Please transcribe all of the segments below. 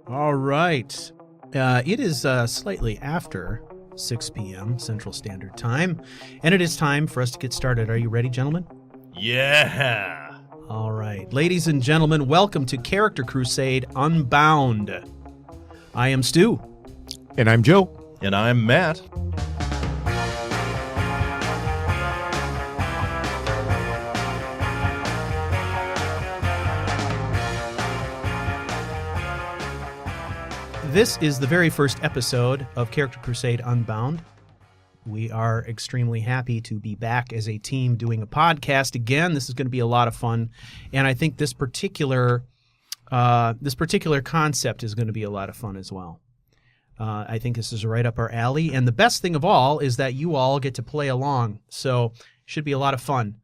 All right. It is slightly after 6 p.m. Central Standard Time, and it is time for us to get started. Are you ready, gentlemen? Yeah. All right. Ladies and gentlemen, welcome to Character Crusade Unbound. I am Stu. And I'm Joe. And I'm Matt. This is the very first episode of Character Crusade Unbound. We are extremely happy to be back as a team doing a podcast again. This is going to be a lot of fun, and I think this particular concept is going to be a lot of fun as well. I think this is right up our alley, and the best thing of all is that you all get to play along, so it should be a lot of fun.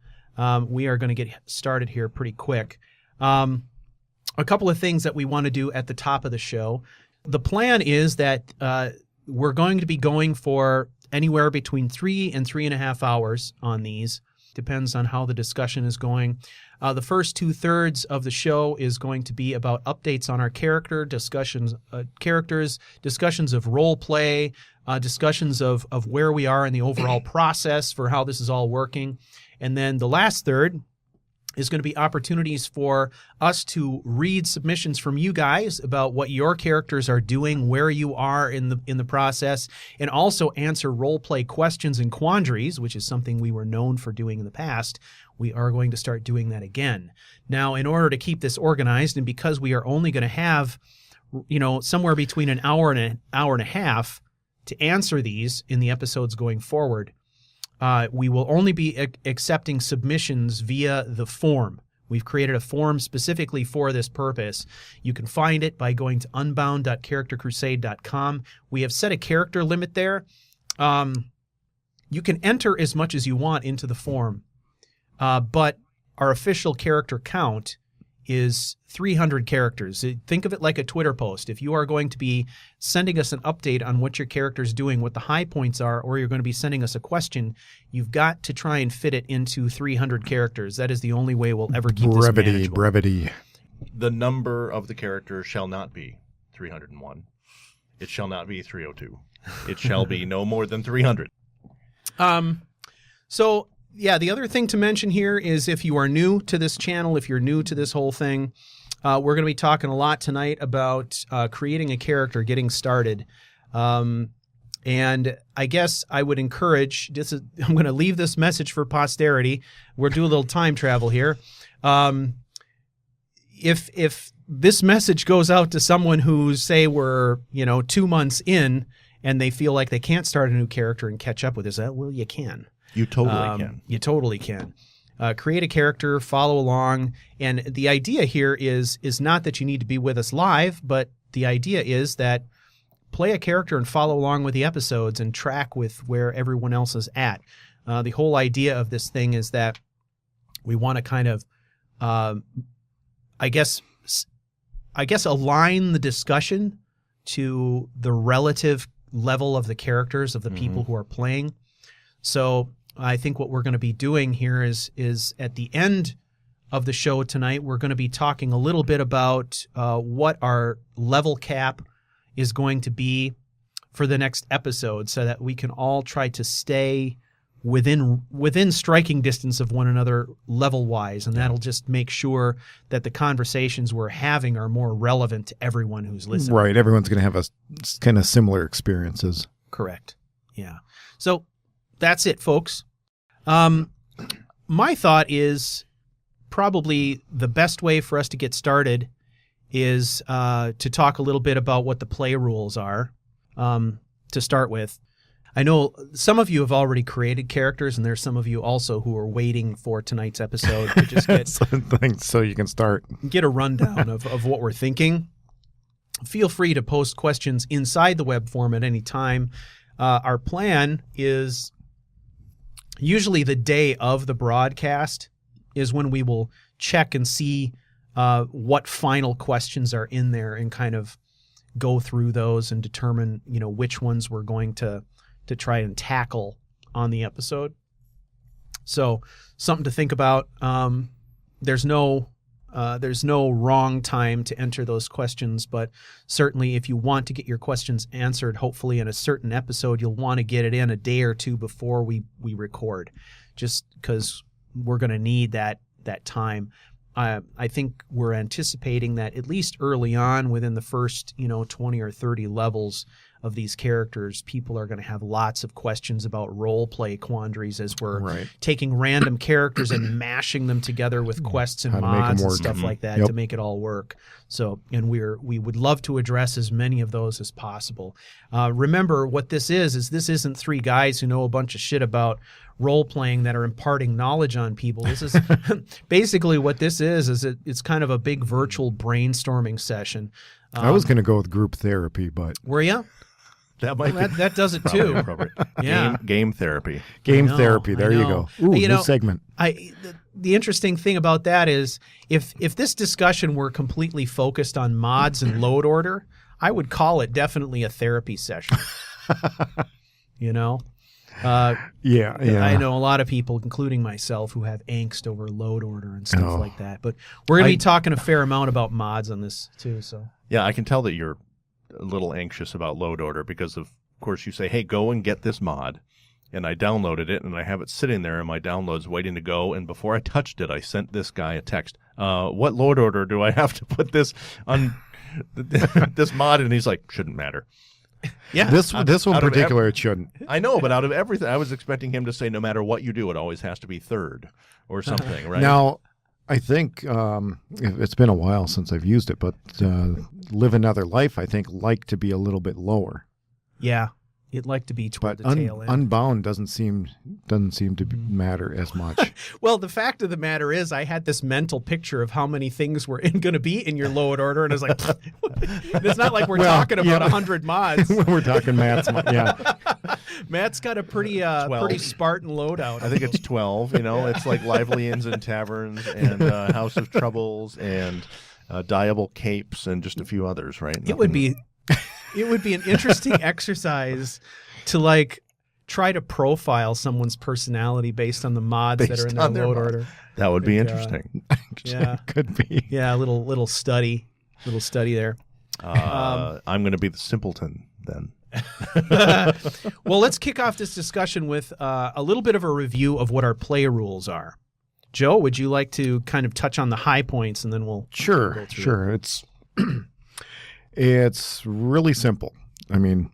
We are going to get started here pretty quick. A couple of things that we want to do at the top of the show. The plan is that we're going to be going for anywhere between 3 and 3.5 hours on these. Depends on how the discussion is going. The first 2/3 of the show is going to be about updates on our characters, discussions of role play, discussions of where we are in the overall process for how this is all working. And then the last third is going to be opportunities for us to read submissions from you guys about what your characters are doing, where you are in the process, and also answer role play questions and quandaries, which is something we were known for doing in the past. We are going to start doing that again. Now, in order to keep this organized, and because we are only going to have, somewhere between an hour and an hour and a half to answer these in the episodes going forward, we will only be accepting submissions via the form. We've created a form specifically for this purpose. You can find it by going to unbound.charactercrusade.com. We have set a character limit there. You can enter as much as you want into the form, but our official character count is 300 characters. Think of it like a Twitter post. If you are going to be sending us an update on what your character is doing, what the high points are, or you're going to be sending us a question, you've got to try and fit it into 300 characters. That is the only way we'll ever keep this manageable. Brevity. The number of the character shall not be 301. It shall not be 302. It shall be no more than 300. Yeah, the other thing to mention here is if you are new to this channel, if you're new to this whole thing, we're going to be talking a lot tonight about creating a character, getting started. And I guess I would encourage, I'm going to leave this message for posterity. We'll do a little time travel here. If this message goes out to someone who's, say, we're 2 months in and they feel like they can't start a new character and catch up with this, well, you can. You totally can. You totally can. Create a character, follow along, and the idea here is not that you need to be with us live, but the idea is that play a character and follow along with the episodes and track with where everyone else is at. The whole idea of this thing is that we want to kind of, I guess align the discussion to the relative level of the characters of the people who are playing. So I think what we're going to be doing here is at the end of the show tonight, we're going to be talking a little bit about what our level cap is going to be for the next episode so that we can all try to stay within striking distance of one another level-wise, and that'll just make sure that the conversations we're having are more relevant to everyone who's listening. Right, everyone's going to have a kind of similar experiences. Correct, yeah. So that's it, folks. My thought is probably the best way for us to get started is to talk a little bit about what the play rules are to start with. I know some of you have already created characters, and there's some of you also who are waiting for tonight's episode to just get so you can start. Get a rundown of what we're thinking. Feel free to post questions inside the web form at any time. Our plan is usually the day of the broadcast is when we will check and see what final questions are in there and kind of go through those and determine, which ones we're going to try and tackle on the episode. So something to think about. There's no There's no wrong time to enter those questions, but certainly if you want to get your questions answered, hopefully in a certain episode, you'll want to get it in a day or two before we record, just because we're going to need that time. I think we're anticipating that at least early on, within the first 20 or 30 levels of these characters, people are going to have lots of questions about role play quandaries as we're taking random characters and mashing them together with quests and mods and stuff like that to make it all work. So, and we would love to address as many of those as possible. Remember, what this is this isn't three guys who know a bunch of shit about role playing that are imparting knowledge on people. This is basically what this is it's kind of a big virtual brainstorming session. I was going to go with group therapy, but were you? That might be that does it too. Appropriate. Yeah. Game therapy. Game therapy. There you go. Ooh, new segment. The interesting thing about that is if this discussion were completely focused on mods and load order, I would call it definitely a therapy session. Yeah. I know a lot of people, including myself, who have angst over load order and stuff like that. But we're going to be talking a fair amount about mods on this too. So yeah, I can tell that you're a little anxious about load order because of course you say, hey, go and get this mod. And I downloaded it and I have it sitting there in my downloads waiting to go. And before I touched it, I sent this guy a text. What load order do I have to put this on this mod? And he's like, shouldn't matter. Yeah, this one in particular, it shouldn't. I know, but out of everything, I was expecting him to say, no matter what you do, it always has to be third or something, right? Now, I think it's been a while since I've used it, but Live Another Life, I think, like to be a little bit lower. Yeah, it'd like to be toward But the tail end. Unbound doesn't seem to matter as much. Well, the fact of the matter is, I had this mental picture of how many things were going to be in your load order, and I was like, it's not like we're talking about 100 mods. We're talking Matt's mod, yeah. Matt's got a pretty Spartan loadout. I think it's 12. It's like Lively Inns and Taverns and House of Troubles and Diable Capes and just a few others, right? It would be an interesting exercise to try to profile someone's personality based on the mods that are in their load order. That would be interesting. Yeah, could be. Yeah, a little study there. I'm going to be the simpleton then. Well, let's kick off this discussion with a little bit of a review of what our play rules are. Joe, would you like to kind of touch on the high points, and then we'll Sure. It's it's really simple. I mean,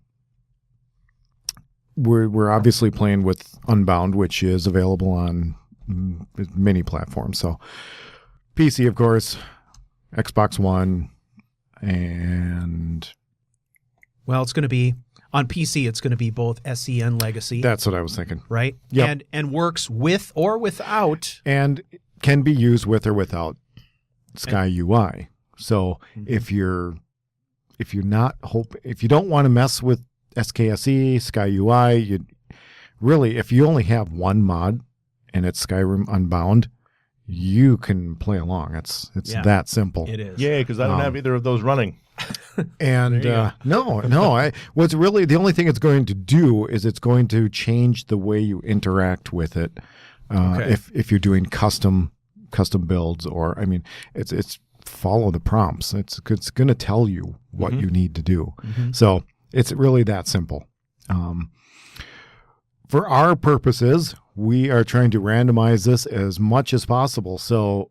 we're obviously playing with Unbound, which is available on many platforms. So PC, of course, Xbox One, and it's going to be on PC. It's going to be both SE and Legacy. That's what I was thinking. Right? Yep. And works with or without, and can be used with or without Sky UI. So if you don't want to mess with SKSE, Sky UI, if you only have one mod and it's Skyrim Unbound, you can play along. It's that simple. It is. Yay, because I don't have either of those running. And what's really the only thing it's going to do is it's going to change the way you interact with it. If you're doing custom builds, or it's follow the prompts. It's going to tell you what you need to do. So it's really that simple. For our purposes, we are trying to randomize this as much as possible. So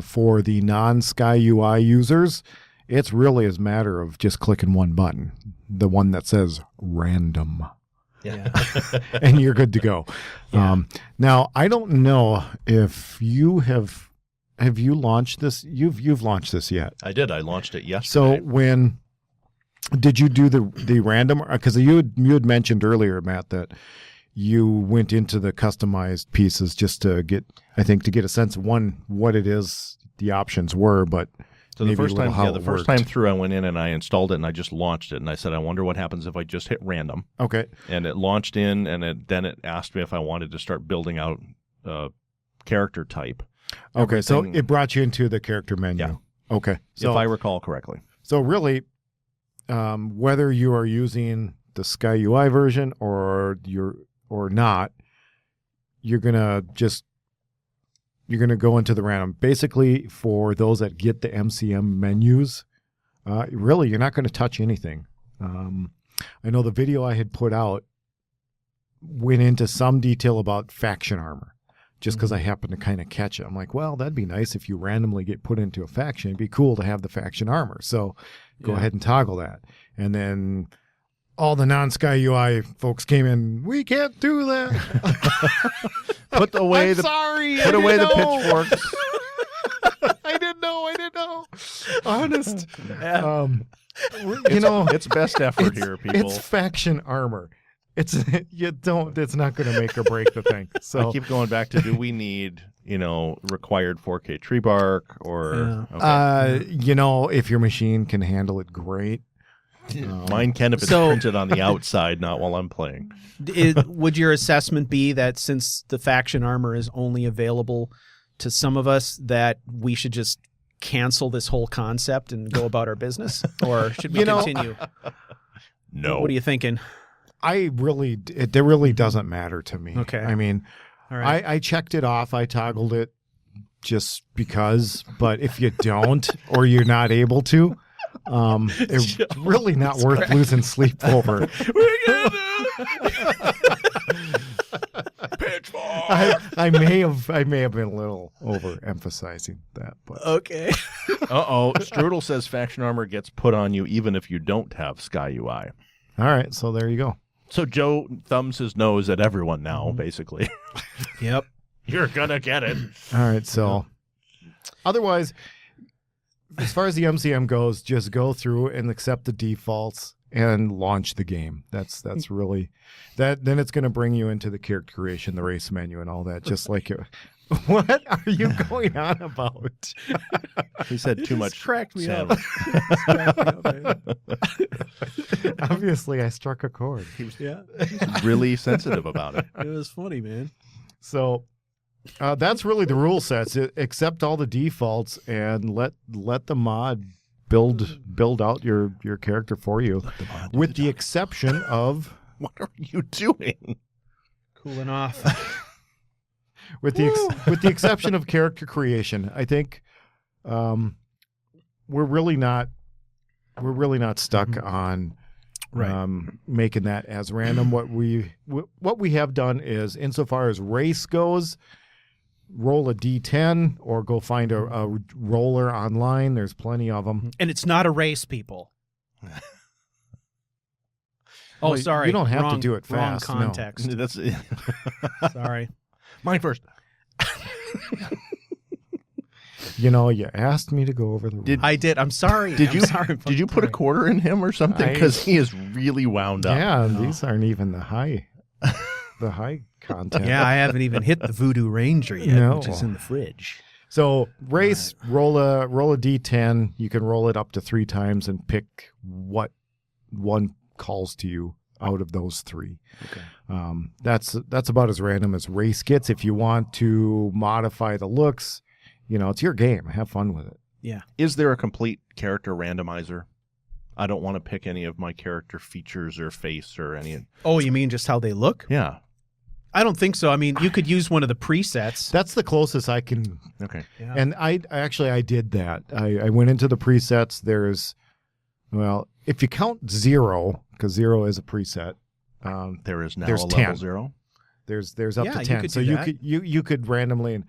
for the non-Sky UI users, it's really a matter of just clicking one button, the one that says random. Yeah. And you're good to go. Yeah. Now, I don't know if you have you launched this? You've launched this yet? I did. I launched it yesterday. So when did you do the random? Because you had mentioned earlier, Matt, that you went into the customized pieces just to get a sense of what it is the options were, but so the first time through, I went in and I installed it and I just launched it and I said, I wonder what happens if I just hit random. Okay. And it launched in, and then it asked me if I wanted to start building out character type. Okay, so it brought you into the character menu. Yeah. Okay. So if I recall correctly. So really, whether you are using the Sky UI version or not, you're gonna just go into the random. Basically, for those that get the MCM menus, really, you're not going to touch anything. I know the video I had put out went into some detail about faction armor, just because I happened to kind of catch it. I'm like, well, that'd be nice if you randomly get put into a faction. It'd be cool to have the faction armor. So go ahead and toggle that. And then all the non-Sky UI folks came in, we can't do that. Put away sorry. Put away the pitchforks. I didn't know. Honest. It's best effort here, people. It's faction armor. It's not going to make or break the thing. So I keep going back to, do we need, required 4K tree bark or if your machine can handle it, great. Mine can if it's printed on the outside, not while I'm playing. Would your assessment be that since the faction armor is only available to some of us, that we should just cancel this whole concept and go about our business? Or should we continue? No. What are you thinking? It really doesn't matter to me. Okay. I mean, all right. I checked it off. I toggled it just because. But if you don't, or you're not able to, it's really not worth losing sleep over. I may have been a little overemphasizing that, but okay. Strudel says faction armor gets put on you even if you don't have Sky UI. All right, so there you go. So Joe thumbs his nose at everyone now, basically. Yep. You're gonna get it. All right, so otherwise, as far as the MCM goes, just go through and accept the defaults and launch the game. That's really that. Then it's going to bring you into the character creation, the race menu, and all that. Just like it. What are you going on about? He said too much. Cracked me sandwich. up. Obviously, I struck a chord. He was really sensitive about it. It was funny, man. So that's really the rule sets. Accept all the defaults and let the mod build out your character for you, with the exception of what are you doing? Cooling off. With the exception of character creation, I think we're really not stuck on making that as random. What we have done is, insofar as race goes, roll a D10 or go find a roller online. There's plenty of them, and it's not a race, people. Well, sorry. You don't have to do it fast. Wrong context. No. That's Sorry. Mine first. You asked me to go over the rules. I did. I'm sorry. Did you put a quarter in him or something? Because he is really wound up. Yeah, these aren't even the high content. Yeah, I haven't even hit the Voodoo Ranger yet, which is in the fridge. So race, roll a D10. You can roll it up to 3 times and pick what one calls to you out of those 3. Okay. That's about as random as race gets. If you want to modify the looks, it's your game. Have fun with it. Yeah. Is there a complete character randomizer? I don't want to pick any of my character features or face or any. Oh, you mean just how they look? Yeah. I don't think so. I mean, you could use one of the presets. That's the closest I can. Okay. Yeah. And I did that. I went into the presets. There's, if you count 0, because 0 is a preset. There is now there's a 10. level 0. There's up to 10. You could so do you could randomly, and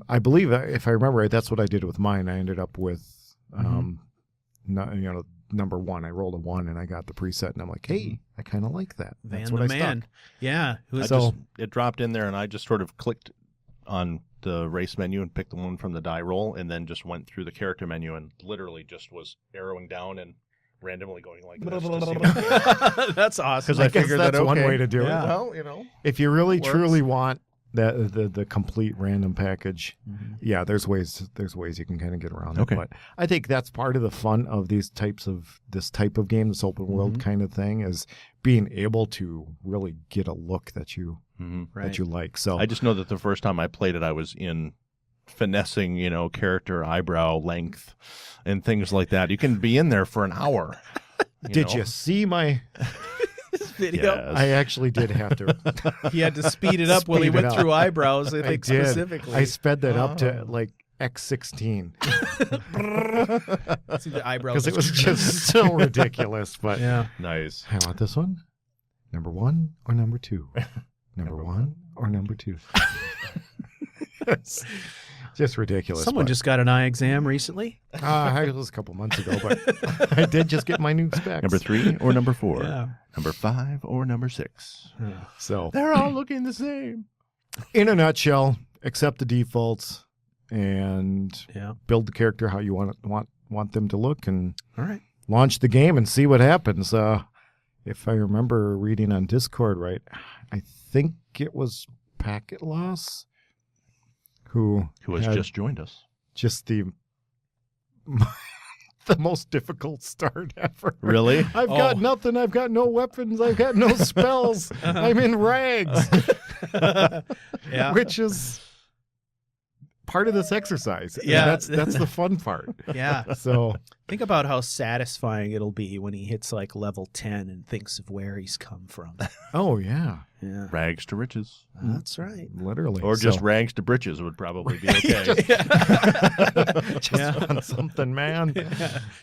I believe, if I remember right, that's what I did with mine. I ended up with number 1. I rolled a 1 and I got the preset, and I'm like, hey, I kind of like that. That's what I stuck. Yeah. It dropped in there, and I just sort of clicked on the race menu and picked the one from the die roll, and then just went through the character menu and literally just was arrowing down and randomly going like this. To see That's awesome. Because I figured that's that one way to do it. Well, if you really truly want the complete random package, there's ways you can kind of get around it. But I think that's part of the fun of this type of game, this open world kind of thing, is being able to really get a look that you like. So I just know that the first time I played it, I was in finessing, character eyebrow length and things like that. You can be in there for an hour. Did you see my video. Yes. I actually did have to. He had to speed it up while he Speed it went up. through eyebrows, I I think did. specifically. I sped that up to like X16 See the eyebrows. because it was just so ridiculous. But Yeah. Nice. I want this one. Number 1 or number 2? Number 1 or number 2? Just ridiculous. Someone just got an eye exam recently. It was a couple months ago, but I did just get my new specs. Number 3 or number 4? Yeah. Number 5 or number 6? So, They're all looking the same. in a nutshell, accept the defaults and Yeah. build the character how you want them to look, and All right. launch the game and see what happens. If I remember reading on Discord right, I think it was Packet Loss who Has had just joined us. just the most difficult start ever. Really? I've got nothing. I've got no weapons. I've got no spells. I'm in rags, Yeah. which is part of this exercise. And Yeah. that's the fun part. Yeah. So Think about how satisfying it'll be when he hits like level 10 and thinks of where he's come from. oh yeah, Yeah. Rags to riches. That's right. literally. Or just So- rags to britches would probably be okay. just Yeah. want something, man.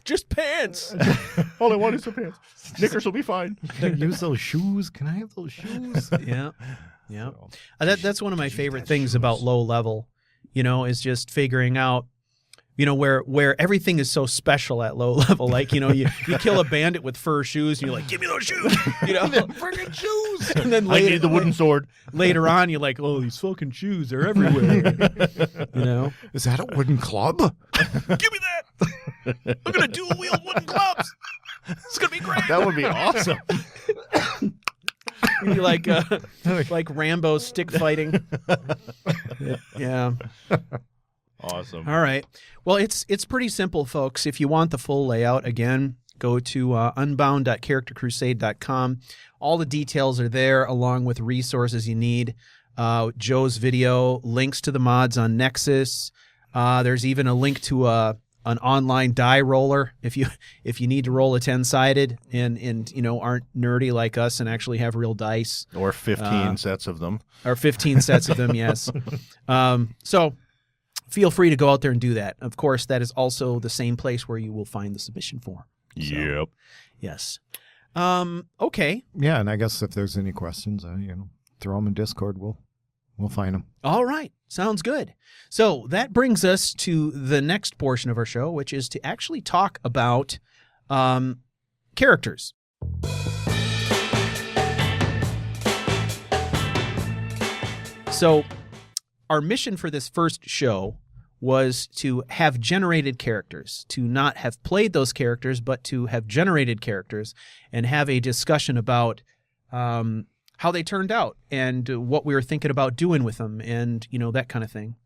Just pants. All I want is some pants. Knickers will be fine. Can I use those shoes? Can I have those shoes? Yeah. Yeah. So, That's one of my favorite that things shoes. about low level, is just figuring out, where everything is so special at low level. Like, you kill a bandit with fur shoes and you're like, give me those shoes, friggin' shoes. And then I later, need the wooden sword. later on, you're like, oh, these fucking shoes are everywhere. Is that a wooden club? Give me that. I'm going to dual wield wooden clubs. It's going to be great. That would be awesome. Be like Rambo stick fighting. Yeah. Awesome. All right. Well, it's pretty simple, folks. If you want the full layout, again, go to unbound.charactercrusade.com. All the details are there, along with resources you need. Joe's video, links to the mods on Nexus. There's even a link to an online die roller if you need to roll a 10-sided and aren't nerdy like us and actually have real dice. Or 15 sets of them. Or 15 sets of them, yes. So feel free to go out there and do that. Of course, that is also the same place where you will find the submission form. Yep. Yes. Okay. Yeah, and I guess if there's any questions, throw them in Discord. We'll find them. All right. Sounds good. So that brings us to the next portion of our show, which is to actually talk about characters. So our mission for this first show was to have generated characters, to not have played those characters, but to have generated characters and have a discussion about how they turned out and what we were thinking about doing with them and, that kind of thing.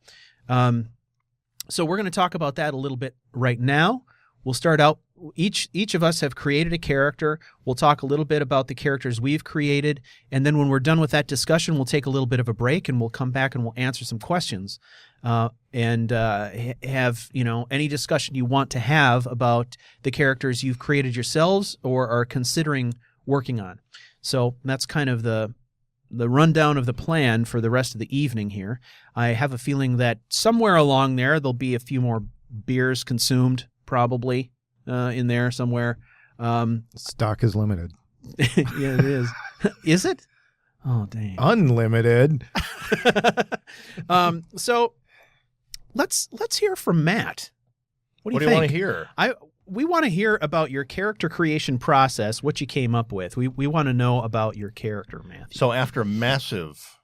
So we're going to talk about that a little bit right now. We'll start out, each of us have created a character. We'll talk a little bit about the characters we've created. And then when we're done with that discussion, we'll take a little bit of a break and we'll come back and we'll answer some questions and have, any discussion you want to have about the characters you've created yourselves or are considering working on. So that's kind of the rundown of the plan for the rest of the evening here. I have a feeling that somewhere along there, there'll be a few more beers consumed, probably, in there somewhere. Stock is limited. Yeah, it is. Is it? Oh, dang. Unlimited. So let's hear from Matt. What do you want think? to hear? We want to hear about your character creation process, what you came up with. We want to know about your character, Matthew. So after massive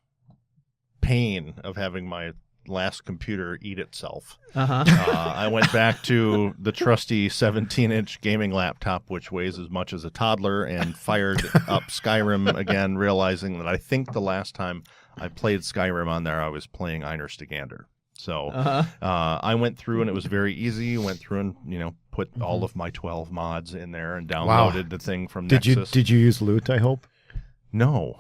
pain of having my last computer eat itself, I went back to the trusty 17-inch gaming laptop, which weighs as much as a toddler, and fired up Skyrim again, realizing that I think the last time I played Skyrim on there, I was playing Einar Stegander. So I went through, and it was very easy. Went through and, put all of my 12 mods in there and downloaded the thing from Nexus. Did you use loot, I hope? No.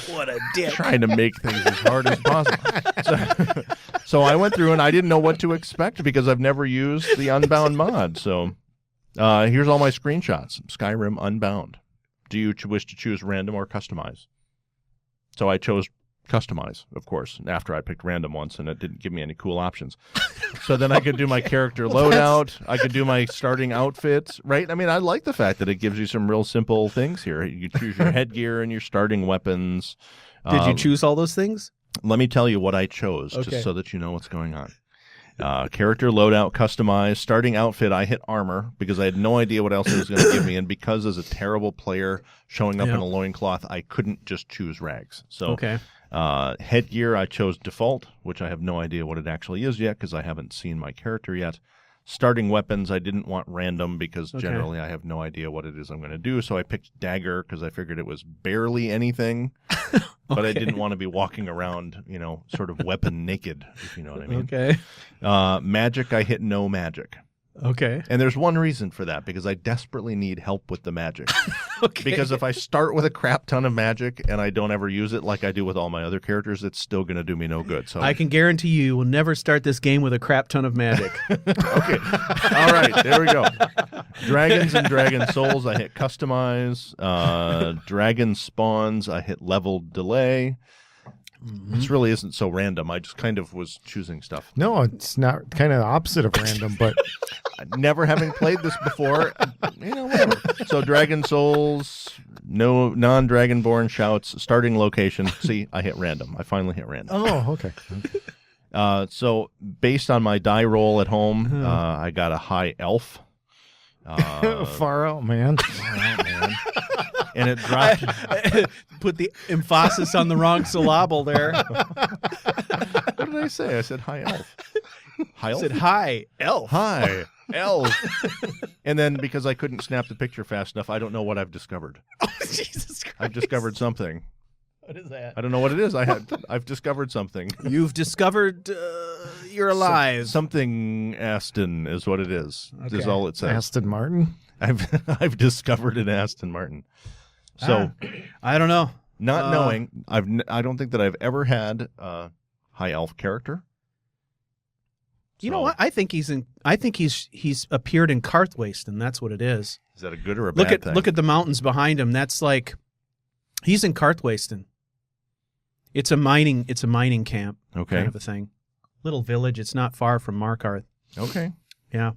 What a dick. Trying to make things as hard as possible. So I went through and I didn't know what to expect because I've never used the Unbound mod. So Here's all my screenshots. Skyrim Unbound. Do you wish to choose random or customize? So I chose customize, of course, after I picked random once, and it didn't give me any cool options. So then I could do my character loadout. I could do my starting outfit, right? I mean, I like the fact that it gives you some real simple things here. You choose your headgear and your starting weapons. Did you choose all those things? Let me tell you what I chose, just so that you know what's going on. Character loadout, customize, starting outfit. I hit armor because I had no idea what else it was going to give me, and because as a terrible player showing up in a loincloth, I couldn't just choose rags. So headgear, I chose default, which I have no idea what it actually is yet because I haven't seen my character yet. Starting weapons, I didn't want random because generally I have no idea what it is I'm going to do. So I picked dagger because I figured it was barely anything, but I didn't want to be walking around, sort of weapon naked, if you know what I mean. Okay. Magic, I hit no magic. Okay. And there's one reason for that, because I desperately need help with the magic. Because if I start with a crap ton of magic and I don't ever use it like I do with all my other characters, it's still going to do me no good. So I can guarantee you will never start this game with a crap ton of magic. Okay. All right. There we go. Dragons and Dragon Souls, I hit customize. Dragon Spawns, I hit level delay. This really isn't so random. I just kind of was choosing stuff. No, it's not, kind of the opposite of random, but never having played this before, whatever. So Dragon Souls, no non-Dragonborn shouts, starting location. See, I hit random. I finally hit random. Oh, okay. So based on my die roll at home, I got a high elf. Far out, man. And it dropped. Put the emphasis on the wrong syllable there. What did I say? I said high elf. High elf? I said hi, elf. Hi, elf. And then because I couldn't snap the picture fast enough, I don't know what I've discovered. Oh, Jesus Christ. I've discovered something. What is that? I don't know what it is. I've discovered something. You've discovered you're alive. Something Aston is what it is. Is all it says. Aston Martin? I've discovered an Aston Martin. So I don't know. Not knowing, I don't think that I've ever had a high elf character. You know what? I think he's appeared in Karthwaste, and that's what it is. Is that a good or a bad thing? Look at the mountains behind him. That's like he's in Karthwasten. It's a mining camp kind of a thing. Little village. It's not far from Markarth. Okay. Yeah.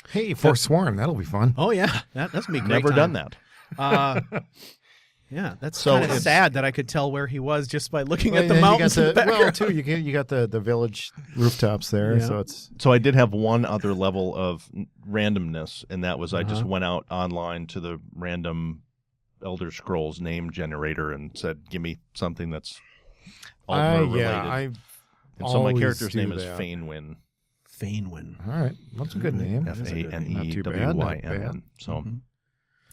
Hey, Forsworn. That'll be fun. Oh yeah, that's gonna be great. Never done that. Yeah, that's kind of sad that I could tell where he was just by looking at the you mountains. You got the village rooftops there, So I did have one other level of randomness, and that was I just went out online to the random Elder Scrolls name generator and said, "Give me something that's Altmer related." And so my character's name is Fainwin. Fainwin. All right, that's a good name. Faenewyn. So.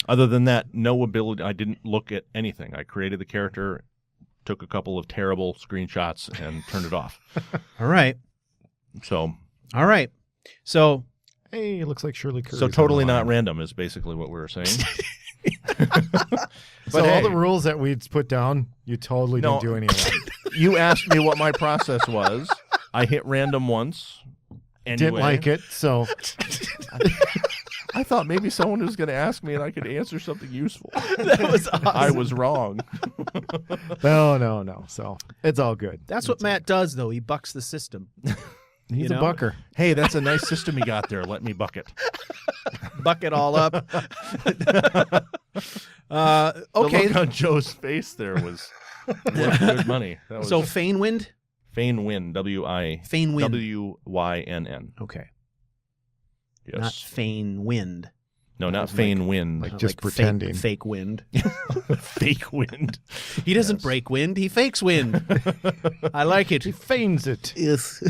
Other than that, no ability. I didn't look at anything. I created the character, took a couple of terrible screenshots, and turned it off. All right. So. Hey, it looks like Shirley Curry. So totally not random is basically what we were saying. But all the rules that we'd put down, you totally didn't do any of that. You asked me what my process was. I hit random once. Anyway. Didn't like it, so. I thought maybe someone was going to ask me and I could answer something useful. That was awesome. I was wrong. No. So it's all good. That's what Matt does, though. He bucks the system. He's a bucker. Hey, that's a nice system you got there. Let me buck it. Buck it all up. Okay. The look on Joe's face there was worth good money. So Fainwind? Fainwyn, W-Y-N-N. Okay. Yes. Not feign wind. No, not feign wind. Like just pretending. Fake wind. Fake wind. He doesn't break wind. He fakes wind. I like it. He feigns it. Yes.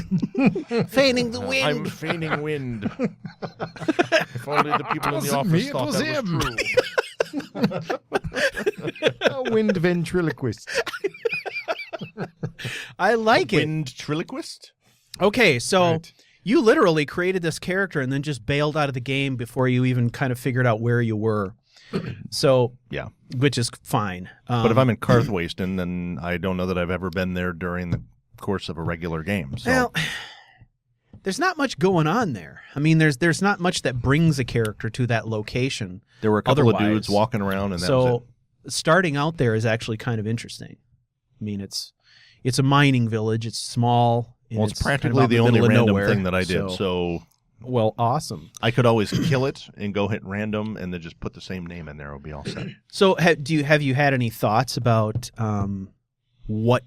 Feigning the wind. I'm feigning wind. If only the people in the office thought that was true. A wind ventriloquist. I like it. Wind ventriloquist? Okay, so... Right. You literally created this character and then just bailed out of the game before you even kind of figured out where you were. So, yeah, which is fine. But if I'm in Karthwasten, then I don't know that I've ever been there during the course of a regular game. So. Well, there's not much going on there. I mean, there's not much that brings a character to that location. There were a couple of otherwise. dudes walking around, and that was it. Starting out there is actually kind of interesting. I mean, it's a mining village. It's small. Well, it's practically kind of the out in only middle of random nowhere, thing that I did. So well, awesome. I could always kill it and go hit random, and then just put the same name in there. It'll be all set. So have you had any thoughts about what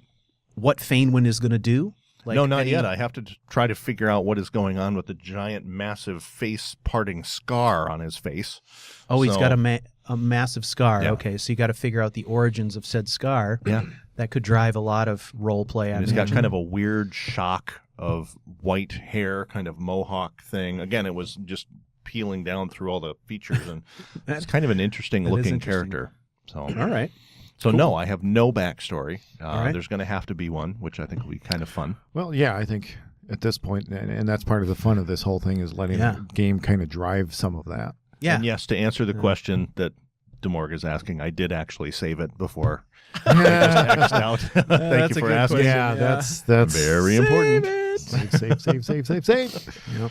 Fainwind is going to do? Like no, not yet. I have to try to figure out what is going on with the giant, massive face-parting scar on his face. Oh, he's got a massive scar. Yeah. Okay, so you got to figure out the origins of said scar. Yeah. That could drive a lot of role play. And he's got kind of a weird shock of white hair, kind of mohawk thing. Again, it was just peeling down through all the features, and it's kind of an interesting-looking character. So, all right. So Cool. no, I have no backstory. Right. There's going to have to be one, which I think will be kind of fun. Well, yeah, I think at this point, and that's part of the fun of this whole thing, is letting the game kind of drive some of that. Yeah. And yes, to answer the question that DeMorg is asking, I did actually save it before I just X'd out. Thank you for asking. Yeah, that's very important. Save. Yep.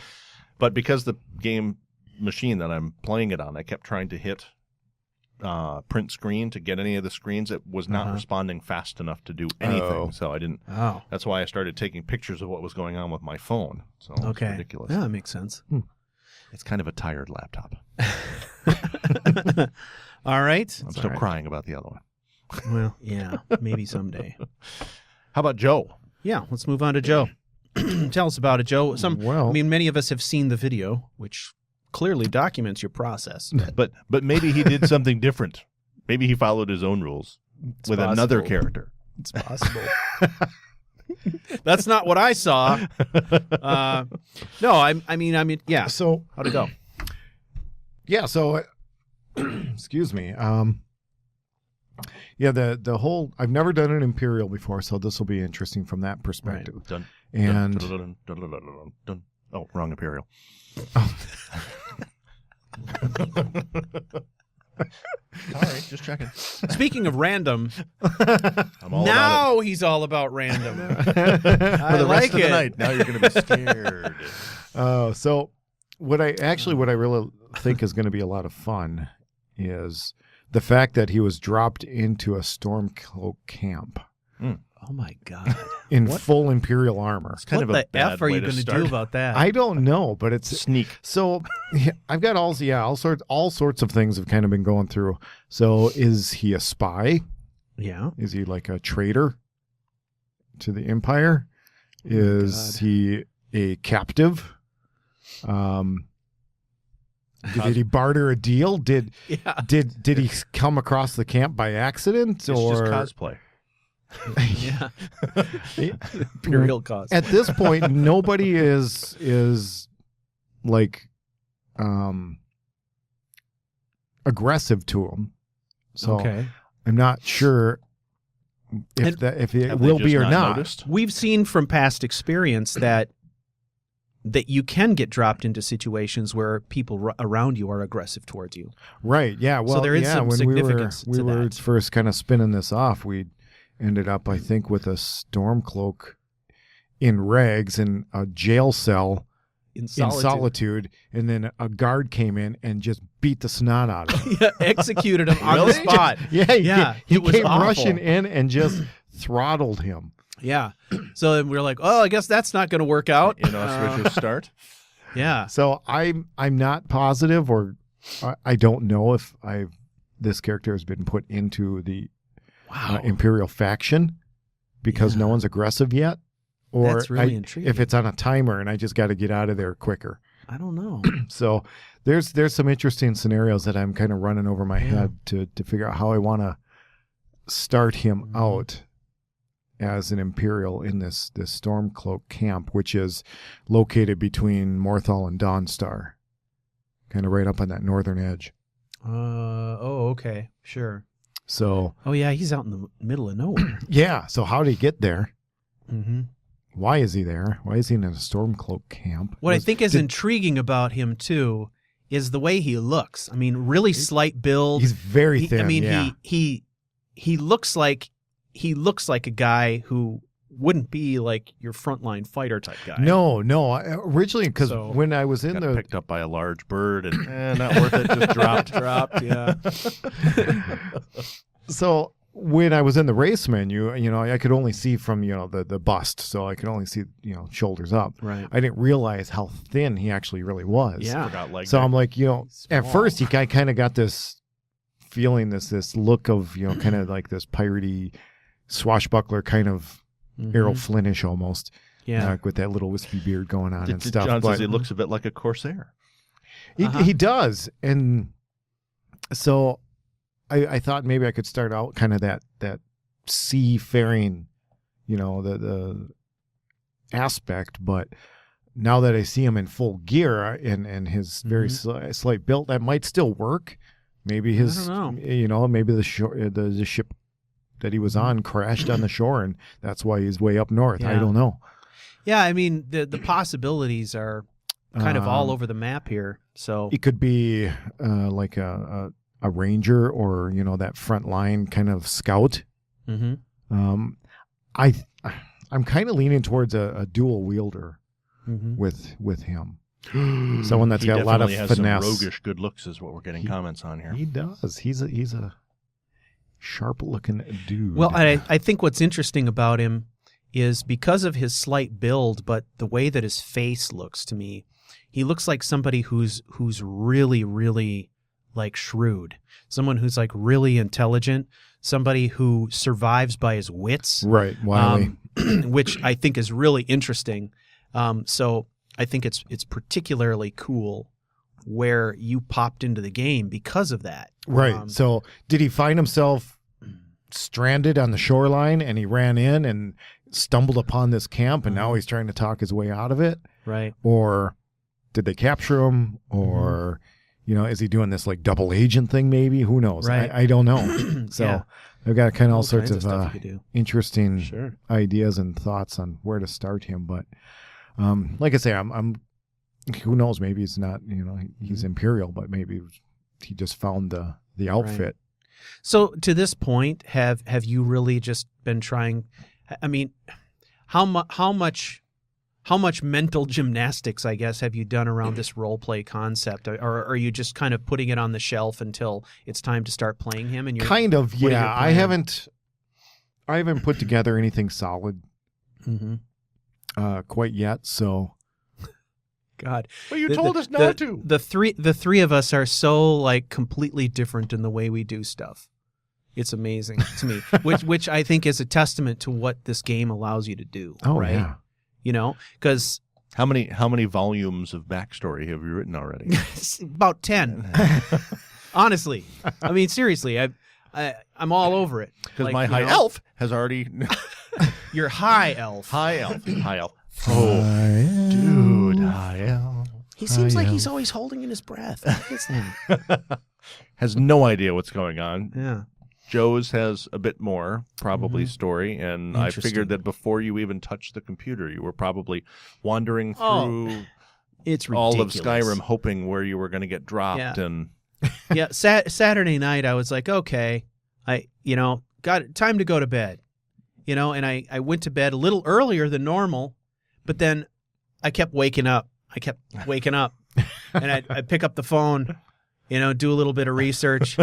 But because the game machine that I'm playing it on, I kept trying to hit print screen to get any of the screens. It was not responding fast enough to do anything, so I didn't. Oh. That's why I started taking pictures of what was going on with my phone. So it's ridiculous. Yeah, that makes sense. It's kind of a tired laptop. All right. I'm still crying about the other one. Well, yeah, maybe someday. How about Joe? Yeah, let's move on to Joe. Tell us about it, Joe. I mean, many of us have seen the video, which clearly documents your process. But maybe he did something different. Maybe he followed his own rules with another character. It's possible. That's not what I saw. No, I mean, yeah. So how'd it go? Yeah, so excuse me. Yeah, the whole, I've never done an Imperial before, so this will be interesting from that perspective. Right. Dun, and dun, dun, dun, dun, dun. Oh, wrong Imperial. Oh. Sorry, just checking. Speaking of random, I'm all now about it. he's all about random. For the like rest of the it. night. Now you're going to be scared. So what I really think is going to be a lot of fun is the fact that he was dropped into a Stormcloak camp Oh my God! in full Imperial armor. It's kind What of a the bad F are way you to going to start. do about that? I don't know, but it's Sneak. so. I've got all sorts of things have kind of been going through. So is he a spy? Yeah. Is he like a traitor to the Empire? Is he a captive? Did he barter a deal? Did he come across the camp by accident? It's just cosplay. Yeah. Imperial cost. At this point, nobody is like aggressive to him. So I'm not sure if it will be or not. Noticed? We've seen from past experience that you can get dropped into situations where people around you are aggressive towards you. Right. Yeah. Well, so there is some when significance we to were that. first kind of spinning this off, we ended up, I think, with a Stormcloak in rags in a jail cell In solitude, and then a guard came in and just beat the snot out of him. Yeah, executed him on the spot. He it was came awful. rushing in and just throttled him. Yeah. So then we were like, oh, I guess that's not going to work out. Inauspicious start. Yeah. So I'm not positive, or I don't know if this character has been put into the Imperial faction because no one's aggressive yet, or That's really intriguing. if it's on a timer and I just got to get out of there quicker. I don't know. So there's some interesting scenarios that I'm kind of running over my head to figure out how I want to start him out as an Imperial in this Stormcloak camp, which is located between Morthal and Dawnstar, kind of right up on that northern edge. Oh, okay. Sure. So. Oh, yeah, he's out in the middle of nowhere. Yeah. So how did he get there? Mm-hmm. Why is he there? Why is he in a Stormcloak camp? What I think is intriguing about him, too, is the way he looks. I mean, really slight build. He's very thin. I mean, he looks like a guy who wouldn't be like your frontline fighter type guy. No. Originally, because So- when I was in Got the picked up by a large bird and not worth it. Just dropped. Yeah. So when I was in the race menu, I could only see from, the bust. So I could only see, shoulders up. Right. I didn't realize how thin he actually really was. Yeah. Forgot leg So day. I'm like, at Small. first I kind of got this feeling, this look of, kind of like this piratey swashbuckler kind of Errol Flynnish almost. Yeah. With that little wispy beard going on and stuff. John but says he looks a bit like a Corsair. he does. And so I thought maybe I could start out kind of that seafaring, the aspect, but now that I see him in full gear and his very slight build, that might still work. Maybe his, I don't know. maybe the ship that he was on crashed on the shore, and that's why he's way up north. I Yeah. don't know. Yeah, I mean the possibilities are kind of all over the map here. So It could be like a ranger, or that front line kind of scout. Mhm. I'm kind of leaning towards a dual wielder Mhm. with him. Someone that's He got a lot of definitely has finesse. some roguish good looks is what we're getting comments on here. He does. He's a sharp looking dude. Well, I think what's interesting about him is because of his slight build, but the way that his face looks to me, he looks like somebody who's really, really like shrewd, someone who's like really intelligent, somebody who survives by his wits, right, wily. which I think is really interesting. So I think it's particularly cool where you popped into the game because of that. Right. So did he find himself stranded on the shoreline and he ran in and stumbled upon this camp and now he's trying to talk his way out of it? Right. Or did they capture him? Or, is he doing this like double agent thing maybe? Who knows? Right. I don't know. So Yeah. I've got kind of all All sorts kinds of stuff you could do. interesting Sure. ideas and thoughts on where to start him. But like I say, I'm who knows? Maybe he's not, he's Imperial, but maybe he just found the outfit. So to this point, have you really just been trying? I mean, how much mental gymnastics, I guess, have you done around this role play concept, or are you just kind of putting it on the shelf until it's time to start playing him? And you're Kind of, what are your yeah. I haven't put together anything solid quite yet. So. God, But you told us not to. The three of us are so like completely different in the way we do stuff. It's amazing to me, which I think is a testament to what this game allows you to do. Oh, right? yeah. Because How many volumes of backstory have you written already? about 10. Honestly, I mean seriously, I'm all over it. Because my high elf has already Your high elf. high elf. Oh, dude, high elf He seems like he's always holding in his breath. What is that? has no idea what's going on. Yeah. Joe's has a bit more, probably story, and I Interesting. figured that before you even touched the computer, you were probably wandering through It's all of ridiculous. Skyrim, hoping where you were going to get dropped. Yeah. And Yeah, Saturday night I was like, okay, got time to go to bed, and I went to bed a little earlier than normal, but then I kept waking up. And I'd pick up the phone, do a little bit of research,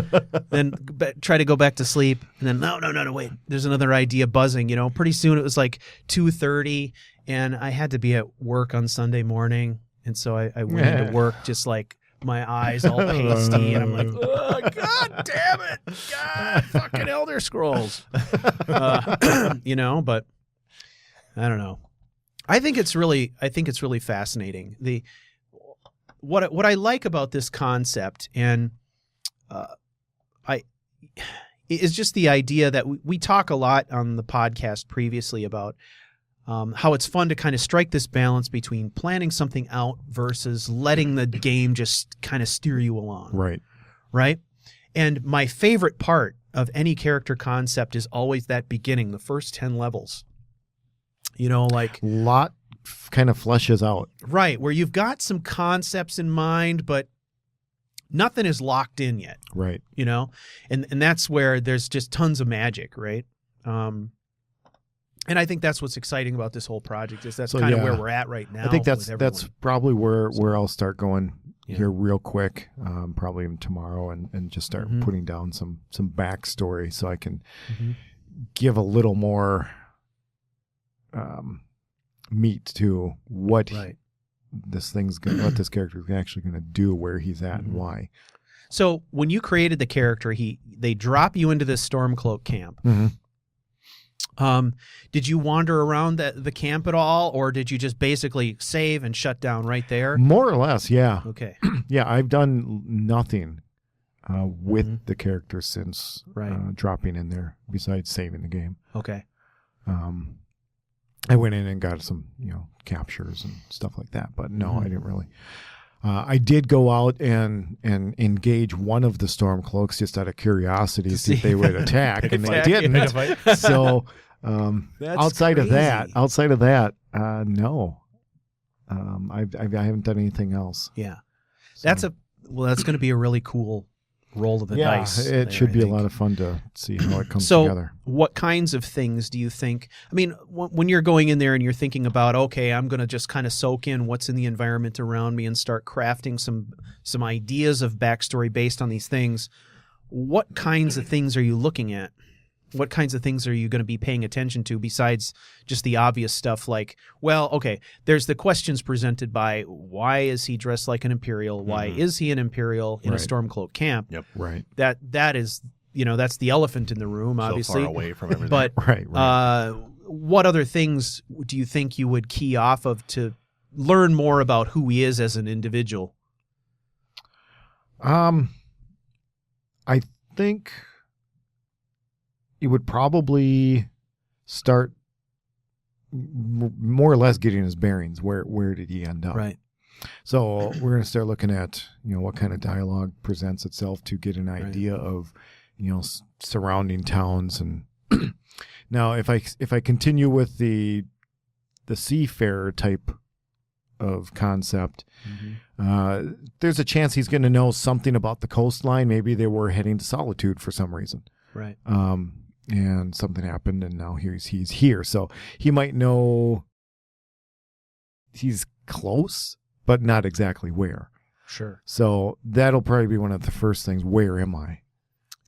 then try to go back to sleep, and then no, wait, there's another idea buzzing. Pretty soon it was like 2:30, and I had to be at work on Sunday morning, and so I went into work just like my eyes all pasty, and I'm like, oh, God damn it, God, fucking Elder Scrolls, but I don't know. I think it's really fascinating. What I like about this concept, and is just the idea that we talk a lot on the podcast previously about how it's fun to kind of strike this balance between planning something out versus letting the game just kind of steer you along. Right? And my favorite part of any character concept is always that beginning, the first 10 levels. Like Lot kind of fleshes out. Right, where you've got some concepts in mind, but nothing is locked in yet. Right. And that's where there's just tons of magic, right? And I think that's what's exciting about this whole project is that's So, kind of yeah. where we're at right now. I think with that's everyone. probably where I'll start going Yeah. here real quick, probably even tomorrow, and just start Mhm. putting down some backstory so I can Mhm. give a little more meat to what Right. what this character is actually going to do, where he's at, Mhm. and why. So when you created the character, they drop you into this Stormcloak camp. Mm-hmm. Did you wander around the camp at all, or did you just basically save and shut down right there? More or less, yeah. Okay. Yeah, I've done nothing with Mhm. the character since Right. dropping in there, besides saving the game. Okay. I went in and got some, captures and stuff like that, but no, Mhm. I didn't really. I did go out and engage one of the Stormcloaks just out of curiosity to see if they would attack, and they didn't. So outside of that, no, I haven't done anything else. Yeah. So, That's going to be a really cool roll of the dice. it should be a lot of fun to see how it comes So, together. what kinds of things do you think? I mean, when you're going in there and you're thinking about, okay, I'm going to just kind of soak in what's in the environment around me and start crafting some ideas of backstory based on these things. What kinds of things are you looking at? What kinds of things are you going to be paying attention to besides just the obvious stuff like, well, okay, there's the questions presented by why is he dressed like an Imperial? Why Mhm. is he an Imperial in a Right. Stormcloak camp? Yep. Right, That is, that's the elephant in the room, obviously. So far away from everything. But right. what other things do you think you would key off of to learn more about who he is as an individual? I think you would probably start more or less getting his bearings. Where did he end up? Right. So we're going to start looking at what kind of dialogue presents itself to get an idea of surrounding towns. And now if I continue with the seafarer type of concept, there's a chance he's going to know something about the coastline. Maybe they were heading to Solitude for some reason. Right. And something happened, and now he's here. So he might know he's close, but not exactly where. Sure. So that'll probably be one of the first things. Where am I?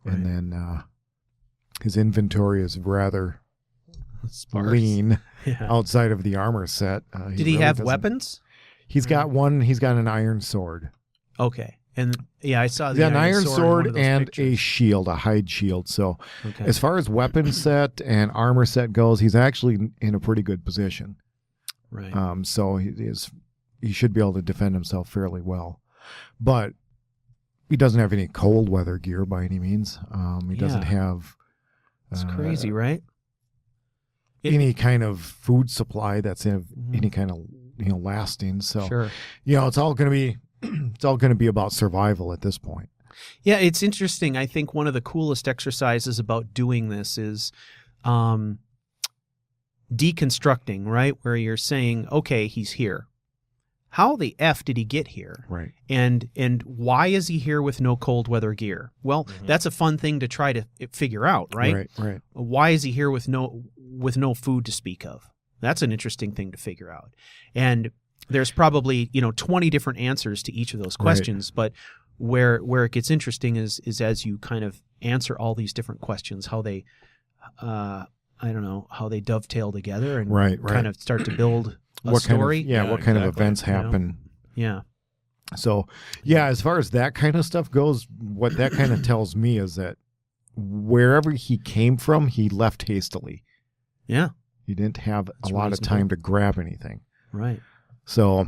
Right. And then his inventory is rather Sparse. lean Yeah. outside of the armor set. Did he really have doesn't- weapons? He's got one. He's got an iron sword. Okay. And yeah, I saw He's the got an iron in one sword of those and pictures. a shield, a hide shield. So Okay. as far as weapon set and armor set goes, he's actually in a pretty good position. Right. So he should be able to defend himself fairly well. But he doesn't have any cold weather gear by any means. He doesn't have It's crazy, right? any kind of food supply that's in Mhm. any kind of lasting. So Sure. it's all going to be about survival at this point. Yeah, it's interesting. I think one of the coolest exercises about doing this is deconstructing, right? Where you're saying, okay, he's here. How the F did he get here? Right. And why is he here with no cold weather gear? Well, that's a fun thing to try to figure out, right? Right. Why is he here with no food to speak of? That's an interesting thing to figure out. And there's probably 20 different answers to each of those questions, but where it gets interesting is as you kind of answer all these different questions, how they how they dovetail together and kind of start to build a story. What kind of events happen. Yeah. So, as far as that kind of stuff goes, what that kind of tells me is that wherever he came from, he left hastily. Yeah. He didn't have That's a lot reasonable. of time to grab anything. Right. So,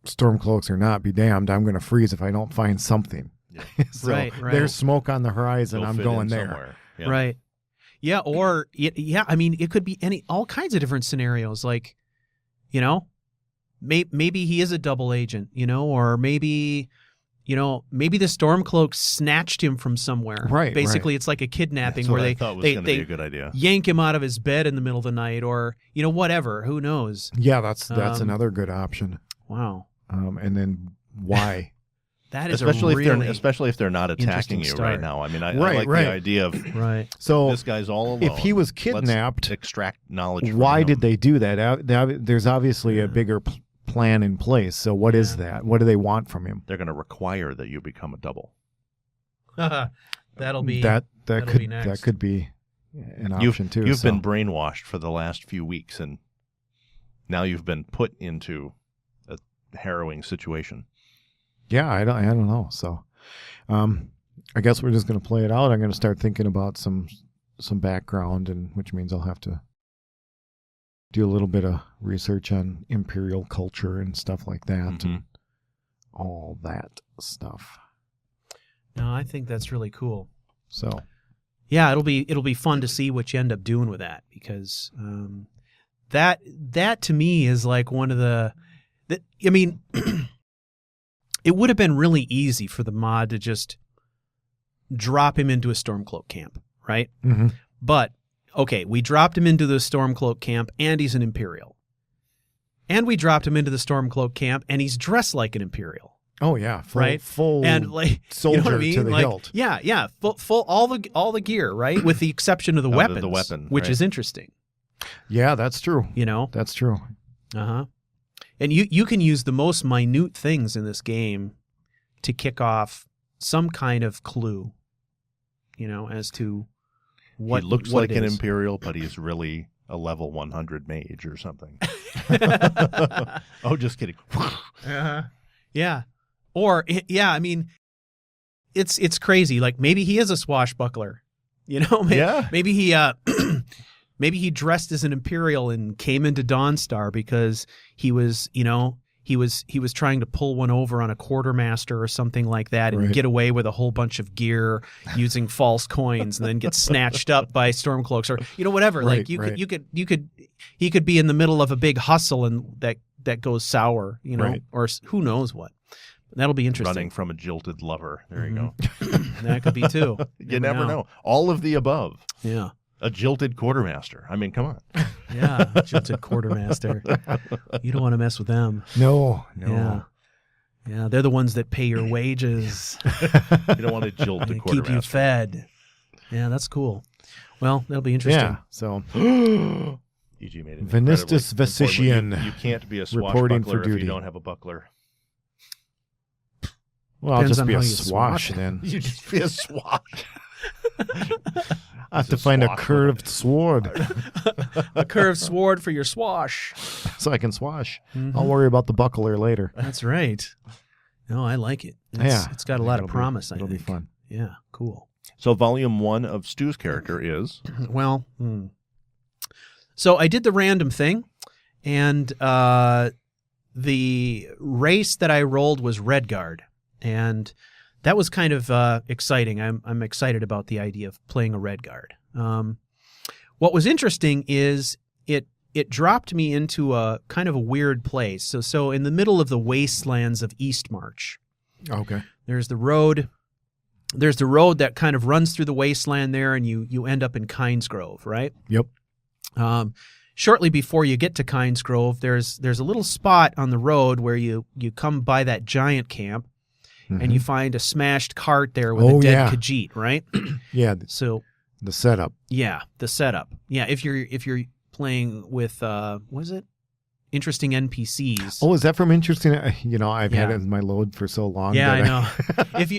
Stormcloaks or not, be damned, I'm going to freeze if I don't find something. Yeah. So Right. there's smoke on the horizon. Go I'm fit going in there. somewhere. Yeah. Right. Yeah. Or I mean, it could be all kinds of different scenarios. Like, maybe he is a double agent, or maybe the Stormcloak snatched him from somewhere. Right, Basically, it's like a kidnapping That's where what they I thought was they, going to they be a good idea. yank him out of his bed in the middle of the night, or whatever. Who knows? Yeah, that's Um, another good option. Wow. And then why? That is especially if they're not attacking you start. right now. I mean, I Right, like right. the idea of right. So this guy's all alone. if he was kidnapped, let's extract knowledge. From why him. did they do that? There's obviously a bigger plan in place. So what is that? What do they want from him? They're going to require that you become a double. That'll be that that'll could be next. that could be an option too. You've so. been brainwashed for the last few weeks, and now you've been put into a harrowing situation. Yeah, I don't know. So, I guess we're just going to play it out. I'm going to start thinking about some background, and which means I'll have to do a little bit of research on imperial culture and stuff like that, and all that stuff. No, I think that's really cool. So, yeah, it'll be fun to see what you end up doing with that, because that to me is like one of the I mean. It would have been really easy for the mod to just drop him into a Stormcloak camp, right? mm-hmm. But, okay, we dropped him into the Stormcloak camp, and he's an Imperial. And we dropped him into the Stormcloak camp, and he's dressed like an Imperial. Oh yeah, full and like soldier you know what I mean? to the like, hilt. Yeah, full all the gear, right? With the exception of the weapons, the weapon, which right. is interesting. Yeah, that's true. You know, That's true. And you can use the most minute things in this game to kick off some kind of clue, you know, as to what he looks what like it an is. Imperial, but he's really a level 100 mage or something. Oh, just kidding. Yeah. Or I mean, it's crazy. Like maybe he is a swashbuckler, you know? Maybe he maybe he dressed as an Imperial and came into Dawnstar because he was, you know, he was trying to pull one over on a quartermaster or something like that and get away with a whole bunch of gear using false coins and then get snatched up by Stormcloaks or, you know, whatever. Like he could be in the middle of a big hustle and that goes sour, you know, or who knows what. That'll be interesting. Running from a jilted lover. There you go. That could be too. You never know. All of the above. Yeah. A jilted quartermaster. I mean, come on. Yeah, jilted quartermaster. You don't want to mess with them. No. Yeah, they're the ones that pay your wages. You don't want to jilt the quartermaster. Keep you fed. Yeah, that's cool. Well, that'll be interesting. Yeah. So, EG made it. Venistus Vesician. You can't be a reporting for swashbuckler if duty. you don't have a buckler. Well, I'll Depends just on be how a you swash swash. then. You just be a swash. I have to find a swash curved sword A curved sword for your swash. so I can swash. I'll worry about the buckler later. That's right. No, I like it. It's got a lot of promise. It'll be fun. Yeah, cool. So volume 1 of Stu's character is... Well, so I did the random thing, and the race that I rolled was Redguard, and that was kind of exciting. I'm excited about the idea of playing a Redguard. What was interesting is it dropped me into a kind of a weird place. So in the middle of the wastelands of Eastmarch, Okay. there's the road. There's the road that kind of runs through the wasteland there, and you end up in Kynesgrove, right? Yep. Shortly before you get to Kynesgrove, there's a little spot on the road where you come by that giant camp, and you find a smashed cart there with a dead Khajiit, right? Yeah. So The setup. yeah, the setup. Yeah, if you're playing with what is it? Interesting NPCs. Oh, is that from Interesting? You know, I've had it in my load for so long. Yeah, that I know.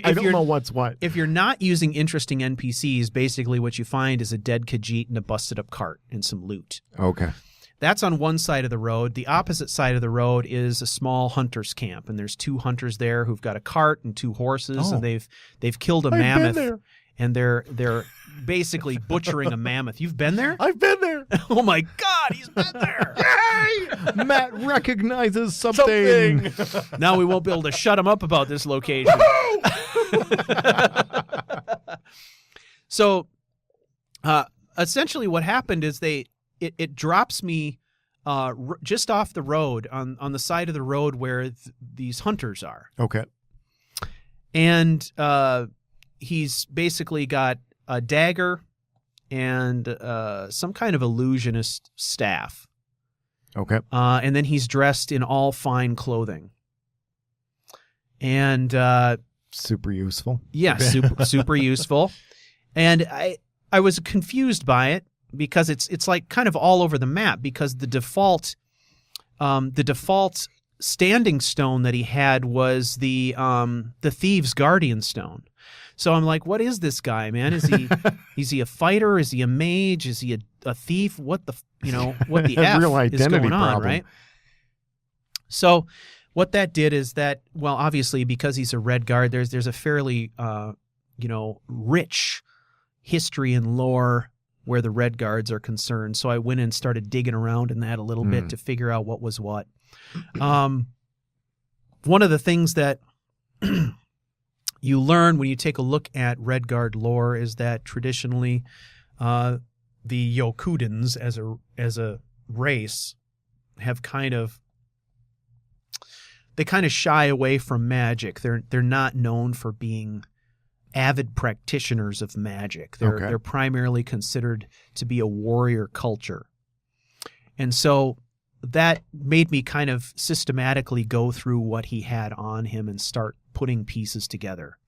I don't know what's what. If you're not using interesting NPCs, basically what you find is a dead Khajiit and a busted up cart and some loot. Okay. That's on one side of the road. The opposite side of the road is a small hunter's camp, and there's 2 hunters there who've got a cart and 2 horses, and they've killed a mammoth, and they're basically butchering a mammoth. You've been there? I've been there. Oh my God, he's been there! Yay! Matt recognizes something. Now we won't be able to shut him up about this location. So, essentially, what happened is it drops me just off the road on the side of the road where these hunters are, Okay. and he's basically got a dagger and some kind of illusionist staff. Okay. And then he's dressed in all fine clothing. And super useful. yeah, super useful. And I was confused by it because it's like kind of all over the map, because the default standing stone that he had was the Thieves' Guardian Stone. So I'm like, what is this guy, man? Is he a fighter? Is he a mage? Is he a thief? What the F Real is identity going on, problem. right? So what that did is that, well, obviously because he's a red guard, there's a fairly rich history and lore where the red guards are concerned. So I went and started digging around in that a little bit to figure out what was what. One of the things that you learn when you take a look at red guard lore is that traditionally the Yokudans as a race have kind of shy away from magic. They're not known for being avid practitioners of magic. They're primarily considered to be a warrior culture. And so that made me kind of systematically go through what he had on him and start putting pieces together.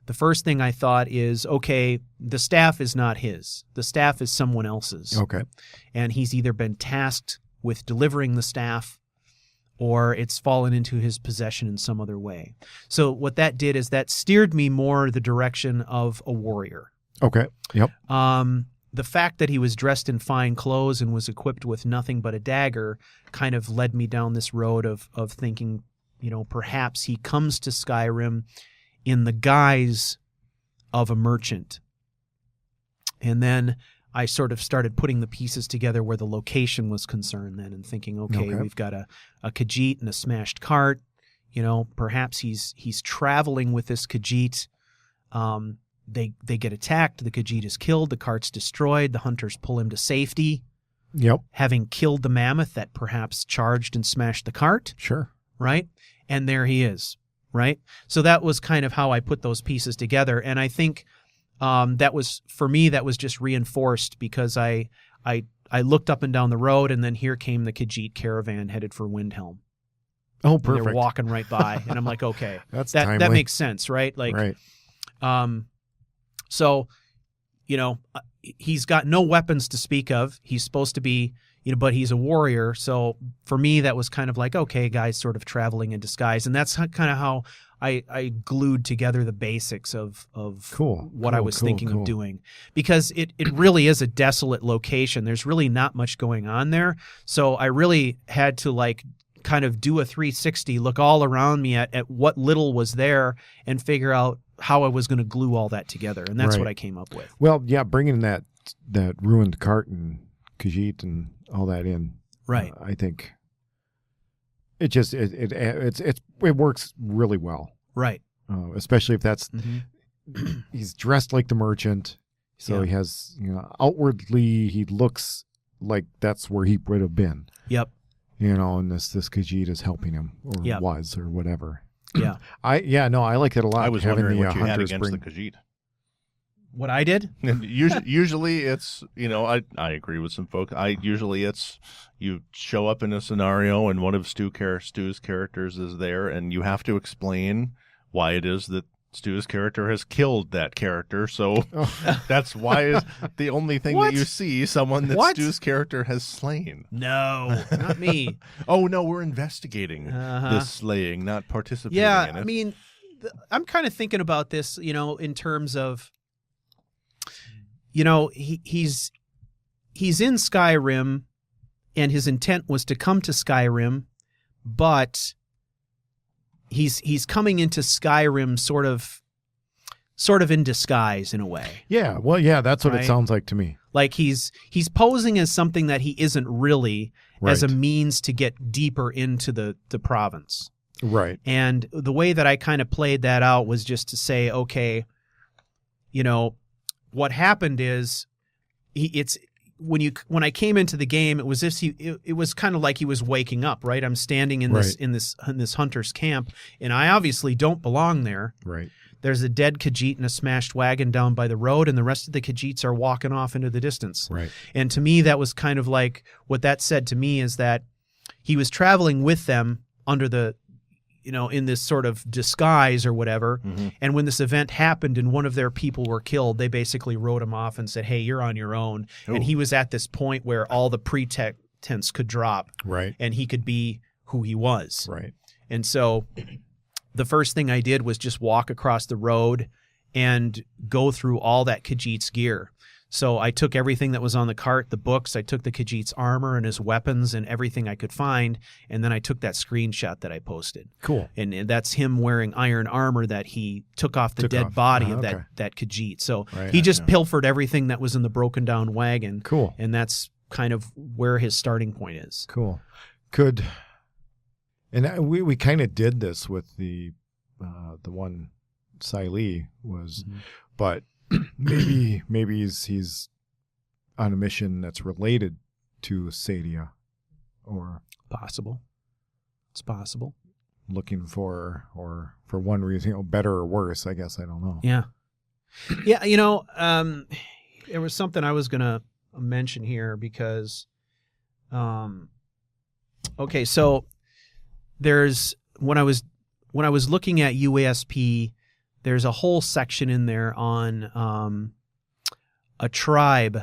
The first thing I thought is, okay, the staff is not his. The staff is someone else's. Okay. And he's either been tasked with delivering the staff, or it's fallen into his possession in some other way. So what that did is that steered me more the direction of a warrior. Okay. Yep. The fact that he was dressed in fine clothes and was equipped with nothing but a dagger kind of led me down this road of thinking, perhaps he comes to Skyrim in the guise of a merchant. And then I sort of started putting the pieces together where the location was concerned then, and thinking, okay, we've got a Khajiit and a smashed cart. Perhaps he's traveling with this Khajiit. They get attacked. The Khajiit is killed. The cart's destroyed. The hunters pull him to safety. Yep. Having killed the mammoth that perhaps charged and smashed the cart. Sure. Right? And there he is. Right? So that was kind of how I put those pieces together. And I think that was just reinforced because I looked up and down the road, and then here came the Khajiit caravan headed for Windhelm. Oh, And perfect. they're walking right by, and I'm like, okay, That that makes sense, right? Like, right. So, he's got no weapons to speak of. He's supposed to be, but he's a warrior. So for me, that was kind of like, okay, guys sort of traveling in disguise. And that's kind of how I glued together the basics of what I was thinking of doing. Because it really is a desolate location. There's really not much going on there. So I really had to kind of do a 360, look all around me at what little was there and figure out how I was going to glue all that together. And that's what I came up with. Well, yeah, bringing that ruined cart and Khajiit and all that in. Right. I think it just it works really well. Right. Especially if that's he's dressed like the merchant, so he has outwardly he looks like that's where he would have been. Yep. And this Khajiit is helping him, or was, or whatever. Yeah. I like it a lot. I was having wondering the what you had hunters against the Khajiit. What I did? Usually it's, I agree with some folks. Usually it's you show up in a scenario and one of Stu's characters is there, and you have to explain why it is that Stu's character has killed that character. So that's why the only thing that you see someone that Stu's character has slain. No, not me. Oh, no, we're investigating this slaying, not participating in it. I mean, I'm kind of thinking about this, in terms of, he's in Skyrim, and his intent was to come to Skyrim, but he's coming into Skyrim sort of in disguise in a way. Yeah, well, yeah, that's what it sounds like to me. Like he's posing as something that he isn't really, as a means to get deeper into the province. Right. And the way that I kind of played that out was just to say, okay, what happened is when I came into the game, it was it was kind of like he was waking up, right? I'm standing in this hunter's camp, and I obviously don't belong there. Right. There's a dead Khajiit in a smashed wagon down by the road, and the rest of the Khajiits are walking off into the distance. Right. And to me, that was kind of like what that said to me is that he was traveling with them under the in this sort of disguise or whatever. Mm-hmm. And when this event happened and one of their people were killed, they basically wrote him off and said, hey, you're on your own. Ooh. And he was at this point where all the pretense could drop. Right. And he could be who he was. Right. And so the first thing I did was just walk across the road and go through all that Khajiit's gear. So I took everything that was on the cart, the books, I took the Khajiit's armor and his weapons and everything I could find, and then I took that screenshot that I posted. Cool. And that's him wearing iron armor that he took off the dead body of that Khajiit. So he just pilfered everything that was in the broken down wagon. Cool. And that's kind of where his starting point is. Cool. And we kind of did this with the one Siley was, but maybe he's on a mission that's related to Sadia, or possible. It's possible. Looking for one reason, better or worse, I guess. I don't know. Yeah. Yeah. There was something I was going to mention here because, okay. So there's, when I was looking at UASP, there's a whole section in there on a tribe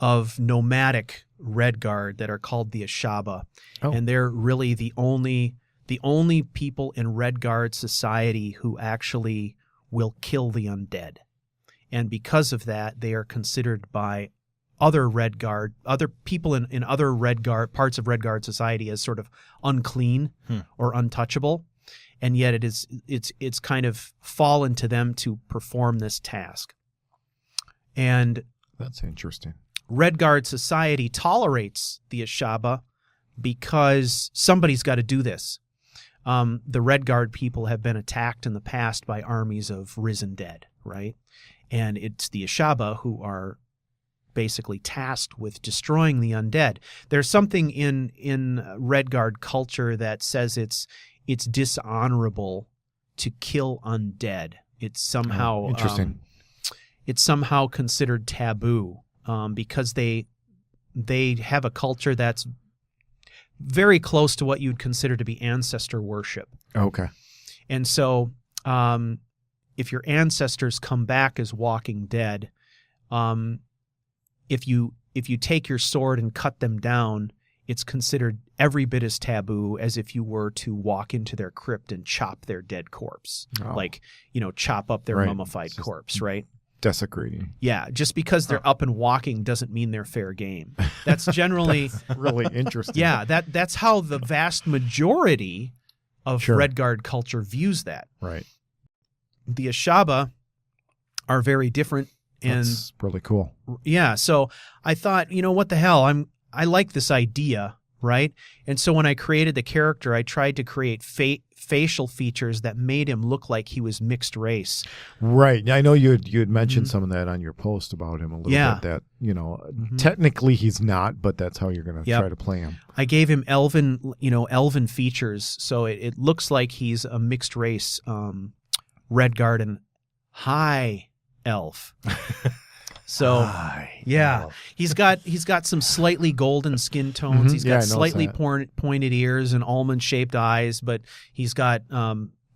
of nomadic Red Guard that are called the Ashaba. Oh. And they're really the only people in Red Guard society who actually will kill the undead. And because of that, they are considered by other people in other Red Guard, parts of Red Guard society as sort of unclean or untouchable. And yet it's kind of fallen to them to perform this task. And that's interesting. Red Guard society tolerates the Ashaba because somebody's got to do this. The Red Guard people have been attacked in the past by armies of risen dead, right? And it's the Ashaba who are basically tasked with destroying the undead. There's something in Red Guard culture that says it's dishonorable to kill undead. It's somehow interesting. It's somehow considered taboo because they have a culture that's very close to what you'd consider to be ancestor worship. Okay. And so if your ancestors come back as walking dead, if you take your sword and cut them down, it's considered every bit as taboo as if you were to walk into their crypt and chop their dead corpse. Oh. Like, chop up their mummified corpse, right? Desecrating. Yeah, just because they're up and walking doesn't mean they're fair game. That's generally that's really interesting. Yeah, that's how the vast majority of Red Guard culture views that. Right. The Ashaba are very different. And that's really cool. Yeah, so I thought, what the hell? I like this idea, right? And so when I created the character, I tried to create facial features that made him look like he was mixed race. Right. I know you had mentioned some of that on your post about him a little bit. That technically he's not, but that's how you're going to try to play him. I gave him elven features, so it looks like he's a mixed race Red Guard and high elf. So he's got some slightly golden skin tones. He's got slightly pointed ears and almond shaped eyes, but he's got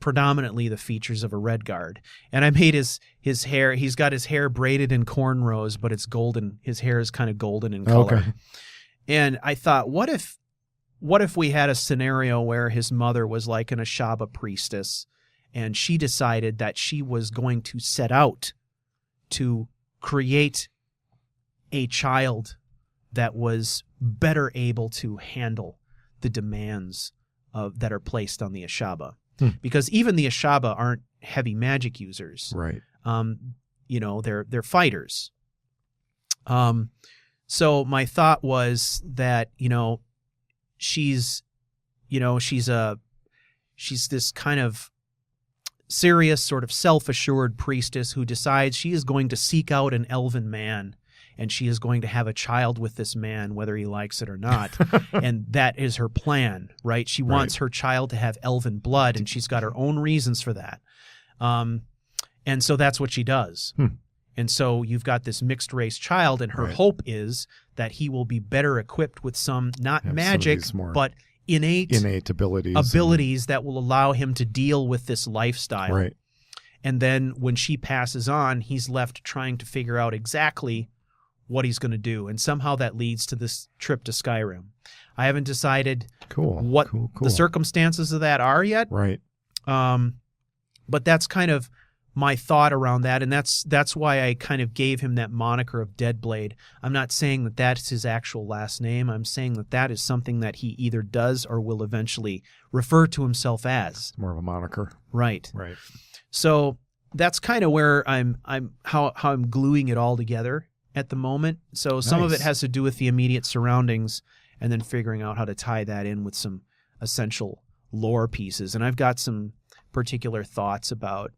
predominantly the features of a Red Guard. And I made his hair. He's got his hair braided in cornrows, but it's golden. His hair is kind of golden in color. Okay. And I thought, what if we had a scenario where his mother was like an Ashaba priestess, and she decided that she was going to set out to create a child that was better able to handle the demands that are placed on the Ashaba. Because even the Ashaba aren't heavy magic users. Right. They're fighters. So my thought was that, she's this kind of serious, sort of self-assured priestess who decides she is going to seek out an elven man, and she is going to have a child with this man, whether he likes it or not. And that is her plan, right? She wants her child to have elven blood, and she's got her own reasons for that. And so that's what she does. And so you've got this mixed race child, and her hope is that he will be better equipped with some, not magic, but innate abilities that will allow him to deal with this lifestyle. Right. And then when she passes on, he's left trying to figure out exactly what he's going to do. And somehow that leads to this trip to Skyrim. I haven't decided what the circumstances of that are yet. Right. But that's kind of my thought around that. And that's why I kind of gave him that moniker of Deadblade. I'm not saying that that's his actual last name. I'm saying that that is something that he either does or will eventually refer to himself as. It's more of a moniker. Right. Right. So that's kind of where I'm how I'm gluing it all together at the moment. So some of it has to do with the immediate surroundings and then figuring out how to tie that in with some essential lore pieces. And I've got some particular thoughts about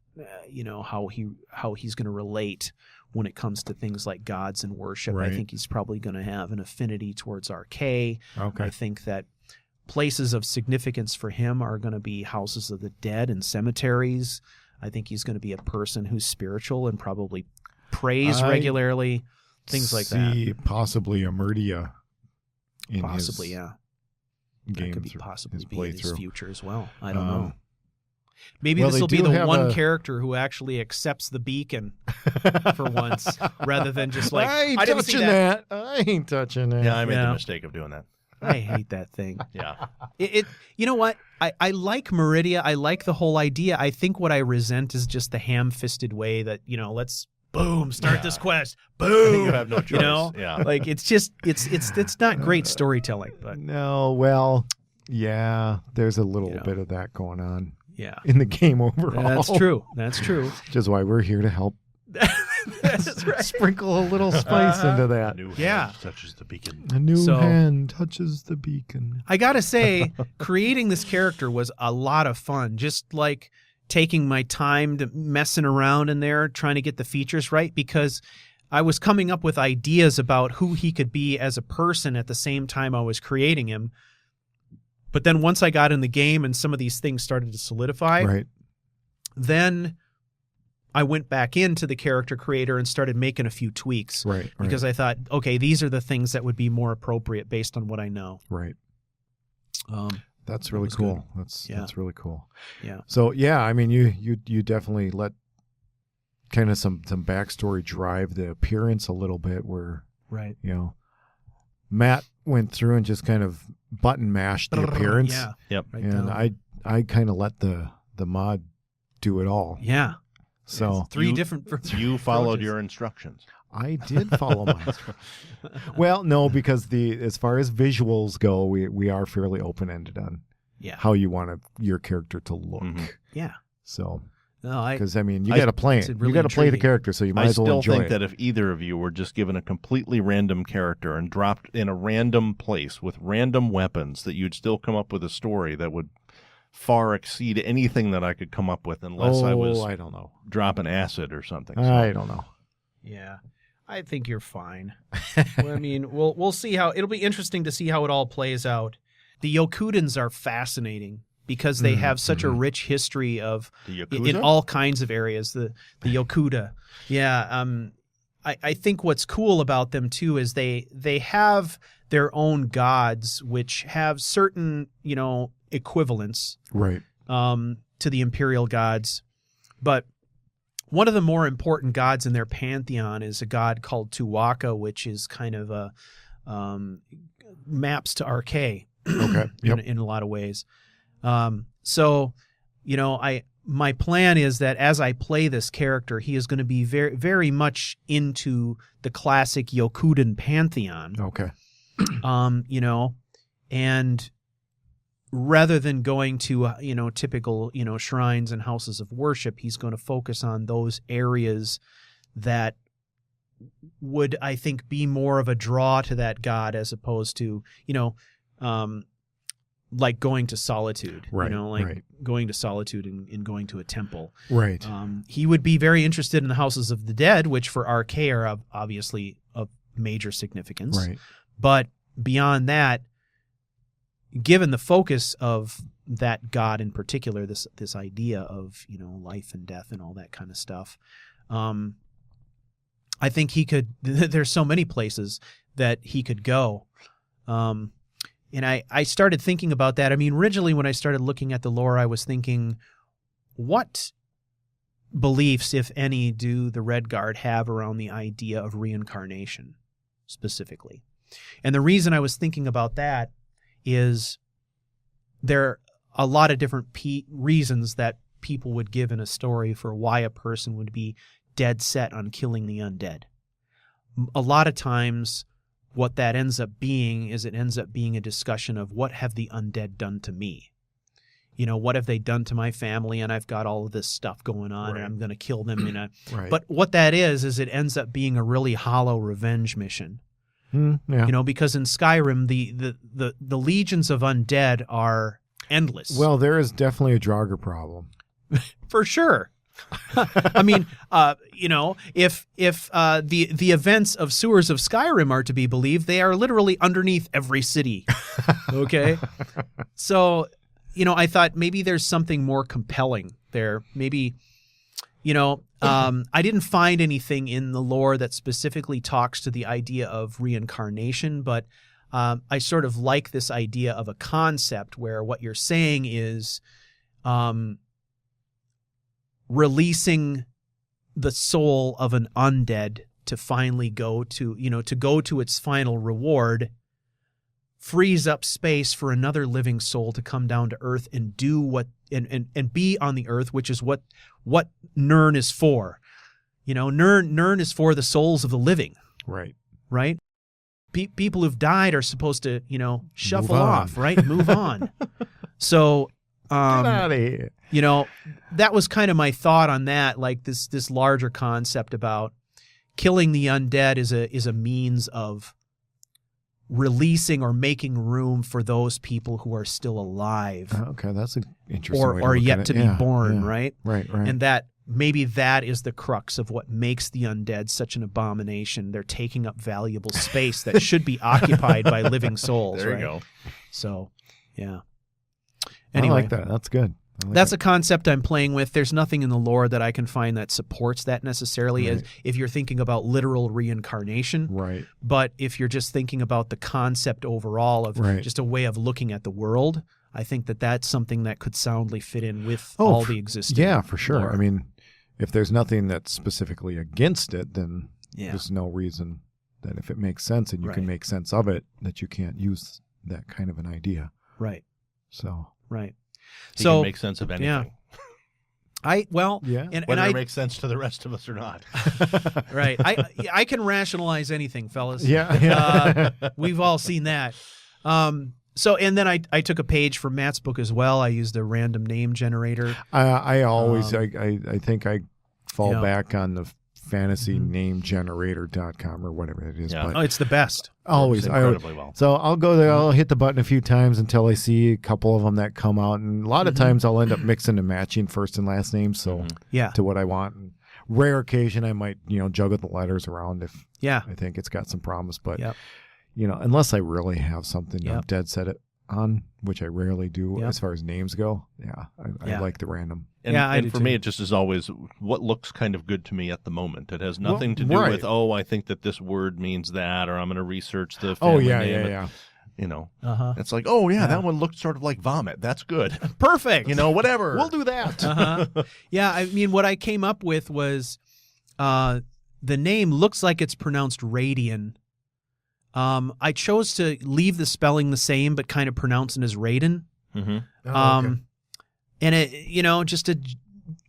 how he's going to relate when it comes to things like gods and worship. Right. I think he's probably going to have an affinity towards RK. Okay. I think that places of significance for him are going to be houses of the dead and cemeteries. I think he's going to be a person who's spiritual and probably prays regularly, things like that. Possibly a Murdia in possibly, his yeah. games, that could be possibly be in his playthrough. Future as well. I don't know. Maybe well, this will be the have one character who actually accepts the beacon for once, rather than just like, I ain't I didn't see touching that. I ain't touching that. Yeah, I made the mistake of doing that. I hate that thing. Yeah. You know what? I like Meridia. I like the whole idea. I think what I resent is just the ham-fisted way that, let's boom, start this quest. Boom. You have no choice. Yeah. Like it's just it's not great storytelling, but no, well, yeah, there's a little bit of that going on. Yeah. In the game overall. That's true. That's true. Which is why we're here to help. That's right. Sprinkle a little spice into that. A new hand touches the beacon. A new hand touches the beacon. I gotta say, creating this character was a lot of fun. Just like taking my time to messing around in there, trying to get the features right, because I was coming up with ideas about who he could be as a person at the same time I was creating him. But then once I got in the game and some of these things started to solidify, then I went back into the character creator and started making a few tweaks. Right. Because I thought, okay, these are the things that would be more appropriate based on what I know. Right. That's really cool. Good. That's really cool. Yeah. So yeah, I mean, you definitely let kind of some backstory drive the appearance a little bit, where Matt went through and just kind of button mashed the appearance. Yeah. Yep. Right and down. I kind of let the mod do it all. Yeah. So three different. You followed your instructions. I did follow my instructions. Well, no, because as far as visuals go, we are fairly open ended on how you want your character to look. Mm-hmm. Yeah. So. No, because I mean, you got to play it. Really you got to play the character, so you might as well enjoy it. I still think that if either of you were just given a completely random character and dropped in a random place with random weapons, that you'd still come up with a story that would far exceed anything that I could come up with, unless I was I don't know, dropping acid or something. So. I don't know. Yeah, I think you're fine. Well, I mean, we'll see how it'll be interesting to see how it all plays out. The Yokudans are fascinating, because they have such a rich history of in all kinds of areas. The Yokuda, I think what's cool about them too is they have their own gods, which have certain equivalents, right, to the imperial gods. But one of the more important gods in their pantheon is a god called Tuwaka, which is kind of a maps to RK. Okay, yep. in a lot of ways. So, my plan is that as I play this character, he is going to be very, very much into the classic Yokudan pantheon. Okay. And rather than going to, typical, shrines and houses of worship, he's going to focus on those areas that would, I think, be more of a draw to that god, as opposed to, like going to Solitude, right. going to Solitude and going to a temple. Right. He would be very interested in the houses of the dead, which for RK are obviously of major significance. Right. But beyond that, given the focus of that god in particular, this idea of, life and death and all that kind of stuff, I think he could, there's so many places that he could go. I started thinking about that. I mean, originally when I started looking at the lore, I was thinking, what beliefs, if any, do the Red Guard have around the idea of reincarnation specifically? And the reason I was thinking about that is there are a lot of different reasons that people would give in a story for why a person would be dead set on killing the undead. A lot of times what that ends up being is it ends up being a discussion of what have the undead done to me? You know, what have they done to my family? And I've got all of this stuff going on, and I'm going to kill them in a. Right. But what that is it ends up being a really hollow revenge mission. Yeah. You know, because in Skyrim, the legions of undead are endless. Well, there is definitely a Draugr problem. For sure. I mean, you know, if the events of Sewers of Skyrim are to be believed, they are literally underneath every city. Okay? So, you know, I thought maybe there's something more compelling there. Maybe, you know, I didn't find anything in the lore that specifically talks to the idea of reincarnation, but I sort of like this idea of a concept where what you're saying is releasing the soul of an undead to finally go to, you know, to go to its final reward, frees up space for another living soul to come down to earth and do what and be on the earth, which is what Nirn is for. You know, Nirn is for the souls of the living. Right. Right? People who've died are supposed to, you know, shuffle Move on. off, right? Move on. So Get out of here. you know, that was kind of my thought on that, like this larger concept about killing the undead is a means of releasing or making room for those people who are still alive Okay, that's an interesting way or look yet at to it. be born, right? Right. And that maybe that is the crux of what makes the undead such an abomination. They're taking up valuable space that should be occupied by living souls. There right? you go. So, yeah. Anyway, Anyway, I like that. That's good. I like that's it. a concept I'm playing with. There's nothing in the lore that I can find that supports that necessarily, as Right. if you're thinking about literal reincarnation. Right. But if you're just thinking about the concept overall of Right. just a way of looking at the world, I think that that's something that could soundly fit in with Oh, all the existing. Yeah, for sure. lore. I mean, if there's nothing that's specifically against it, then Yeah. there's no reason that if it makes sense and you can Right. make sense of it, that you can't use that kind of an idea. Right. So, Right. He So can make sense of anything. yeah. yeah. and Whether I it makes sense to the rest of us or not. right. I can rationalize anything, fellas. Yeah. We've all seen that. So, and then I took a page from Matt's book as well. I used a random name generator. I always, I think I fall Yeah. back on the fantasynamegenerator.com or whatever it is. Yeah. But Oh, it's the best. always, Works I always, incredibly well. so I'll go there. I'll hit the button a few times until I see a couple of them that come out, and a lot of times I'll end up mixing and matching first and last names, so Yeah. to what I want. And rare occasion, I might juggle the letters around if Yeah. I think it's got some promise, but Yep. unless I really have something I'm Yep. dead set it on, which I rarely do Yep. as far as names go. Yeah, I Yeah. like the random. And, Yeah, I and do for too. me, it just is always what looks kind of good to me at the moment. It has nothing to do right. with, I think that this word means that, or I'm going to research the Oh family yeah, name. yeah. Uh-huh. It's like, that one looked sort of like vomit. That's good. Perfect. Whatever. We'll do that. Uh-huh. Yeah, I mean, what I came up with was the name looks like it's pronounced Radian. I chose to leave the spelling the same, but kind of pronounce it as Raiden. Mm-hmm. Oh, okay. And it, just a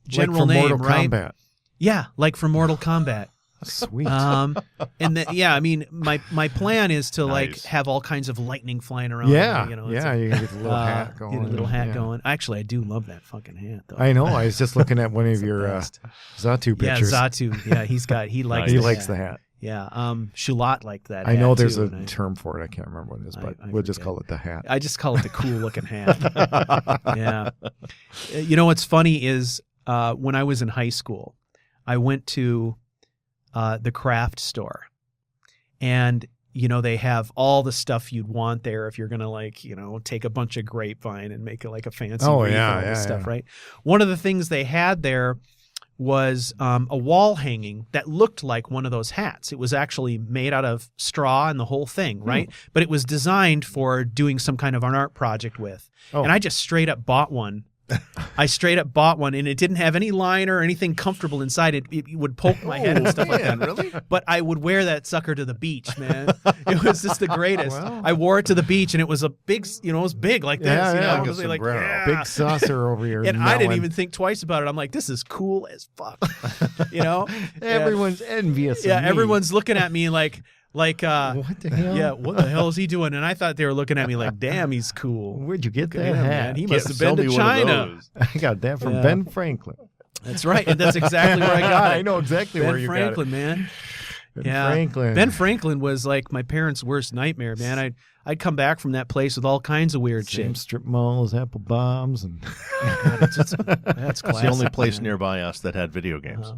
general like for name, Mortal right? Kombat. Yeah, like for Mortal Kombat. Sweet. And I mean, my plan is to like Nice. have all kinds of lightning flying around. yeah, it's yeah. You can get the little hat going. Get a little hat yeah. going. Actually, I do love that fucking hat, though. I know. I was just looking at one of It's the your best. Zatu Yeah, pictures. Zatu. Yeah, he likes. He the likes hat. the hat. Yeah, Shulat liked that. I know hat, there's too, a and term for it. I can't remember what it is, but I we'll just forget. call it the hat. I just call it the cool looking hat. Yeah. What's funny is when I was in high school, I went to the craft store, and they have all the stuff you'd want there if you're gonna take a bunch of grapevine and make it like a fancy wreath and all this stuff, right? One of the things they had there was a wall hanging that looked like one of those hats. It was actually made out of straw and the whole thing, right? But it was designed for doing some kind of an art project with. Oh. And I just straight up bought one. I straight up bought one, and it didn't have any liner or anything comfortable inside it. It would poke my head and stuff like that. Really? But I would wear that sucker to the beach, man. It was just the greatest. Wow. I wore it to the beach, and it was a big, it was big like this. Yeah, you know? yeah. It Like a was like, sombrero. yeah. Big saucer over here. And I didn't melon. even think twice about it. I'm like, this is cool as fuck. You know? Everyone's envious. Yeah, of me. everyone's looking at me like What the hell? yeah, what the hell is he doing? And I thought they were looking at me like, damn, he's cool. Where'd you get Look at that him, hat? man. He Yeah, must have sell been me to one of China. those. I got that from Yeah. Ben Franklin. That's right. And that's exactly where I got it. I know exactly Ben where you Franklin, man. got it. Yeah. Franklin. Ben Franklin was like my parents' worst nightmare, man. I'd come back from that place with all kinds of weird Same shit. strip malls, apple bombs, and That's It's classic. the only place man. nearby us that had video games.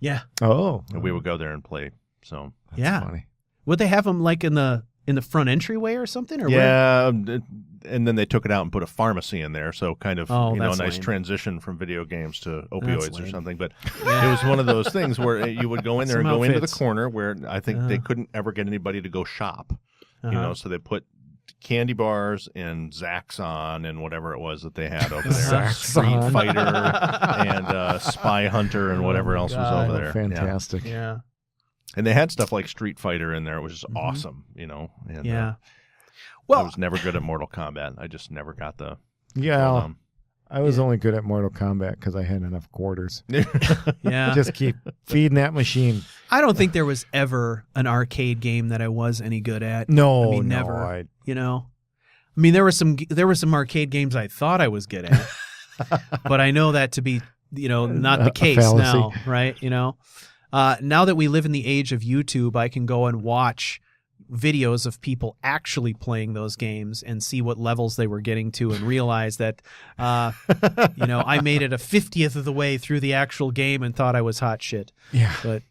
Yeah. And we would go there and play. So That's Yeah. funny. Would they have them like in the front entryway or something? Or where? yeah, and then they took it out and put a pharmacy in there. So kind of Oh, a that's nice lame. transition from video games to opioids or lame. something. But it was one of those things where you would go in there Somehow and go into the fits. corner where I think they couldn't ever get anybody to go shop. You know, so they put candy bars and Zaxxon and whatever it was that they had over there. Zaxxon. Street Fighter and Spy Hunter and whatever else was God. over there. Yeah. Fantastic. Yeah. And they had stuff like Street Fighter in there, which is awesome, you know. And, Yeah. I Well, was never good at Mortal Kombat. I just never got the... Yeah, I was Yeah. only good at Mortal Kombat because I had enough quarters. yeah. Just keep feeding that machine. I don't think there was ever an arcade game that I was any good at. No, I mean, no, never. You know, I mean, there were some arcade games I thought I was good at, but I know that to be, not the A case fallacy. now, right? Now that we live in the age of YouTube, I can go and watch videos of people actually playing those games and see what levels they were getting to and realize that, I made it a 50th of the way through the actual game and thought I was hot shit. Yeah, But,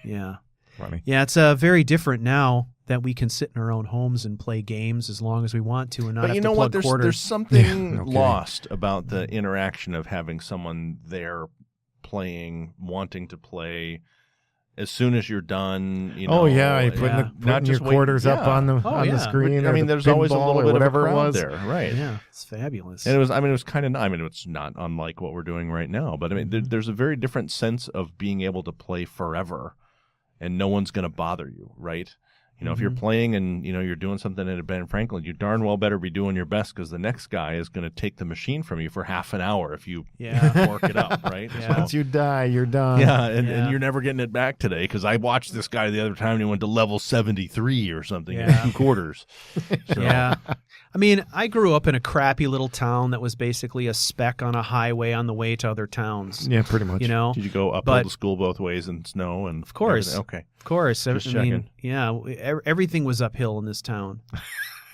yeah. funny. Yeah, it's very different now that we can sit in our own homes and play games as long as we want to and not But have you to know plug what? There's quarters. something Yeah, no kidding. lost about the interaction of having someone there playing, wanting to play. As soon as you're done, Oh yeah, you putting, yeah. the, Not putting your just wait- quarters up yeah. on the yeah. screen. I or mean, the there's always a pinball little or bit of a whatever crowd it was. there, right? Yeah, it's fabulous. And it was kind of. I mean, it's not unlike what we're doing right now. But I mean, there's a very different sense of being able to play forever, and no one's going to bother you, right? If you're playing and you're doing something at a Ben Franklin, you darn well better be doing your best because the next guy is going to take the machine from you for half an hour if you work it up, right? Yeah. Once you die, you're done. Yeah, and Yeah. you're never getting it back today because I watched this guy the other time and he went to level 73 or something in Yeah. 2 quarters. So, Yeah. I mean, I grew up in a crappy little town that was basically a speck on a highway on the way to other towns. Yeah, pretty much. Did you go uphill But- to school both ways in snow? And Of course. everything? Okay. Of course. Just I mean, checking. yeah, everything was uphill in this town.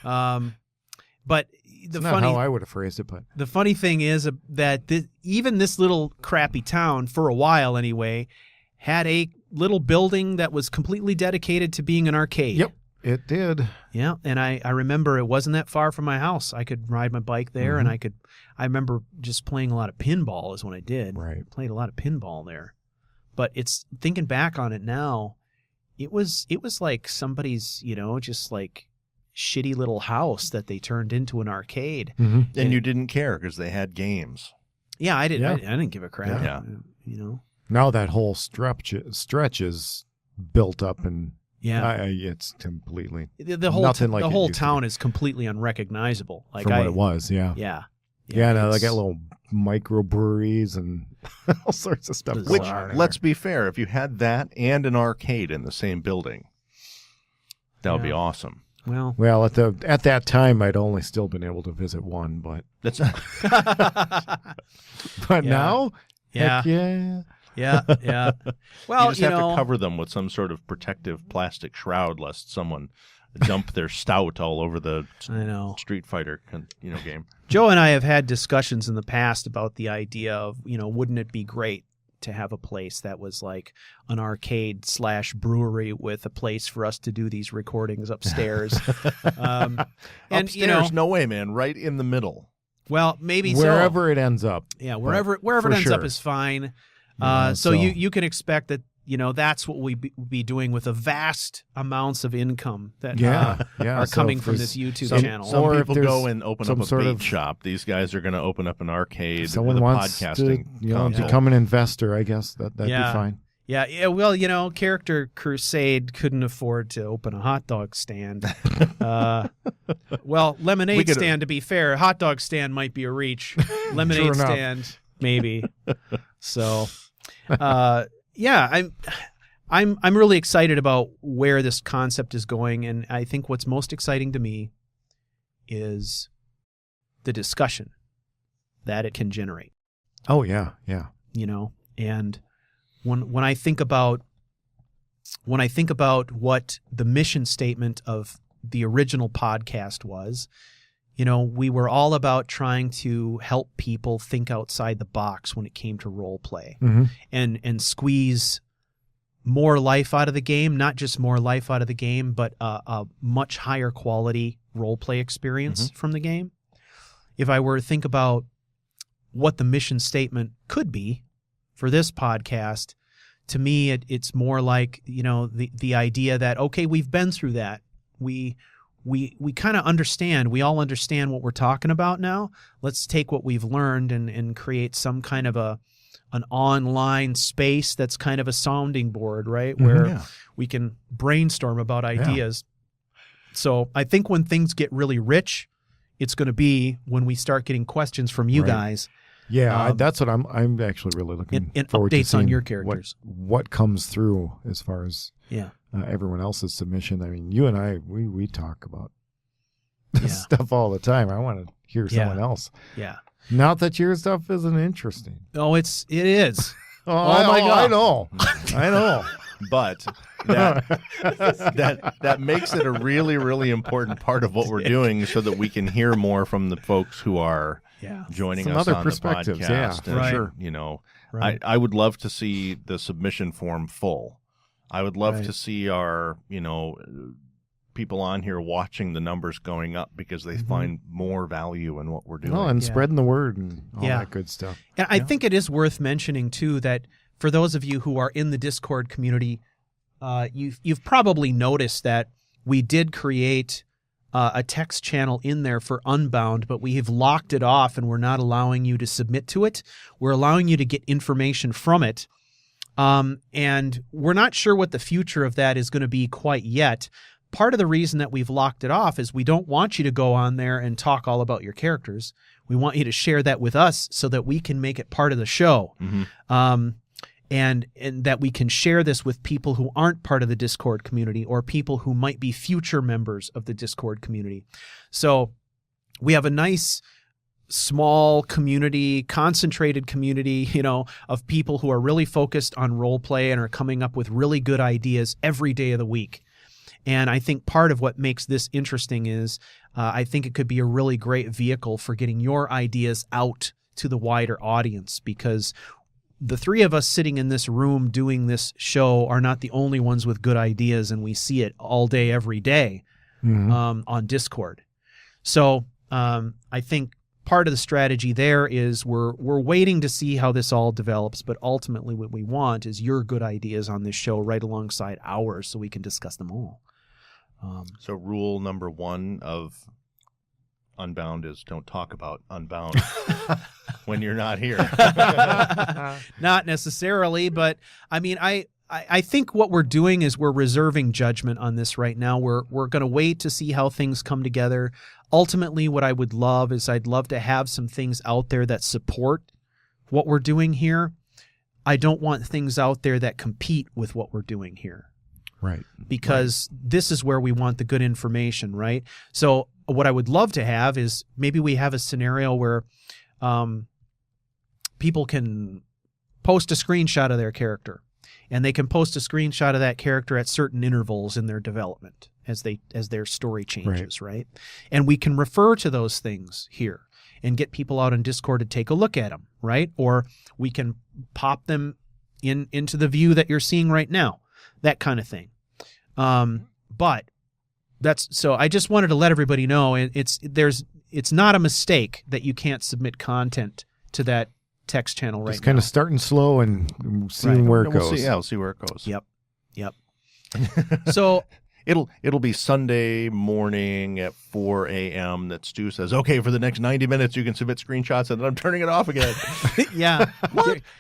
But the It's not how I would have phrased it, but The funny thing is that even this little crappy town, for a while anyway, had a little building that was completely dedicated to being an arcade. yep, it did. Yeah, and I remember it wasn't that far from my house. I could ride my bike there, and I remember just playing a lot of pinball is when I did. Right. Played a lot of pinball there. But it's thinking back on it now, it was like somebody's, just like shitty little house that they turned into an arcade. Mm-hmm. And you didn't care because they had games. Yeah, I didn't. Yeah. I didn't give a crap. Yeah. Now that whole stretch is built up, and Yeah. it's completely The whole nothing like the it whole used to town is completely unrecognizable. Like from what it was. Yeah, Yeah. yeah. No, they it's got little microbreweries and all sorts of stuff. Bizarre. Which, going on there. let's be fair, if you had that and an arcade in the same building, that would be Yeah. awesome. Well, Well, at that time, I'd only still been able to visit one, but That's but Yeah. now, yeah, heck yeah. yeah. Well, you just have to cover them with some sort of protective plastic shroud lest someone dump their stout all over the I know. Street Fighter game. Joe and I have had discussions in the past about the idea of, wouldn't it be great to have a place that was like an arcade / brewery with a place for us to do these recordings upstairs. And Upstairs, no way, man. Right in the middle. Well, maybe wherever it ends up. Yeah, wherever it ends up is fine. So you can expect that, that's what we be doing with the vast amounts of income that are coming from this YouTube channel. Some people go and open up a bait shop. These guys are going to open up an arcade. Someone wants to become an investor, I guess. That'd be fine. Yeah. Well, Character Crusade couldn't afford to open a hot dog stand. Lemonade stand, to be fair. Hot dog stand might be a reach. Lemonade stand, maybe. So, I'm really excited about where this concept is going, and I think what's most exciting to me is the discussion that it can generate. Oh yeah. And when I think about what the mission statement of the original podcast was, we were all about trying to help people think outside the box when it came to role play, and squeeze more life out of the game, not just more life out of the game, but a much higher quality role play experience from the game. If I were to think about what the mission statement could be for this podcast, to me, it's more like, the idea that, okay, we've been through that. We kind of understand. We all understand what we're talking about now. Let's take what we've learned and create some kind of an online space that's kind of a sounding board, right? Where we can brainstorm about ideas. So I think when things get really rich, it's going to be when we start getting questions from you guys. Yeah, that's what I'm actually really looking forward to updates seeing on your characters. What comes through as far as everyone else's submission. I mean, you and I, we talk about this stuff all the time. I want to hear someone else. Yeah. Not that your stuff isn't interesting. Oh, it is. Oh my God. I know. But that makes it a really, really important part of what we're doing, so that we can hear more from the folks who are joining us other on perspectives. the podcast. Yeah, for sure. I would love to see the submission form full. I would love to see our, people on here watching the numbers going up because they find more value in what we're doing. Oh, and spreading the word and all that good stuff. And I think it is worth mentioning, too, that for those of you who are in the Discord community, you've probably noticed that we did create a text channel in there for Unbound, but we have locked it off and we're not allowing you to submit to it. We're allowing you to get information from it. And we're not sure what the future of that is going to be quite yet. Part of the reason that we've locked it off is we don't want you to go on there and talk all about your characters. We want you to share that with us so that we can make it part of the show. And that we can share this with people who aren't part of the Discord community or people who might be future members of the Discord community. So we have a nice small community, concentrated community, of people who are really focused on role play and are coming up with really good ideas every day of the week. And I think part of what makes this interesting is I think it could be a really great vehicle for getting your ideas out to the wider audience, because the three of us sitting in this room doing this show are not the only ones with good ideas, and we see it all day, every day on Discord. So I think part of the strategy there is we're waiting to see how this all develops, but ultimately what we want is your good ideas on this show right alongside ours so we can discuss them all. So rule number 1 of Unbound is don't talk about Unbound when you're not here. Not necessarily, but I mean, I think what we're doing is we're reserving judgment on this right now. We're going to wait to see how things come together. Ultimately, what I would love is I'd love to have some things out there that support what we're doing here. I don't want things out there that compete with what we're doing here. Right. Because this is where we want the good information, right? So what I would love to have is maybe we have a scenario where people can post a screenshot of their character, and they can post a screenshot of that character at certain intervals in their development as their story changes, right? And we can refer to those things here and get people out on Discord to take a look at them, right? Or we can pop them into the view that you're seeing right now, that kind of thing. But that's so. I just wanted to let everybody know there's it's not a mistake that you can't submit content to that text channel right Just kind now. of starting slow and seeing where it goes. We'll see where it goes. Yep. So it'll be Sunday morning at 4 a.m. that Stu says, okay, for the next 90 minutes you can submit screenshots, and then I'm turning it off again. yeah,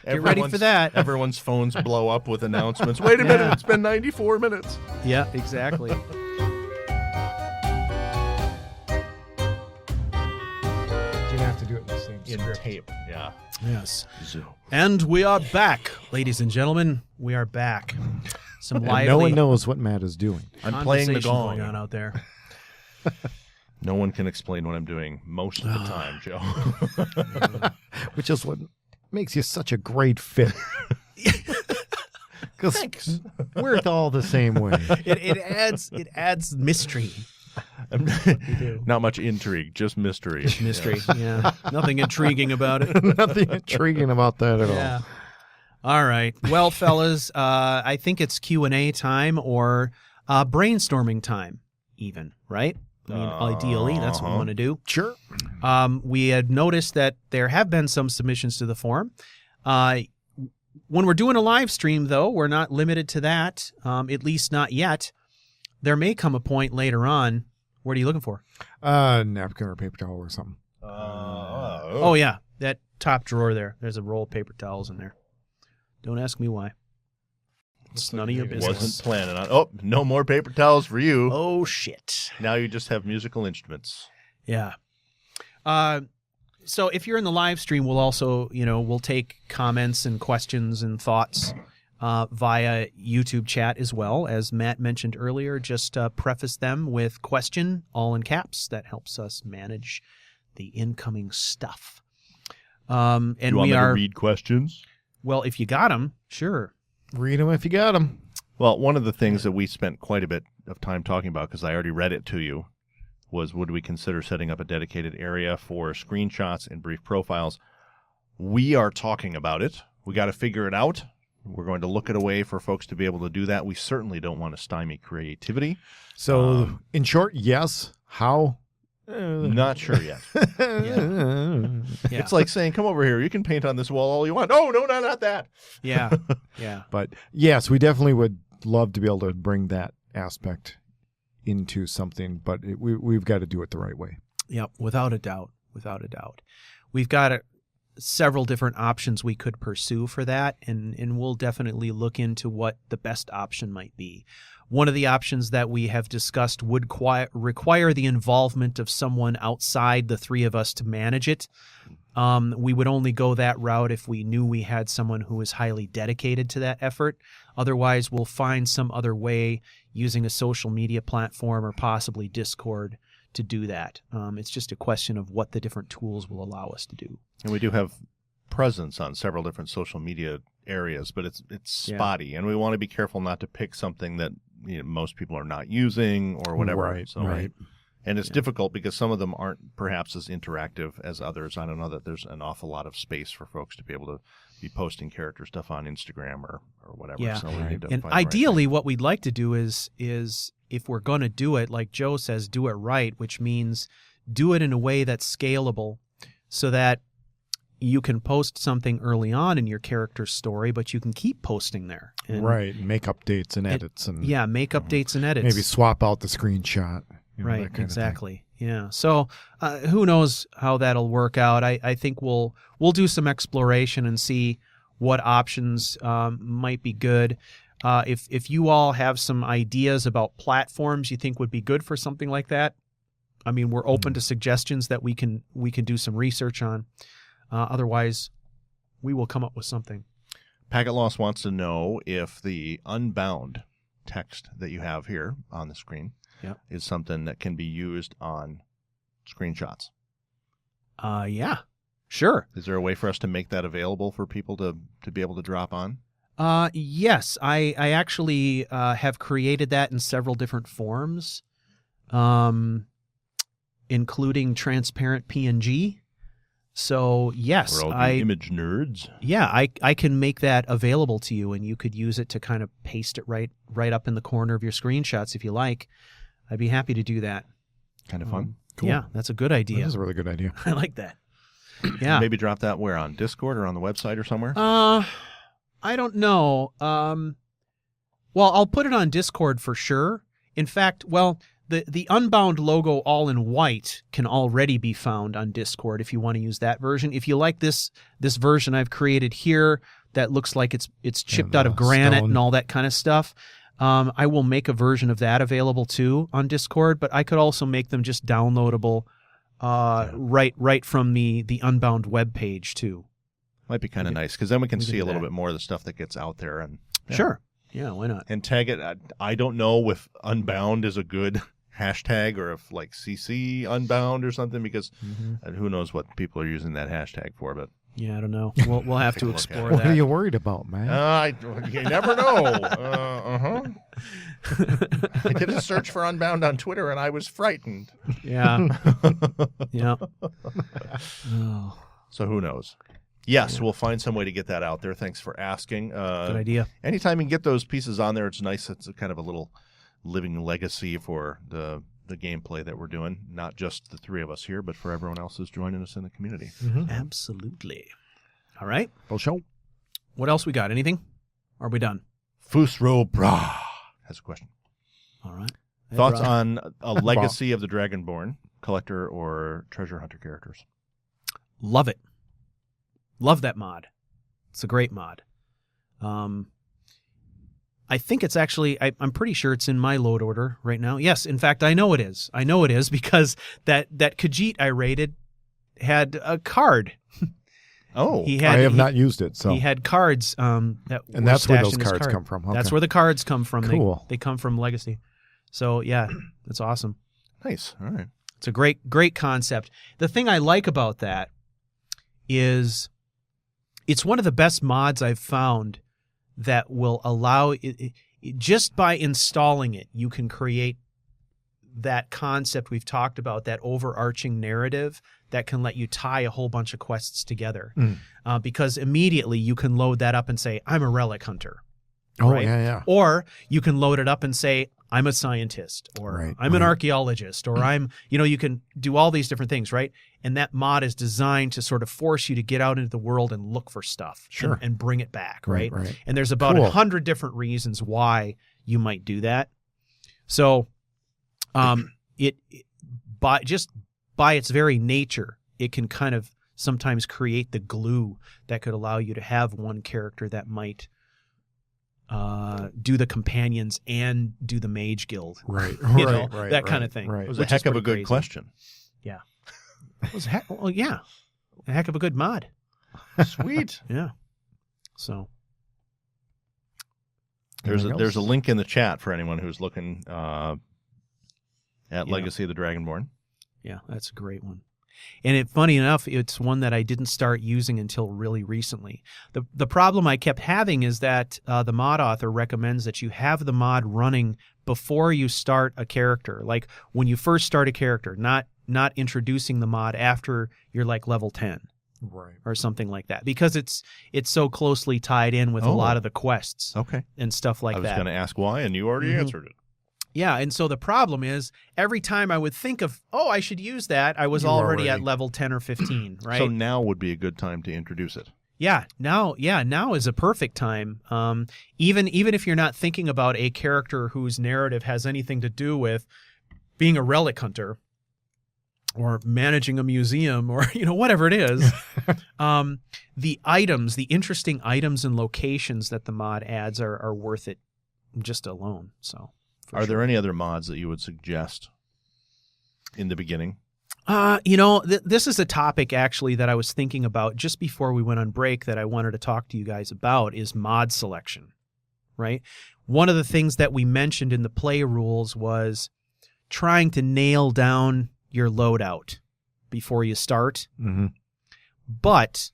get ready for that. Everyone's phones blow up with announcements. Wait a minute, it's been 94 minutes. Yeah, exactly. You're gonna have to do it in the same In script. tape, yeah. Yes. Zoom. And we are back, ladies and gentlemen. We are back. Some And lively no one knows what Matt is doing. I'm playing the conversation gong. going on out there. No one can explain what I'm doing most of the time, Joe. Which is what makes you such a great fit. Because we're all the same way. It adds mystery. Not much intrigue, just mystery. Mystery. Yeah. Nothing intriguing about it. Nothing intriguing about that at Yeah. all. All right. Well, fellas, I think it's Q&A time or brainstorming time even, right? I mean, ideally, that's what we want to do. Sure. We had noticed that there have been some submissions to the forum. When we're doing a live stream, though, we're not limited to that, at least not yet. There may come a point later on. What are you looking for? Napkin or paper towel or something. Oh, yeah. That top drawer there. There's a roll of paper towels in there. Don't ask me why. It's none of your business. Wasn't planning on. Oh, no more paper towels for you. Oh, shit. Now you just have musical instruments. Yeah. So if you're in the live stream, we'll also, we'll take comments and questions and thoughts via YouTube chat as well. As Matt mentioned earlier, just preface them with question, all in caps. That helps us manage the incoming stuff. And You want we me are to read questions? well. If you got them, sure. Read them if you got them. Well, one of the things that we spent quite a bit of time talking about, because I already read it to you, was would we consider setting up a dedicated area for screenshots and brief profiles? We are talking about it. We got to figure it out. We're going to look at a way for folks to be able to do that. We certainly don't want to stymie creativity. So, in short, yes. How? Not sure yet. Yeah. It's like saying, come over here. You can paint on this wall all you want. Oh, no, not that. Yeah. Yeah. But yes, we definitely would love to be able to bring that aspect into something, but we've got to do it the right way. Yep, without a doubt. Without a doubt. We've got several different options we could pursue for that, and we'll definitely look into what the best option might be. One of the options that we have discussed would require the involvement of someone outside the three of us to manage it. We would only go that route if we knew we had someone who was highly dedicated to that effort. Otherwise, we'll find some other way using a social media platform or possibly Discord to do that. It's just a question of what the different tools will allow us to do. And we do have presence on several different social media areas, but it's spotty, and we want to be careful not to pick something that most people are not using or whatever. Right, So, right. And it's difficult because some of them aren't perhaps as interactive as others. I don't know that there's an awful lot of space for folks to be able to be posting character stuff on Instagram or whatever. Yeah. So we need to And find the right ideally, thing. what we'd like to do is if we're going to do it, like Joe says, do it right, which means do it in a way that's scalable so that you can post something early on in your character's story, but you can keep posting there. And Right. Make updates and edits. And yeah, make updates and edits. maybe swap out the screenshot. Right, that kind exactly. Yeah. So who knows how that'll work out. I think we'll do some exploration and see what options might be good. If you all have some ideas about platforms you think would be good for something like that, I mean, we're open to suggestions that we can do some research on. Otherwise, we will come up with something. Packet Loss wants to know if the Unbound text that you have here on the screen is something that can be used on screenshots. Yeah, sure. Is there a way for us to make that available for people to be able to drop on? Yes, I actually have created that in several different forms, including transparent PNG. So yes, For all the image nerds. Yeah, I can make that available to you, and you could use it to kind of paste it right up in the corner of your screenshots if you like. I'd be happy to do that. Kind of fun. Cool. Yeah, that's a good idea. That's a really good idea. I like that. Yeah. Maybe drop that where, on Discord or on the website or somewhere? I don't know. Well, I'll put it on Discord for sure. In fact, the Unbound logo all in white can already be found on Discord if you want to use that version. If you like this version I've created here that looks like it's chipped out of granite stone. and all that kind of stuff, I will make a version of that available too on Discord, but I could also make them just downloadable right from the Unbound webpage too. Might be kind of nice, because then we can we can see do a little that. bit more of the stuff that gets out there. And Sure. Yeah, why not? And tag it. I don't know if Unbound is a good hashtag, or if like CC Unbound or something, because who knows what people are using that hashtag for. But Yeah, I don't know. We'll have to Take a look at explore it. What that. are you worried about, man? you never know. I did a search for Unbound on Twitter, and I was frightened. Yeah. Yeah. Oh, So who knows? Yes, we'll find some way to get that out there. Thanks for asking. good idea. Anytime you can get those pieces on there, it's nice. It's a kind of a little living legacy for the gameplay that we're doing. Not just the three of us here, but for everyone else who's joining us in the community. Absolutely. All right. Well, show. What else we got? Anything? Are we done? Fusro Bra has a question. All right. Thoughts on a legacy of the Dragonborn, collector or treasure hunter characters? Love it. Love that mod. It's a great mod. I think it's actually, I'm pretty sure it's in my load order right now. Yes, in fact, I know it is. I know it is because that Khajiit I raided had a card. Oh, I have not used it, so He had cards that and were that's where stashed those in his cards card. come from. Okay. That's where the cards come from. Cool. They come from Legacy. So, yeah, that's awesome. nice. All right. It's a great concept. The thing I like about that is it's one of the best mods I've found that will allow it, just by installing it, you can create that concept we've talked about, that overarching narrative that can let you tie a whole bunch of quests together. Because immediately you can load that up and say, I'm a relic hunter. Oh, right? yeah. Or you can load it up and say, I'm a scientist, or Right, I'm an right. archaeologist, or I'm, you can do all these different things, right? And that mod is designed to sort of force you to get out into the world and look for stuff Sure. and bring it back, right? Right. And there's about Cool. 100 different reasons why you might do that. So by its very nature, it can kind of sometimes create the glue that could allow you to have one character that might do the companions and do the mage guild. Right. You know, right. that kind of thing. Right. It was Which a is heck of a pretty good crazy. question. It was a heck of a good mod. Sweet. Yeah. So There's Anything a else? link in the chat for anyone who's looking at Yeah. Legacy of the Dragonborn. yeah, that's a great one. And funny enough, it's one that I didn't start using until really recently. The problem I kept having is that the mod author recommends that you have the mod running before you start a character. Like when you first start a character, not introducing the mod after you're like level 10 Right. or something like that, because it's so closely tied in with a lot of the quests Okay. and stuff like I was that. going to ask why, and you already answered it. Yeah, and so the problem is every time I would think of, I should use that, I was You already at already- level 10 or 15, right? So now would be a good time to introduce it. Now is a perfect time. Even if you're not thinking about a character whose narrative has anything to do with being a relic hunter or managing a museum or whatever it is, the interesting items and locations that the mod adds are worth it just alone. So, Are there any other mods that you would suggest in the beginning? This is a topic actually that I was thinking about just before we went on break that I wanted to talk to you guys about is mod selection, right? One of the things that we mentioned in the play rules was trying to nail down your loadout before you start. Mm-hmm. But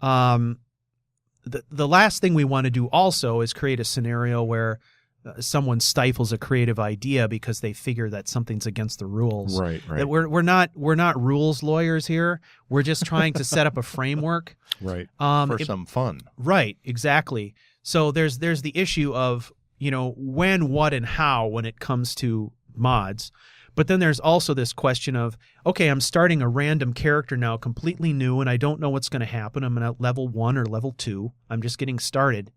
the last thing we want to do also is create a scenario where someone stifles a creative idea because they figure that something's against the rules. Right. That we're not rules lawyers here. We're just trying to set up a framework. Right. For some fun. Right, exactly. So there's the issue of when, what, and how when it comes to mods. But then there's also this question of, okay, I'm starting a random character now, completely new, and I don't know what's going to happen. I'm at level 1 or level 2. I'm just getting started.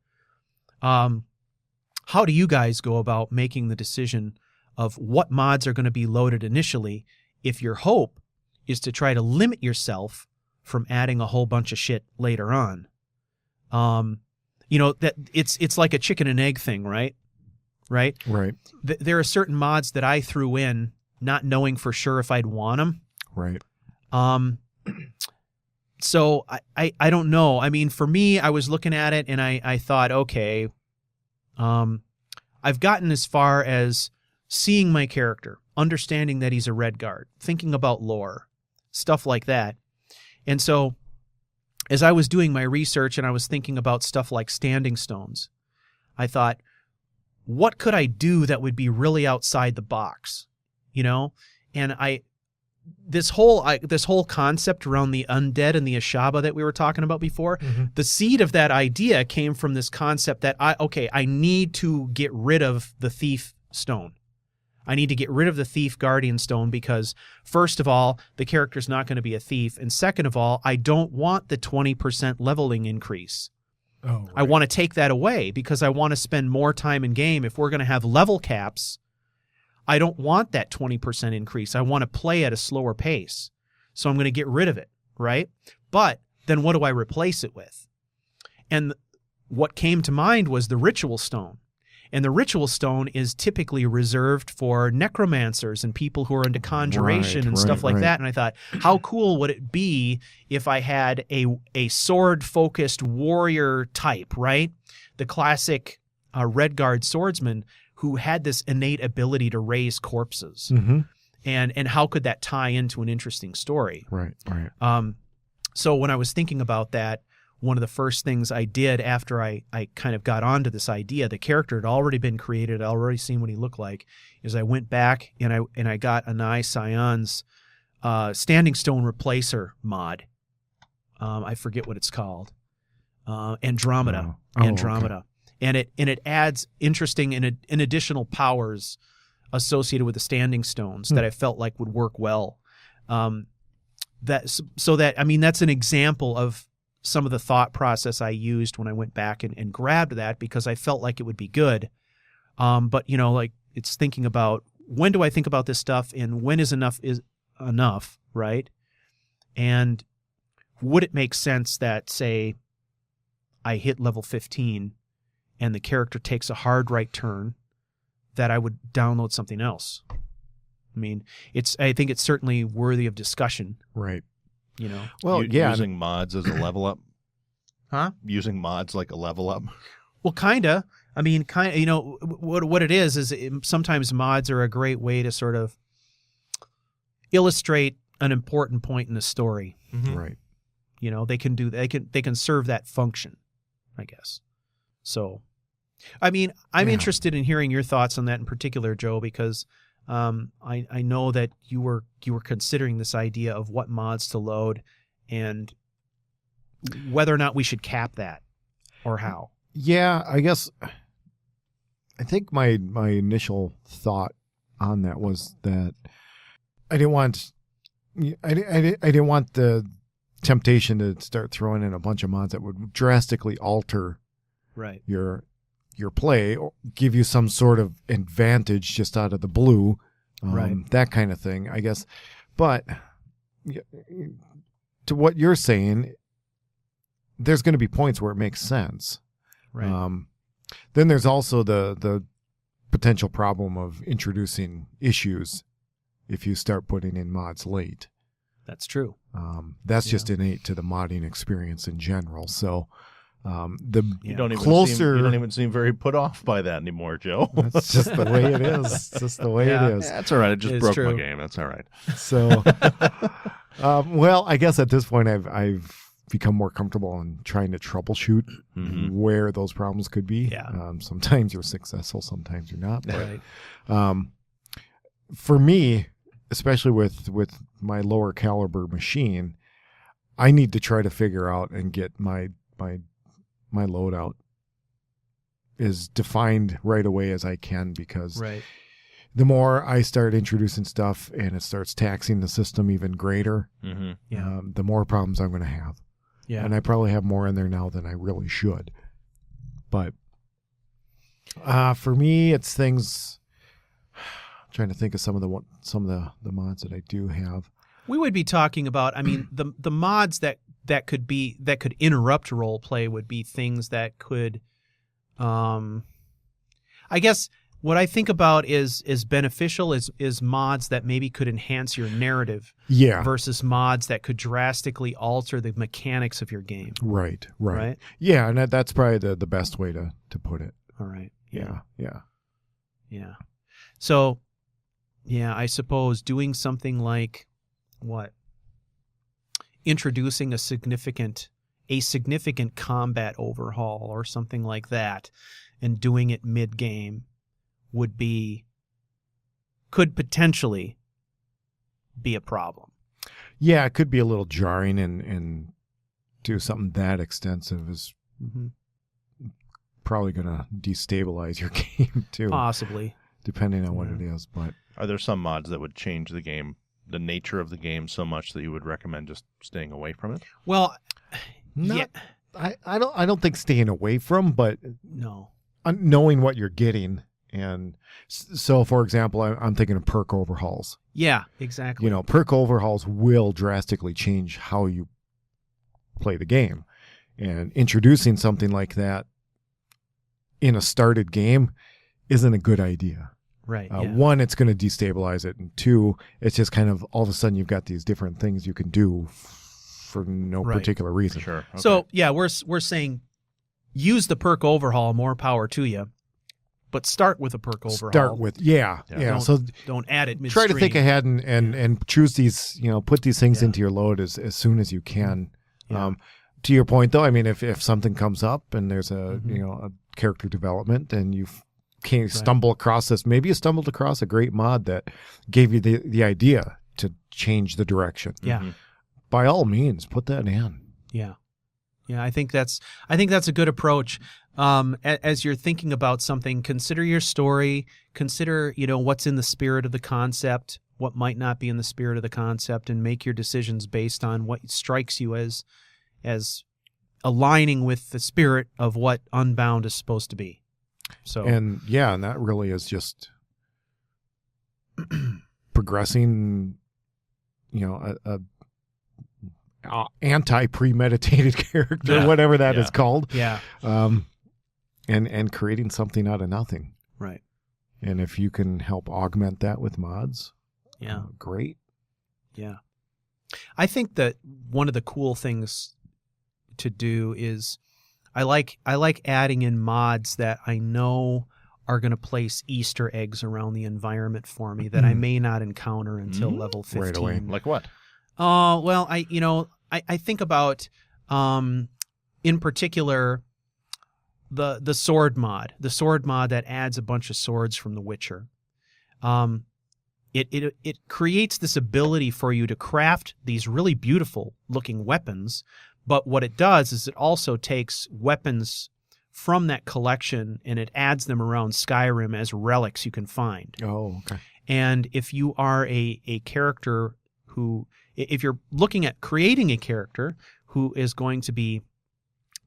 How do you guys go about making the decision of what mods are going to be loaded initially if your hope is to try to limit yourself from adding a whole bunch of shit later on? That it's like a chicken and egg thing, right? Right. There are certain mods that I threw in not knowing for sure if I'd want them. Right. So I don't know. I mean, for me, I was looking at it and I thought, okay, I've gotten as far as seeing my character, understanding that he's a red guard, thinking about lore, stuff like that. And so as I was doing my research and I was thinking about stuff like standing stones, I thought, what could I do that would be really outside the box? And this whole concept around the undead and the Ashaba that we were talking about before, the seed of that idea came from this concept that I need to get rid of the thief stone. I need to get rid of the thief guardian stone because, first of all, the character's not going to be a thief, and second of all, I don't want the 20% leveling increase. Oh, right. I want to take that away because I want to spend more time in game. If we're going to have level caps, I don't want that 20% increase. I want to play at a slower pace. So I'm going to get rid of it, right? But then what do I replace it with? And what came to mind was the ritual stone. And the ritual stone is typically reserved for necromancers and people who are into conjuration and stuff like that. And I thought, how cool would it be if I had a sword-focused warrior type, right? The classic Red Guard swordsman who had this innate ability to raise corpses. And how could that tie into an interesting story? Right. So when I was thinking about that, one of the first things I did after I kind of got onto this idea, the character had already been created, I'd already seen what he looked like, is I went back and I got Anai Sion's Standing Stone Replacer mod. I forget what it's called. Andromeda. Andromeda. Okay. And it adds interesting and additional powers associated with the Standing Stones that I felt like would work well. That's an example of some of the thought process I used when I went back and grabbed that because I felt like it would be good. But it's thinking about when do I think about this stuff and when is enough, right? And would it make sense that, say, I hit level 15 and the character takes a hard right turn, that I would download something else? I mean, I think it's certainly worthy of discussion. Right. Well, using mods as a level up. Huh? Using mods like a level up. Well, kinda. I mean, what it is sometimes mods are a great way to sort of illustrate an important point in the story. Right. They can serve that function, I guess. So, I mean, I'm interested in hearing your thoughts on that in particular, Joe, because I know that you were considering this idea of what mods to load and whether or not we should cap that or how. Yeah, I guess I think my initial thought on that was that I didn't want the temptation to start throwing in a bunch of mods that would drastically alter your play or give you some sort of advantage just out of the blue, that kind of thing, I guess. But to what you're saying, there's going to be points where it makes sense. Right. Then there's also the potential problem of introducing issues if you start putting in mods late. That's true. That's just innate to the modding experience in general. So you don't even seem very put off by that anymore, Joe. That's just the way it is. It's just the way it is. That's all right. It just broke my game. That's all right. So, well, I guess at this point I've become more comfortable in trying to troubleshoot where those problems could be. Yeah. Sometimes you're successful, sometimes you're not. But, right. For me, especially with my lower caliber machine, I need to try to figure out and get my loadout as defined right away as I can, because the more I start introducing stuff and it starts taxing the system even greater, the more problems I'm going to have. Yeah. And I probably have more in there now than I really should. But for me, it's things. I'm trying to think of some of the mods that I do have. We would be talking about. I mean, the mods that could interrupt role play would be things that could. I guess what I think about is beneficial is mods that maybe could enhance your narrative. Yeah. Versus mods that could drastically alter the mechanics of your game. Right. Yeah, and that's probably the best way to put it. All right. Yeah. So, yeah, I suppose doing something like what? Introducing a significant combat overhaul or something like that and doing it mid-game could potentially be a problem. Yeah, it could be a little jarring and do something that extensive is probably going to destabilize your game too. Possibly. Depending on what it is. But are there some mods that would change the nature of the game so much that you would recommend just staying away from it? Well, I don't think staying away from, but no. Knowing what you're getting. And so, for example, I'm thinking of perk overhauls. Yeah, exactly. Perk overhauls will drastically change how you play the game. And introducing something like that in a started game isn't a good idea. Right. One, it's going to destabilize it. And two, it's just kind of all of a sudden you've got these different things you can do for no particular reason. Sure. Okay. So, yeah, we're saying use the perk overhaul, more power to you. But start with a perk overhaul. Start with, yeah. So don't add it midstream. Try to think ahead and choose these, put these things into your load as soon as you can. Yeah. To your point, though, I mean, if something comes up and there's a character development and you stumble across this, maybe you stumbled across a great mod that gave you the idea to change the direction. Yeah. By all means, put that in. Yeah. Yeah, I think that's a good approach. As you're thinking about something, consider your story, consider, what's in the spirit of the concept, what might not be in the spirit of the concept, and make your decisions based on what strikes you as aligning with the spirit of what Unbound is supposed to be. So and that really is just progressing, a anti-premeditated character, whatever that is called. Yeah. And creating something out of nothing. Right. And if you can help augment that with mods, great. Yeah. I think that one of the cool things to do is I like adding in mods that I know are going to place Easter eggs around the environment for me that I may not encounter until level 15. Right away. Like what? Well, I think about in particular the sword mod that adds a bunch of swords from The Witcher. It creates this ability for you to craft these really beautiful looking weapons, but what it does is it also takes weapons from that collection and it adds them around Skyrim as relics you can find. Oh, okay. And if you are a character if you're looking at creating a character who is going to be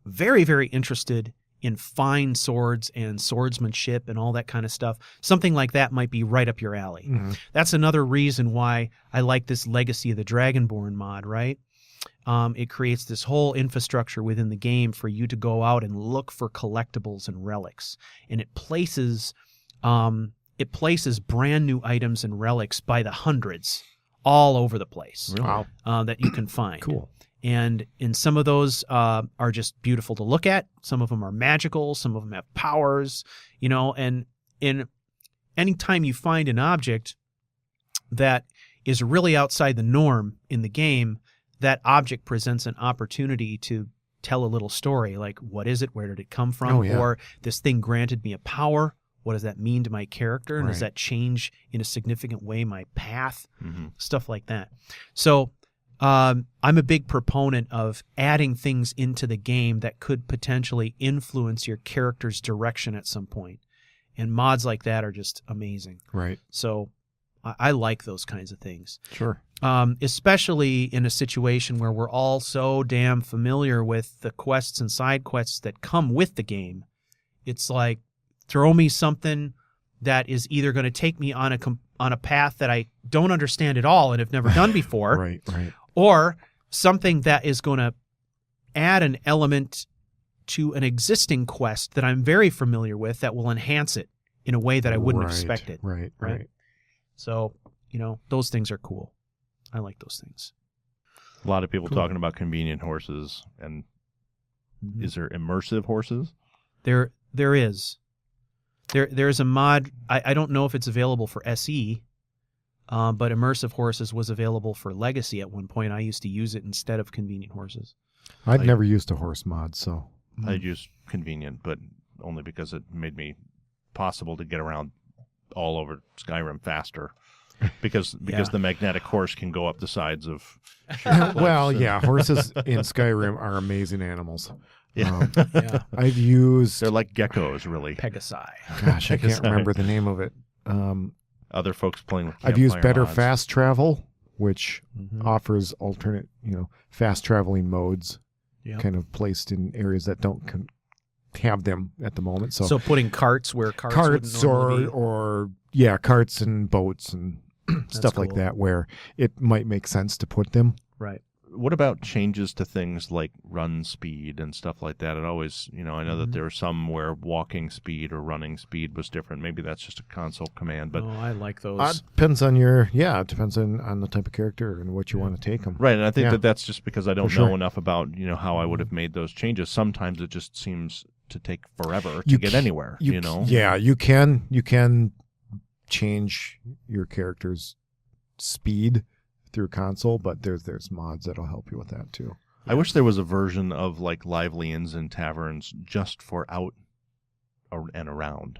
very, very interested in fine swords and swordsmanship and all that kind of stuff, something like that might be right up your alley. Mm-hmm. That's another reason why I like this Legacy of the Dragonborn mod, right? It creates this whole infrastructure within the game for you to go out and look for collectibles and relics. And it places brand new items and relics by the hundreds all over the place. Wow. That you can find. Cool. And some of those are just beautiful to look at. Some of them are magical. Some of them have powers, and any time you find an object that is really outside the norm in the game, that object presents an opportunity to tell a little story, like what is it? Where did it come from? Oh, yeah. Or this thing granted me a power. What does that mean to my character? And does that change in a significant way my path? Mm-hmm. Stuff like that. So I'm a big proponent of adding things into the game that could potentially influence your character's direction at some point. And mods like that are just amazing. Right. So I like those kinds of things. Sure. Especially in a situation where we're all so damn familiar with the quests and side quests that come with the game. It's like, throw me something that is either going to take me on a path that I don't understand at all and have never done before, Right. or something that is going to add an element to an existing quest that I'm very familiar with that will enhance it in a way that I wouldn't expect it. Right. So, those things are cool. I like those things. A lot of people Cool. talking about convenient horses, and is there immersive horses? There is. There's a mod. I don't know if it's available for SE, but Immersive Horses was available for Legacy at one point. I used to use it instead of Convenient Horses. I'd never used a horse mod, so I used convenient, but only because it made me possible to get around all over Skyrim faster. Because the magnetic horse can go up the sides of. well, yeah, horses in Skyrim are amazing animals. Yeah. Yeah. I've used. They're like geckos, really. Pegasi. Gosh, I can't remember the name of it. Other folks playing with I've used campfire Better mods. Fast Travel, which Mhm. offers alternate, fast traveling modes, Yep. kind of placed in areas that don't have them at the moment. So, So putting carts where carts carts wouldn't normally be. or carts and boats and stuff like cool. that, where it might make sense to put them. Right. What about changes to things like run speed and stuff like that? It always, I know that there were some where walking speed or running speed was different. Maybe that's just a console command, but I like those. Depends on it depends on the type of character and what you want to take them. right. And I think Yeah. that's just because I don't For sure. know enough about, how I would have made those changes. Sometimes it just seems to take forever to You get c- anywhere, Yeah, you can change your character's speed through console, but there's mods that'll help you with that too. I wish there was a version of like lively inns and taverns just for out and around.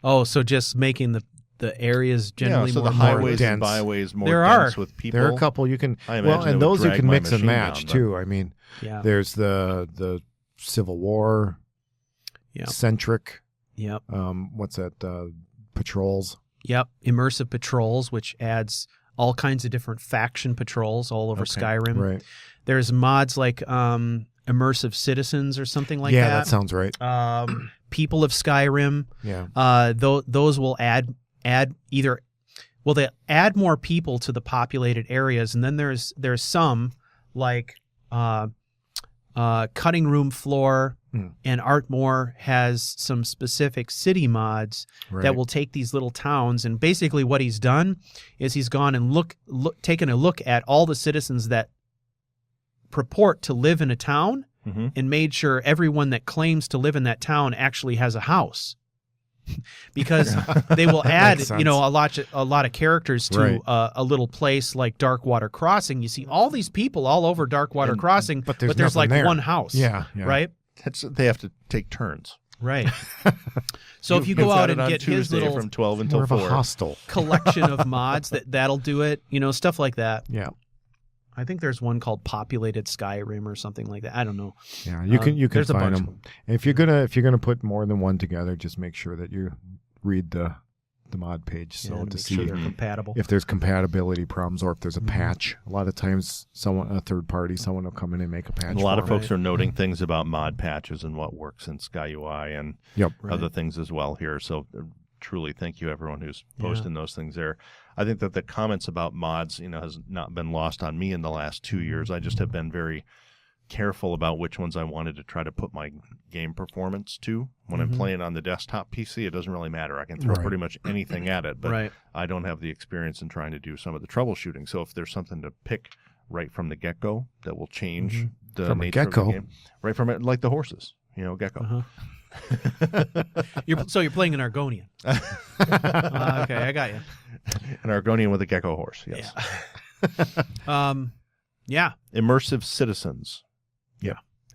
Oh, so just making the areas generally so more the highways dense. and byways more There dense are. with people. There are a couple you can I imagine it and would those you drag can my mix and machine match down, too. I mean, Yeah. there's the Civil War Yep. centric. Yep. What's that? Patrols. Yep. Immersive patrols, which adds all kinds of different faction patrols all over Okay. Skyrim. Right. There's mods like Immersive Citizens or something like yeah, that. that sounds right. People of Skyrim. Yeah. Those will add either. Well, they add more people to the populated areas, and then there's some like Cutting Room Floor and Artmore has some specific city mods Right. that will take these little towns, and basically what he's done is he's gone and taken a look at all the citizens that purport to live in a town Mhm. and made sure everyone that claims to live in that town actually has a house. Because they will add, Makes sense. a lot of characters to Right. a little place like Darkwater Crossing. You see all these people all over Darkwater Crossing, but but there's there's like nothing there. one house. Yeah. Right? They have to take turns. Right. So if you go It's out added and on get his Tuesday little from 12 More until of a 4. hostel. collection of mods, that'll do it. Stuff like that. Yeah. I think there's one called Populated Skyrim or something like that. I don't know. Yeah. You can there's a find bunch of them. If you're gonna put more than one together, just make sure that you read the mod page Yeah, to make see sure they're compatible. if there's compatibility problems or if there's a patch. A lot of times, a third party, someone will come in and make a patch. And a lot of for 'em. folks are noting things about mod patches and what works in SkyUI and Yep. other things as well here. So truly thank you everyone who's posting those things there. I think that the comments about mods, has not been lost on me in the last 2 years. I just have been very careful about which ones I wanted to try to put my game performance to. When I'm playing on the desktop PC, it doesn't really matter. I can throw Right. pretty much anything at it, but Right. I don't have the experience in trying to do some of the troubleshooting. So if there's something to pick right from the get-go that will change the From a nature get-go? of the game, right from it, like the horses, gecko. You're playing an Argonian. Okay, I got you. An Argonian with a gecko horse, yes. Yeah. Immersive citizens.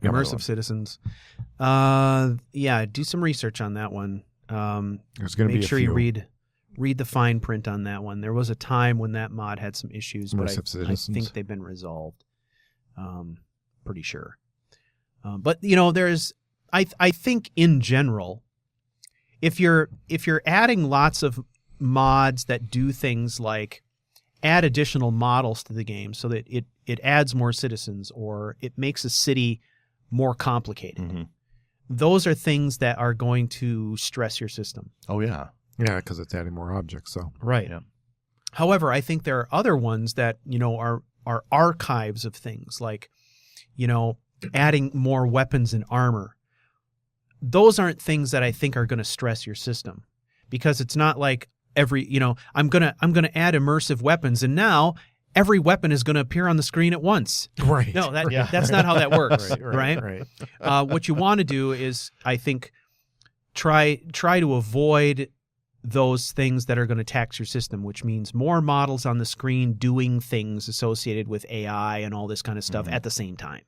Immersive Citizens. Do some research on that one. There's going to be Make a sure few. you read the fine print on that one. There was a time when that mod had some issues, but Immersive I Citizens. think they've been resolved. Pretty sure. But there's I think in general, if you're adding lots of mods that do things like add additional models to the game so that it adds more citizens or it makes a city more complicated. Mm-hmm. Those are things that are going to stress your system. Oh, yeah. Yeah, because it's adding more objects. So Right. Yeah. However, I think there are other ones that, are archives of things like, adding more weapons and armor. Those aren't things that I think are going to stress your system, because it's not like I'm going to add immersive weapons and now every weapon is going to appear on the screen at once. right. No, that's not how that works, right? Right. What you want to do is, I think, try to avoid those things that are going to tax your system, which means more models on the screen doing things associated with AI and all this kind of stuff at the same time.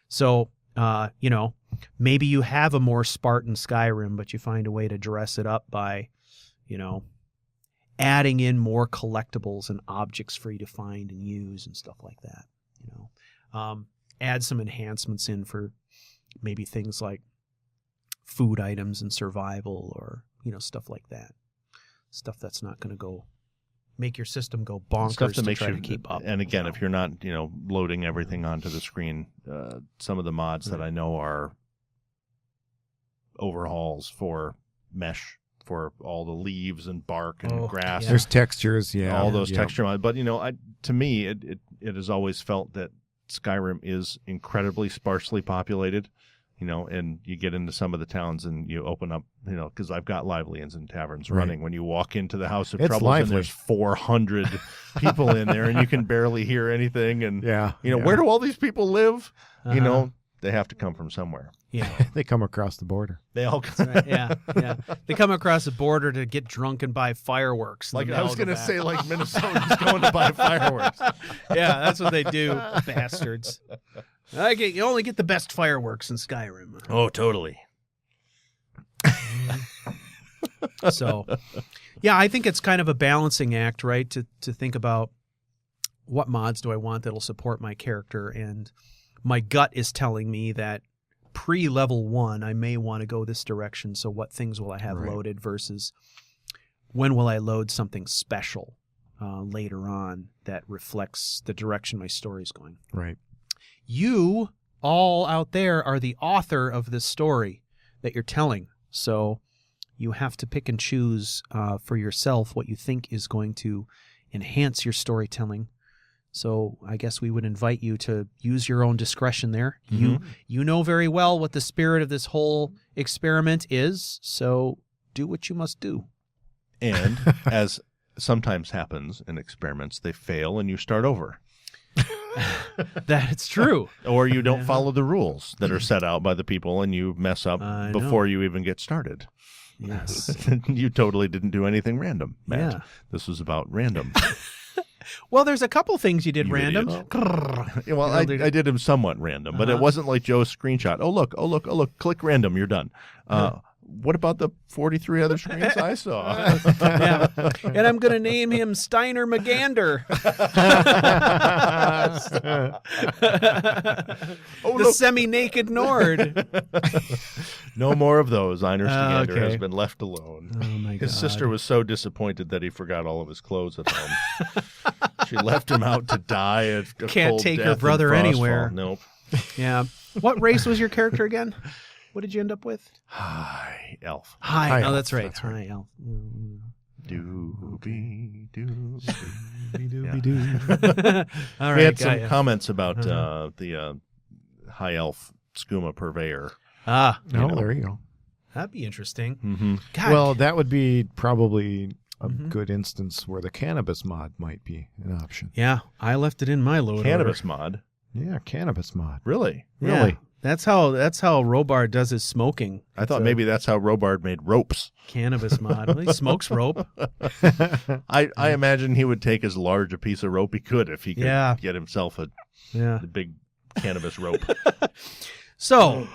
So, maybe you have a more Spartan Skyrim, but you find a way to dress it up by, adding in more collectibles and objects for you to find and use and stuff like that. Add some enhancements in for maybe things like food items and survival, or stuff like that. Stuff that's not going to go make your system go bonkers Stuff that to makes try you to keep up. And again, if you're not loading everything onto the screen, some of the mods that I know are overhauls for mesh, for all the leaves and bark and grass. Yeah. There's textures, all those texture mods. But to me, it has always felt that Skyrim is incredibly sparsely populated. And you get into some of the towns and you open up, because I've got lively inns and taverns running. When you walk into the House of Troubles and there's 400 people in there and you can barely hear anything. And, where do all these people live? They have to come from somewhere. Yeah. They come across the border. They all Right. Yeah. They come across the border to get drunk and buy fireworks. Like I was going to say, like Minnesota's going to buy fireworks. Yeah, that's what they do, bastards. You only get the best fireworks in Skyrim. Oh, totally. So, yeah, I think it's kind of a balancing act, right? To think about what mods do I want that'll support my character, and my gut is telling me that pre-level 1, I may want to go this direction. So what things will I have loaded versus when will I load something special later on that reflects the direction my story's going? Right. You all out there are the author of this story that you're telling. So you have to pick and choose for yourself what you think is going to enhance your storytelling. So I guess we would invite you to use your own discretion there. Mm-hmm. You know very well what the spirit of this whole experiment is, so do what you must do. And as sometimes happens in experiments, they fail and you start over. That's true. Or you don't follow the rules that are set out by the people and you mess up before you even get started. Yes. You totally didn't do anything random, Matt. Yeah. This was about random. Well, there's a couple things you did random. Yeah, well, I did them somewhat random, but it wasn't like Joe's screenshot. Oh, look, click random, you're done. What about the 43 other screens I saw? Yeah. And I'm going to name him Steiner McGander. The semi-naked Nord. No more of those. Einer Stegander has been left alone. Oh, my God. His sister was so disappointed that he forgot all of his clothes at home. She left him out to die a Can't cold take death her in brother Frostfall. anywhere. Nope. Yeah. What race was your character again? What did you end up with? Hi, elf. Hi. Oh, elf. that's right. That's right. Hi, elf. Doobie doo. All right. We had some comments about the high elf skooma purveyor. Ah, There you go. that'd be interesting. Mm-hmm. God. Well, that would be probably a good instance where the cannabis mod might be an option. yeah, I left it in my load. Cannabis mod. Yeah, cannabis mod. Really? Yeah. Really? That's how Robard does his smoking. I thought maybe that's how Robard made ropes. Cannabis mod. Well, he smokes rope. I imagine he would take as large a piece of rope he could if he could get himself a big cannabis rope. So,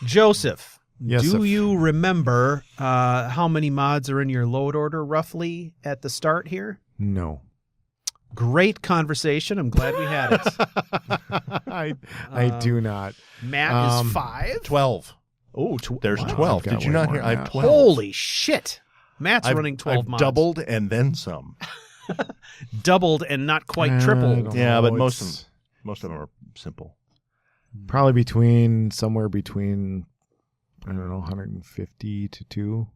Joseph, Yes, do sir. you remember how many mods are in your load order roughly at the start here? No. Great conversation. I'm glad we had it. I do not. Matt is 5. 12. Oh, There's Wow, 12. I've got Did you way not more hear? than I have that. 12. Holy shit! Matt's running 12 I've mods. doubled and then some. Doubled and not quite I tripled. don't Yeah, know, but most it's of them are simple. probably somewhere between, I don't know, 150 to 2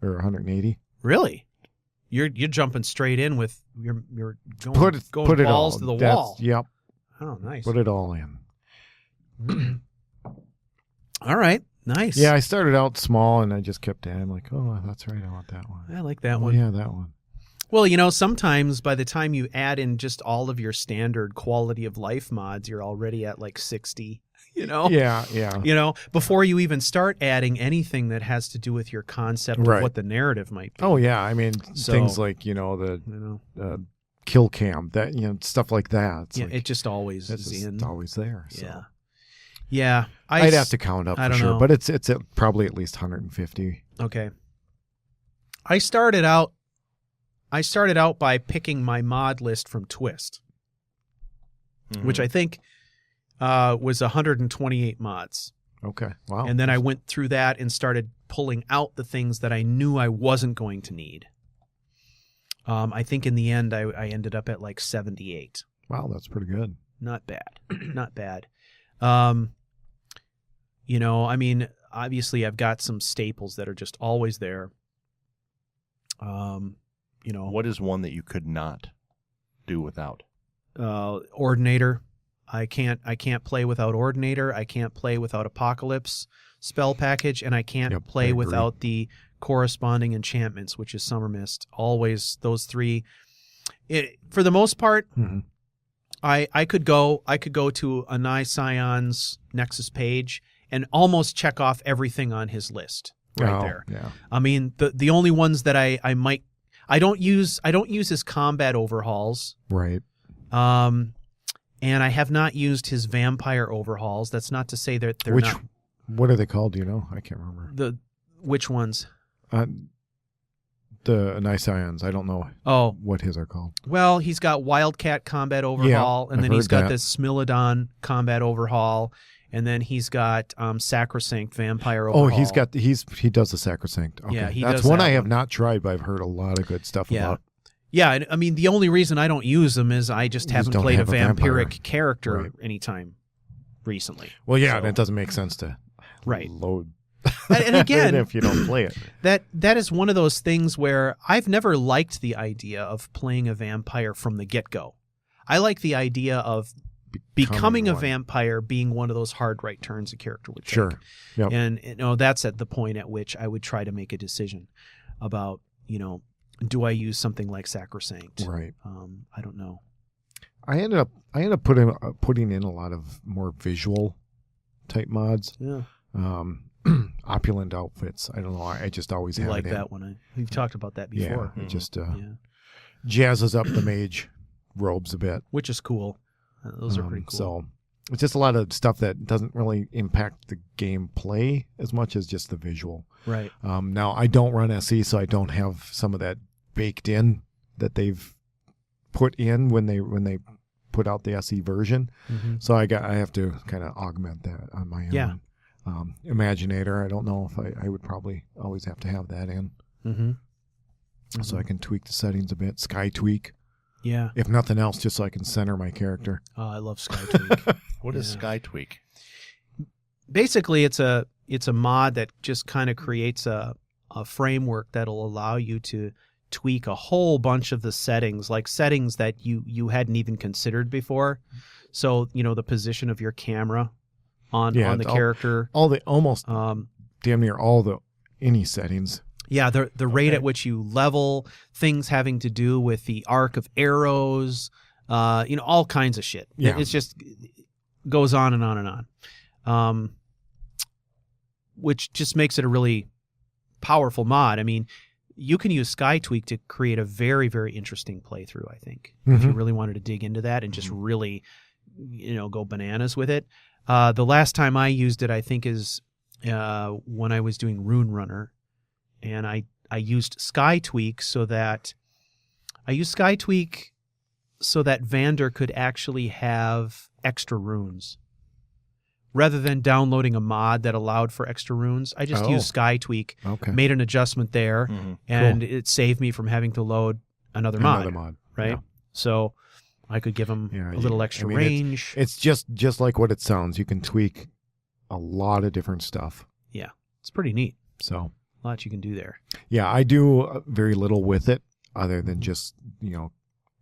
or 180. Really? You're jumping straight in with you're going, going Put it balls all. to the That's- wall. Yep. Oh, nice. Put it all in. All right, nice. Yeah, I started out small and I just kept adding, like, oh, that's right, I want that one. I like that Oh, one. yeah, that one. Well, sometimes by the time you add in just all of your standard quality of life mods, you're already at like 60. Yeah. Before you even start adding anything that has to do with your concept of Right. what the narrative might be. Oh, yeah. I mean, So- things like, the kill cam, that, stuff like that. It's Yeah, like, it just always it's is just in. always there. So. Yeah. Yeah. I'd have to count up I for don't sure, know. but it's probably at least 150. Okay. I started out by picking my mod list from Twist, which I think was 128 mods. Okay. Wow. And then I went through that and started pulling out the things that I knew I wasn't going to need. I think in the end, I ended up at like 78. Wow, that's pretty good. Not bad. Not bad. I mean, obviously I've got some staples that are just always there. What is one that you could not do without? Ordinator. I can't play without Ordinator. I can't play without Apocalypse spell package, and I can't Yep, I play agree. without the corresponding enchantments, which is Summer Mist. Always those three. For the most part, Mm-hmm. I could go to Anai Scion's Nexus page and almost check off everything on his list right there. Yeah. I mean, the only ones that I don't use his combat overhauls. Right. And I have not used his vampire overhauls. That's not to say that they're not. What are they called? Do you know? I can't remember. Which ones? The Nice Ions. I don't know Oh, what his are called. well, he's got Wildcat combat overhaul, and I've then he's heard got that. this Smilodon combat overhaul, and then he's got Sacrosanct vampire overhaul. Oh, he does the Sacrosanct. Okay. Yeah, he that's does one that I have one. not tried, but I've heard a lot of good stuff Yeah. about. Yeah, I mean, the only reason I don't use them is I just You haven't don't played a have a vampire. vampiric character Right. anytime recently. Well, yeah, So- that doesn't make sense to Right. load. And again, if you don't play it. that is one of those things where I've never liked the idea of playing a vampire from the get-go. I like the idea of becoming a one. vampire being one of those hard right turns a character would take. Sure. Yep. And that's at the point at which I would try to make a decision about, do I use something like Sacrosanct? Right. I don't know. I ended up putting in a lot of more visual type mods. Yeah. Opulent outfits. I don't know. I just always You have like it in. that one. We've talked about that before. Yeah, it just Yeah. jazzes up the mage robes a bit. Which is cool. Those are pretty cool. So it's just a lot of stuff that doesn't really impact the gameplay as much as just the visual. Right. Now I don't run SE, so I don't have some of that baked in that they've put in when they put out the SE version. Mm-hmm. So I have to kind of augment that on my own. Yeah. Imaginator, I don't know if I would probably always have to have that in. Mm-hmm. So I can tweak the settings a bit. Sky tweak, Yeah. if nothing else, just so I can center my character. Oh, I love Sky Tweak. What is Yeah. Sky Tweak? Basically, it's a mod that just kind of creates a framework that'll allow you to tweak a whole bunch of the settings, like settings that you hadn't even considered before. So, the position of your camera on the character. Almost Um, damn near any settings. Yeah, the rate Okay. at which you level, things having to do with the arc of arrows, all kinds of shit. Yeah. It's just goes on and on and on, which just makes it a really powerful mod. I mean, you can use Sky Tweak to create a very, very interesting playthrough, I think, if you really wanted to dig into that and just really, go bananas with it. The last time I used it, I think, is when I was doing Rune Runner. And I used Sky Tweak so that Vander could actually have extra runes, rather than downloading a mod that allowed for extra runes, I just used SkyTweak, made an adjustment there, and it saved me from having to load another mod. Right? Yeah. So I could give them a little extra range. It's just like what it sounds. You can tweak a lot of different stuff. Yeah. It's pretty neat. So a lot you can do there. Yeah, I do very little with it other than just,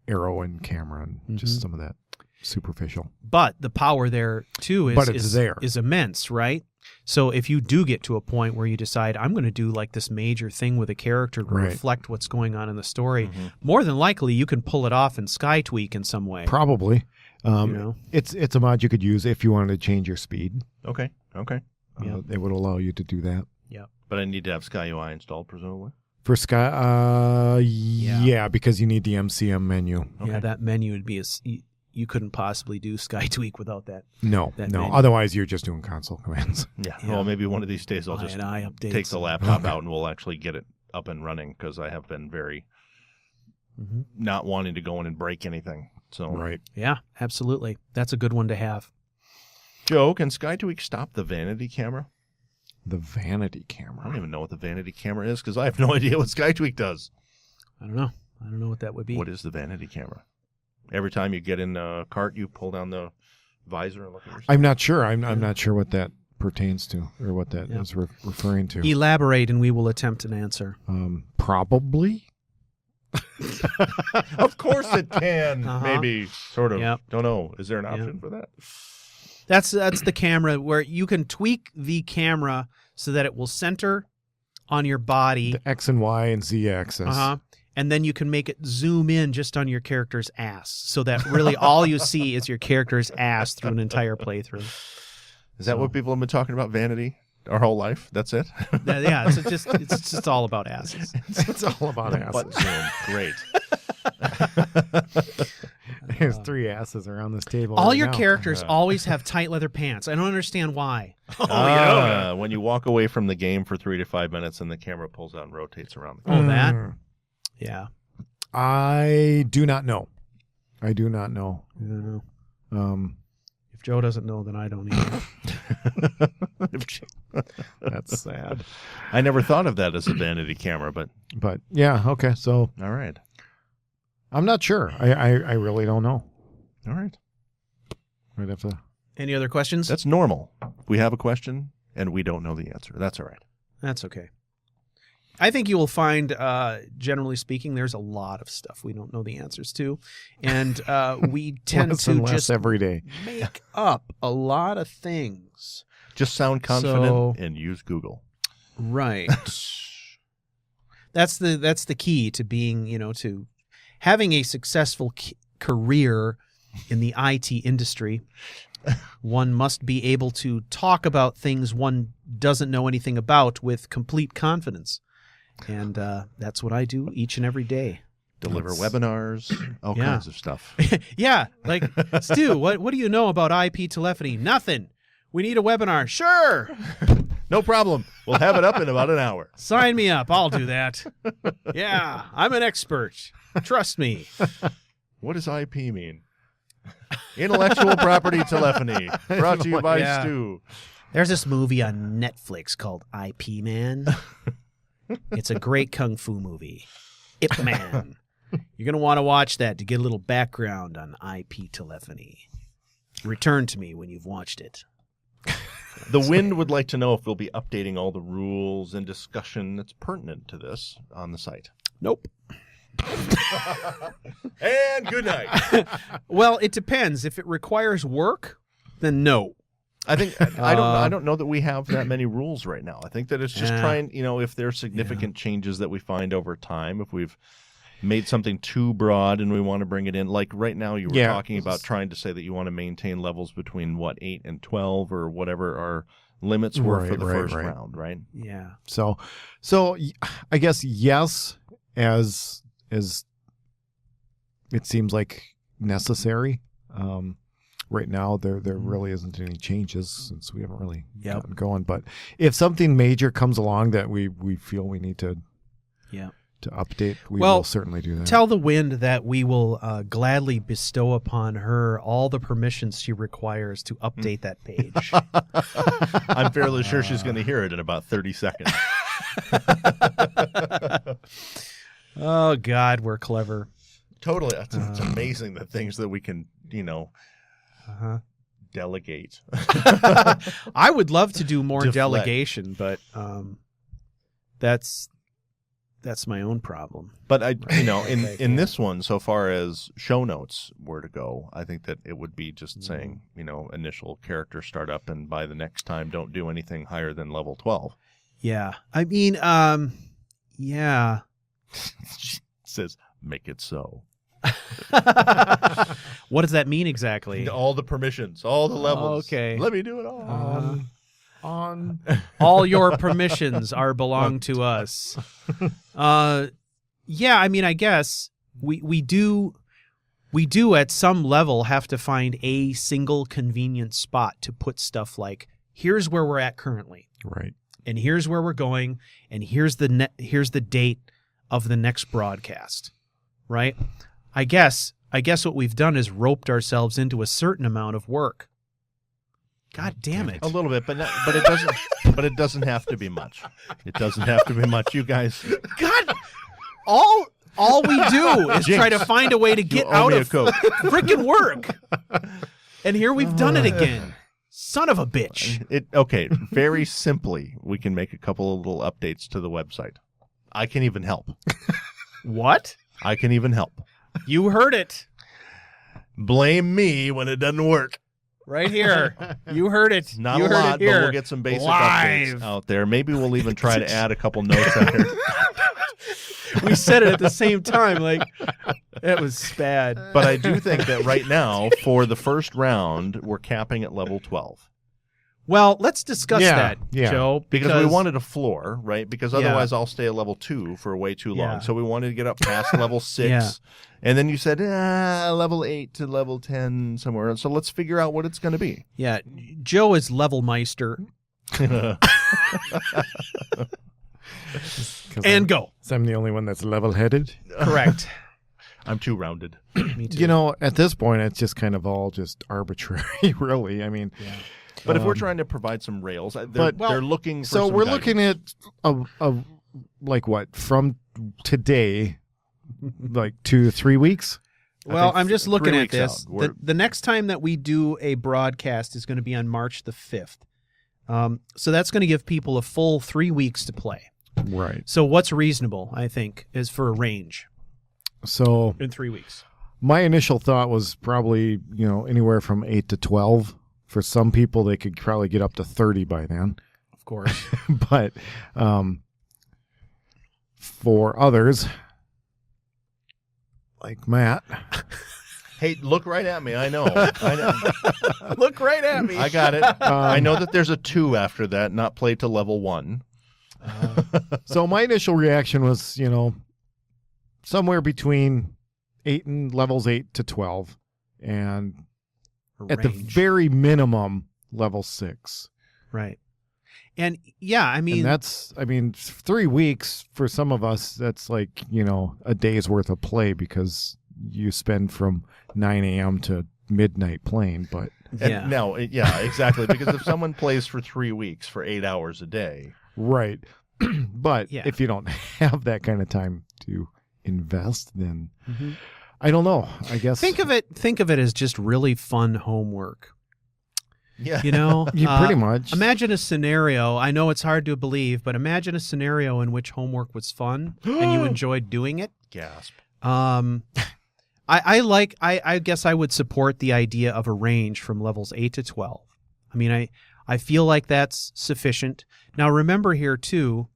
arrow and camera and just some of that superficial. But the power there too is immense, right? So if you do get to a point where you decide I'm going to do like this major thing with a character to reflect what's going on in the story, more than likely you can pull it off in SkyTweak in some way. Probably. It's a mod you could use if you wanted to change your speed. Okay. It would allow you to do that. Yeah. But I need to have SkyUI installed, presumably. For Sky, because you need the MCM menu. Okay. Yeah, that menu would be you couldn't possibly do SkyTweak without that. No. Otherwise, you're just doing console commands. Yeah. Well, maybe one of these days I'll just take the laptop out and we'll actually get it up and running because I have been very not wanting to go in and break anything. So Yeah, absolutely. That's a good one to have. Joe, can SkyTweak stop the vanity camera? The vanity camera? I don't even know what the vanity camera is because I have no idea what SkyTweak does. I don't know what that would be. What is the vanity camera? Every time you get in a cart, you pull down the visor and look at yourself? I'm not sure. I'm not sure what that pertains to or what that is referring to. Elaborate and we will attempt an answer. Probably. Of course it can. Maybe, sort of. Yep. Don't know. Is there an option for that? That's the camera where you can tweak the camera so that it will center on your body. The X and Y and Z axis. And then you can make it zoom in just on your character's ass so that really all you see is your character's ass through an entire playthrough. Is that what people have been talking about, vanity? Our whole life? That's it? Yeah, it's just all about asses. It's all about asses. Butt zoom. Great. There's 3 asses around this table. All your characters always have tight leather pants. I don't understand why. When you walk away from the game for 3 to 5 minutes and the camera pulls out and rotates around the camera. That? Yeah. I do not know. I do not know. If Joe doesn't know, then I don't either. That's sad. I never thought of that as a vanity camera, but yeah, okay. So all right. I'm not sure. I really don't know. All right. We'd have to. Any other questions? That's normal. We have a question and we don't know the answer. That's all right. That's okay. I think you will find, generally speaking, there's a lot of stuff we don't know the answers to. And we tend to just every day make up a lot of things. Just sound confident and use Google. Right. That's the key to being, to having a successful career in the IT industry. One must be able to talk about things one doesn't know anything about with complete confidence. And that's what I do each and every day. Deliver webinars, all kinds of stuff. Yeah, like, Stu, what do you know about IP telephony? Nothing. We need a webinar. Sure. No problem. We'll have it up in about an hour. Sign me up. I'll do that. Yeah, I'm an expert. Trust me. What does IP mean? Intellectual property telephony. Brought to you by Stu. There's this movie on Netflix called IP Man. It's a great kung fu movie. Ip Man. You're going to want to watch that to get a little background on IP telephony. Return to me when you've watched it. The Wind would like to know if we'll be updating all the rules and discussion that's pertinent to this on the site. Nope. And good night. Well, it depends. If it requires work, then no. I think I don't know that we have that many rules right now. I think that it's just trying, if there's significant changes that we find over time, if we've made something too broad and we want to bring it in, like right now you were talking about trying to say that you want to maintain levels between 8 and 12 or whatever our limits were for the first round, right? Yeah. So I guess yes, as it seems like necessary. Right now, there really isn't any changes since we haven't really gotten going. But if something major comes along that we feel we need to update, we will certainly do that. Tell the wind that we will gladly bestow upon her all the permissions she requires to update that page. I'm fairly sure she's going to hear it in about 30 seconds. Oh, God, we're clever. Totally. It's amazing the things that we can, delegate. I would love to do more Deflect. delegation, but that's my own problem. But in this one, so far as show notes were to go, I think that it would be just saying, initial character startup, and by the next time, don't do anything higher than level 12. Yeah. I mean, yeah. Says, make it so. What does that mean exactly? All the permissions, all the levels. Okay. Let me do it all. On all your permissions belong to us. Yeah, I mean, I guess we do at some level have to find a single convenient spot to put stuff like, here's where we're at currently. Right. And here's where we're going, and here's the date of the next broadcast. Right? I guess what we've done is roped ourselves into a certain amount of work. God damn it! A little bit, but it doesn't. But it doesn't have to be much. It doesn't have to be much. You guys. God, all we do is try to find a way to get out of freaking work. And here we've done it again. Son of a bitch. Okay, very simply, we can make a couple of little updates to the website. I can even help. What? I can even help. You heard it. Blame me when it doesn't work. Right here. You heard it. Not you a heard lot, it here. but we'll get some basic Live. updates out there. Maybe we'll even try to add a couple notes out here. We said it at the same time. Like, it was bad. But I do think that right now, for the first round, we're capping at level 12. Well, let's discuss that, Joe. Because we wanted a floor, right? Because otherwise I'll stay at level 2 for way too long. So we wanted to get up past level 6. Yeah. And then you said, level 8 to level 10 somewhere. So let's figure out what it's going to be. Yeah. Joe is level meister. And go. So I'm the only one that's level-headed. Correct. I'm too rounded. Me too. At this point, it's just kind of all just arbitrary, really. I mean... Yeah. But if we're trying to provide some rails, they're looking for so some we're guidance. looking at like what, from today, like 2 to 3 weeks? Well, I'm just looking at this. out. The next time that we do a broadcast is going to be on March the 5th. So that's going to give people a full 3 weeks to play. Right. So what's reasonable, I think, is for a range So in 3 weeks. my initial thought was probably, anywhere from 8 to 12. For some people, they could probably get up to 30 by then. Of course. But for others, like Matt. Hey, look right at me. I know. Look right at me. I got it. I know that there's a 2 after that, not played to level 1. So my initial reaction was, somewhere between levels 8 to 12. And at the very minimum, level 6. Right. And yeah, I mean, and that's 3 weeks for some of us, that's like, a day's worth of play because you spend from 9 a.m. to midnight playing. But exactly. Because if someone plays for 3 weeks for 8 hours a day. Right. But if you don't have that kind of time to invest, then I don't know. I guess think of it as just really fun homework. Yeah. pretty much. Imagine a scenario. I know it's hard to believe, but imagine a scenario in which homework was fun and you enjoyed doing it. Gasp. I guess I would support the idea of a range from levels 8 to 12. I mean, I feel like that's sufficient. Now remember here too,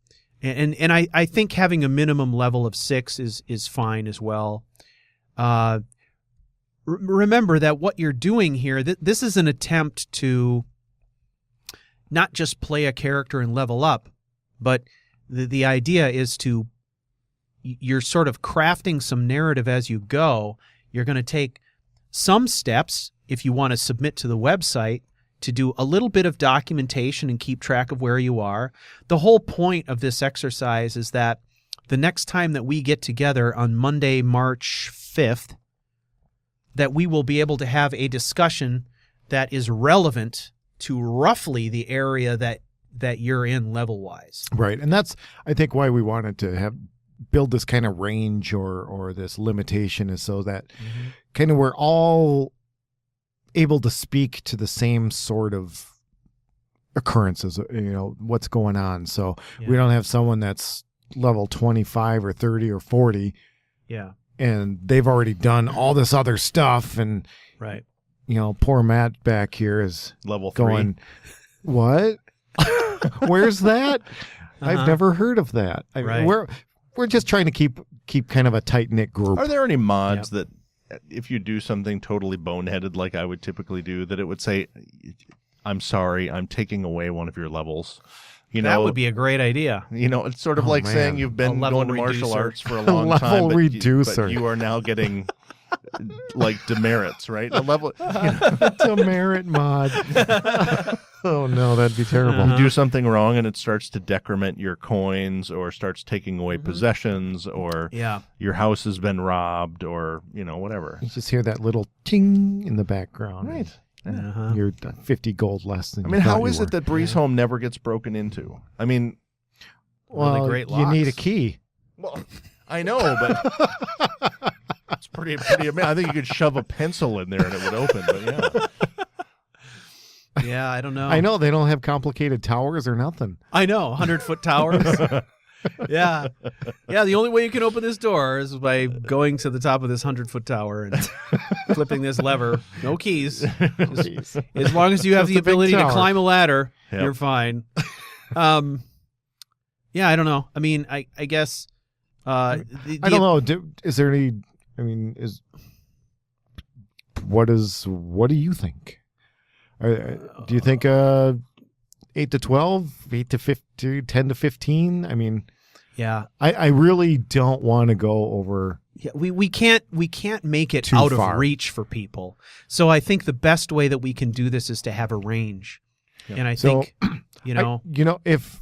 and I think having a minimum level of 6 is fine as well. Remember that what you're doing here, this is an attempt to not just play a character and level up, but the idea is you're sort of crafting some narrative as you go. You're going to take some steps, if you want to submit to the website, to do a little bit of documentation and keep track of where you are. The whole point of this exercise is that the next time that we get together on Monday, March 5th, that we will be able to have a discussion that is relevant to roughly the area that you're in level-wise. Right. And that's, I think, why we wanted to build this kind of range or this limitation, is so that kind of we're all able to speak to the same sort of occurrences, what's going on. So we don't have someone that's level 25 or 30 or 40. Yeah. And they've already done all this other stuff. And, right. Poor Matt back here is level 3. Going, what? Where's that? I've never heard of that. We're just trying to keep kind of a tight-knit group. Are there any mods that, if you do something totally boneheaded like I would typically do, that it would say, I'm sorry, I'm taking away one of your levels? That would be a great idea. It's sort of like saying you've been going to martial arts for a long time, but you are now getting like demerits, right? A level demerit mod. Oh no, that'd be terrible. You do something wrong and it starts to decrement your coins, or starts taking away possessions, or your house has been robbed, or whatever. You just hear that little ting in the background. Right. You're 50 gold less than. How is it that Breeze Home never gets broken into? Well, great you need a key. Well, I know, but it's pretty amazing. I think you could shove a pencil in there and it would open. But yeah, I don't know. I know they don't have complicated towers or nothing. I know, 100-foot towers. Yeah. The only way you can open this door is by going to the top of this 100-foot tower and flipping this lever. No keys. As long as you have the ability to climb a ladder, you're fine. I don't know. I guess. I don't know. Is there any? What do you think? Do you think 8 to 12, 8 to 15, 10 to 15? I really don't want to go over. Yeah, we can't make it too out far. of reach for people. So I think the best way that we can do this is to have a range. Yeah. And I think if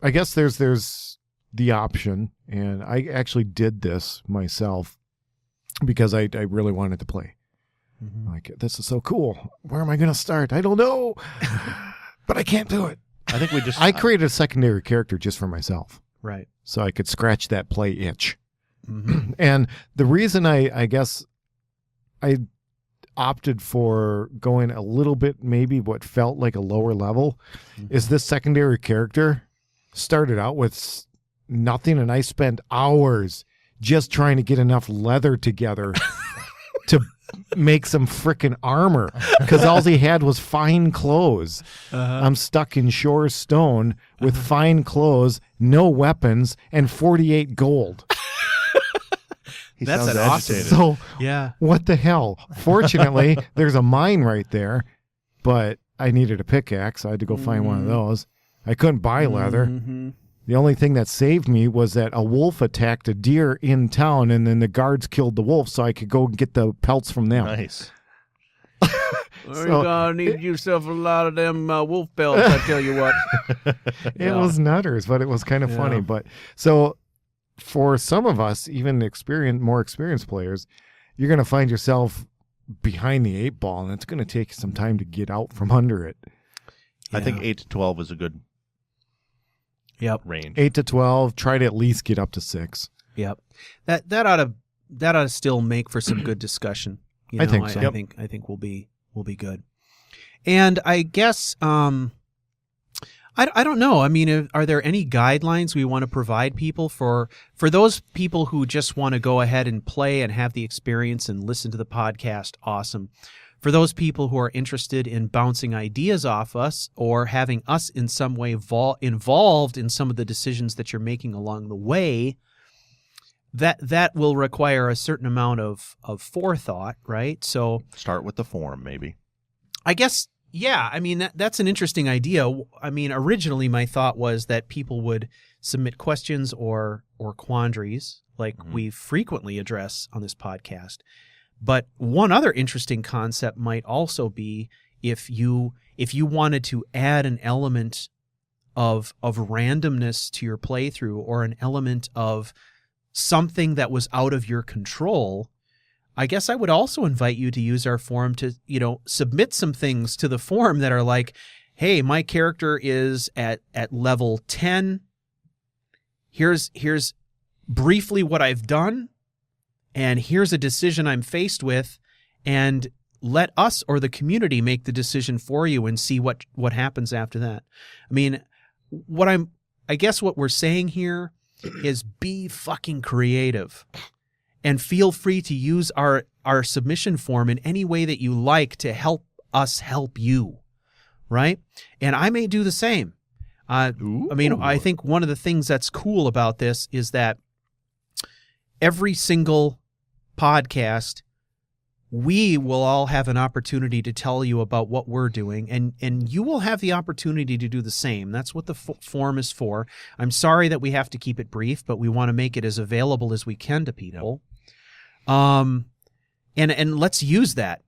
I guess there's the option, and I actually did this myself because I really wanted to play. Like, this is so cool. Where am I going to start? I don't know, but I can't do it. I think I created a secondary character just for myself. Right. So I could scratch that play itch. And the reason I guess I opted for going a little bit, maybe what felt like a lower level, is this secondary character started out with nothing, and I spent hours just trying to get enough leather together to make some frickin' armor, because all he had was fine clothes. I'm stuck in Shore Stone with fine clothes, no weapons, and 48 gold. That's an awesome. So what the hell? Fortunately, there's a mine right there, but I needed a pickaxe. I had to go find one of those. I couldn't buy leather. The only thing that saved me was that a wolf attacked a deer in town, and then the guards killed the wolf, so I could go and get the pelts from them. Nice. You're gonna need yourself a lot of them wolf pelts, I tell you what. It was nutters, but it was kind of funny. But so for some of us, even more experienced players, you're going to find yourself behind the 8-ball, and it's going to take some time to get out from under it. I think 8 to 12 is a good range. 8 to 12, try to at least get up to 6. Yep. That ought to still make for some good discussion. I think so. I think we'll be good. And I guess I don't know. Are there any guidelines we want to provide people for those people who just want to go ahead and play and have the experience and listen to the podcast? Awesome. For those people who are interested in bouncing ideas off us or having us in some way involved in some of the decisions that you're making along the way, that will require a certain amount of forethought, right? So start with the forum, maybe. I guess, that's an interesting idea. Originally my thought was that people would submit questions or quandaries like we frequently address on this podcast. But one other interesting concept might also be if you wanted to add an element of randomness to your playthrough, or an element of something that was out of your control, I guess I would also invite you to use our forum to, submit some things to the forum that are like, hey, my character is at level 10. Here's briefly what I've done, and here's a decision I'm faced with, and let us or the community make the decision for you and see what happens after that. I mean, I guess what we're saying here is be fucking creative, and feel free to use our submission form in any way that you like to help us help you, right? And I may do the same. I mean, I think one of the things that's cool about this is that every single podcast, we will all have an opportunity to tell you about what we're doing, and you will have the opportunity to do the same. That's what the forum is for. I'm sorry that we have to keep it brief, but we want to make it as available as we can to people. And let's use that.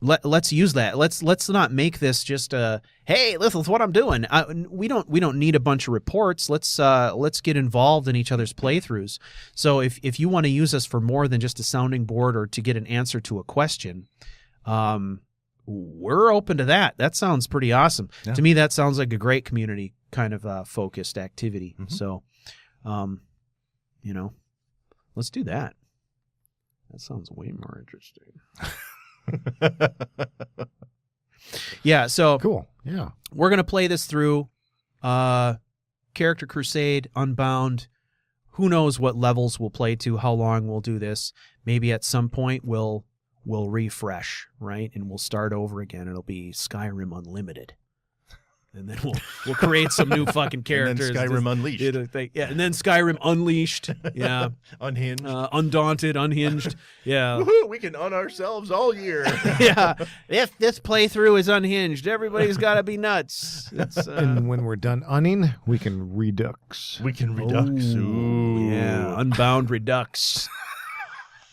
Let's use that. Let's not make this just hey, this is what I'm doing. We don't need a bunch of reports. Let's get involved in each other's playthroughs. So if you want to use us for more than just a sounding board or to get an answer to a question, we're open to that. That sounds pretty awesome. Yeah. To me, that sounds like a great community kind of focused activity. Mm-hmm. So, let's do that. That sounds way more interesting. Yeah, so cool. Yeah, we're gonna play this through Character Crusade Unbound. Who knows what levels we'll play to, how long we'll do this. Maybe at some point we'll refresh, right? And we'll start over again. It'll be Skyrim Unlimited. And then we'll create some new fucking characters. And then Skyrim Unleashed. Yeah, and then Skyrim Unleashed. Yeah. Unhinged. Undaunted, unhinged. Yeah. Woohoo, we can un ourselves all year. Yeah. If this playthrough is unhinged, everybody's got to be nuts. And when we're done unning, we can redux. We can redux. Ooh. Yeah, Unbound Redux.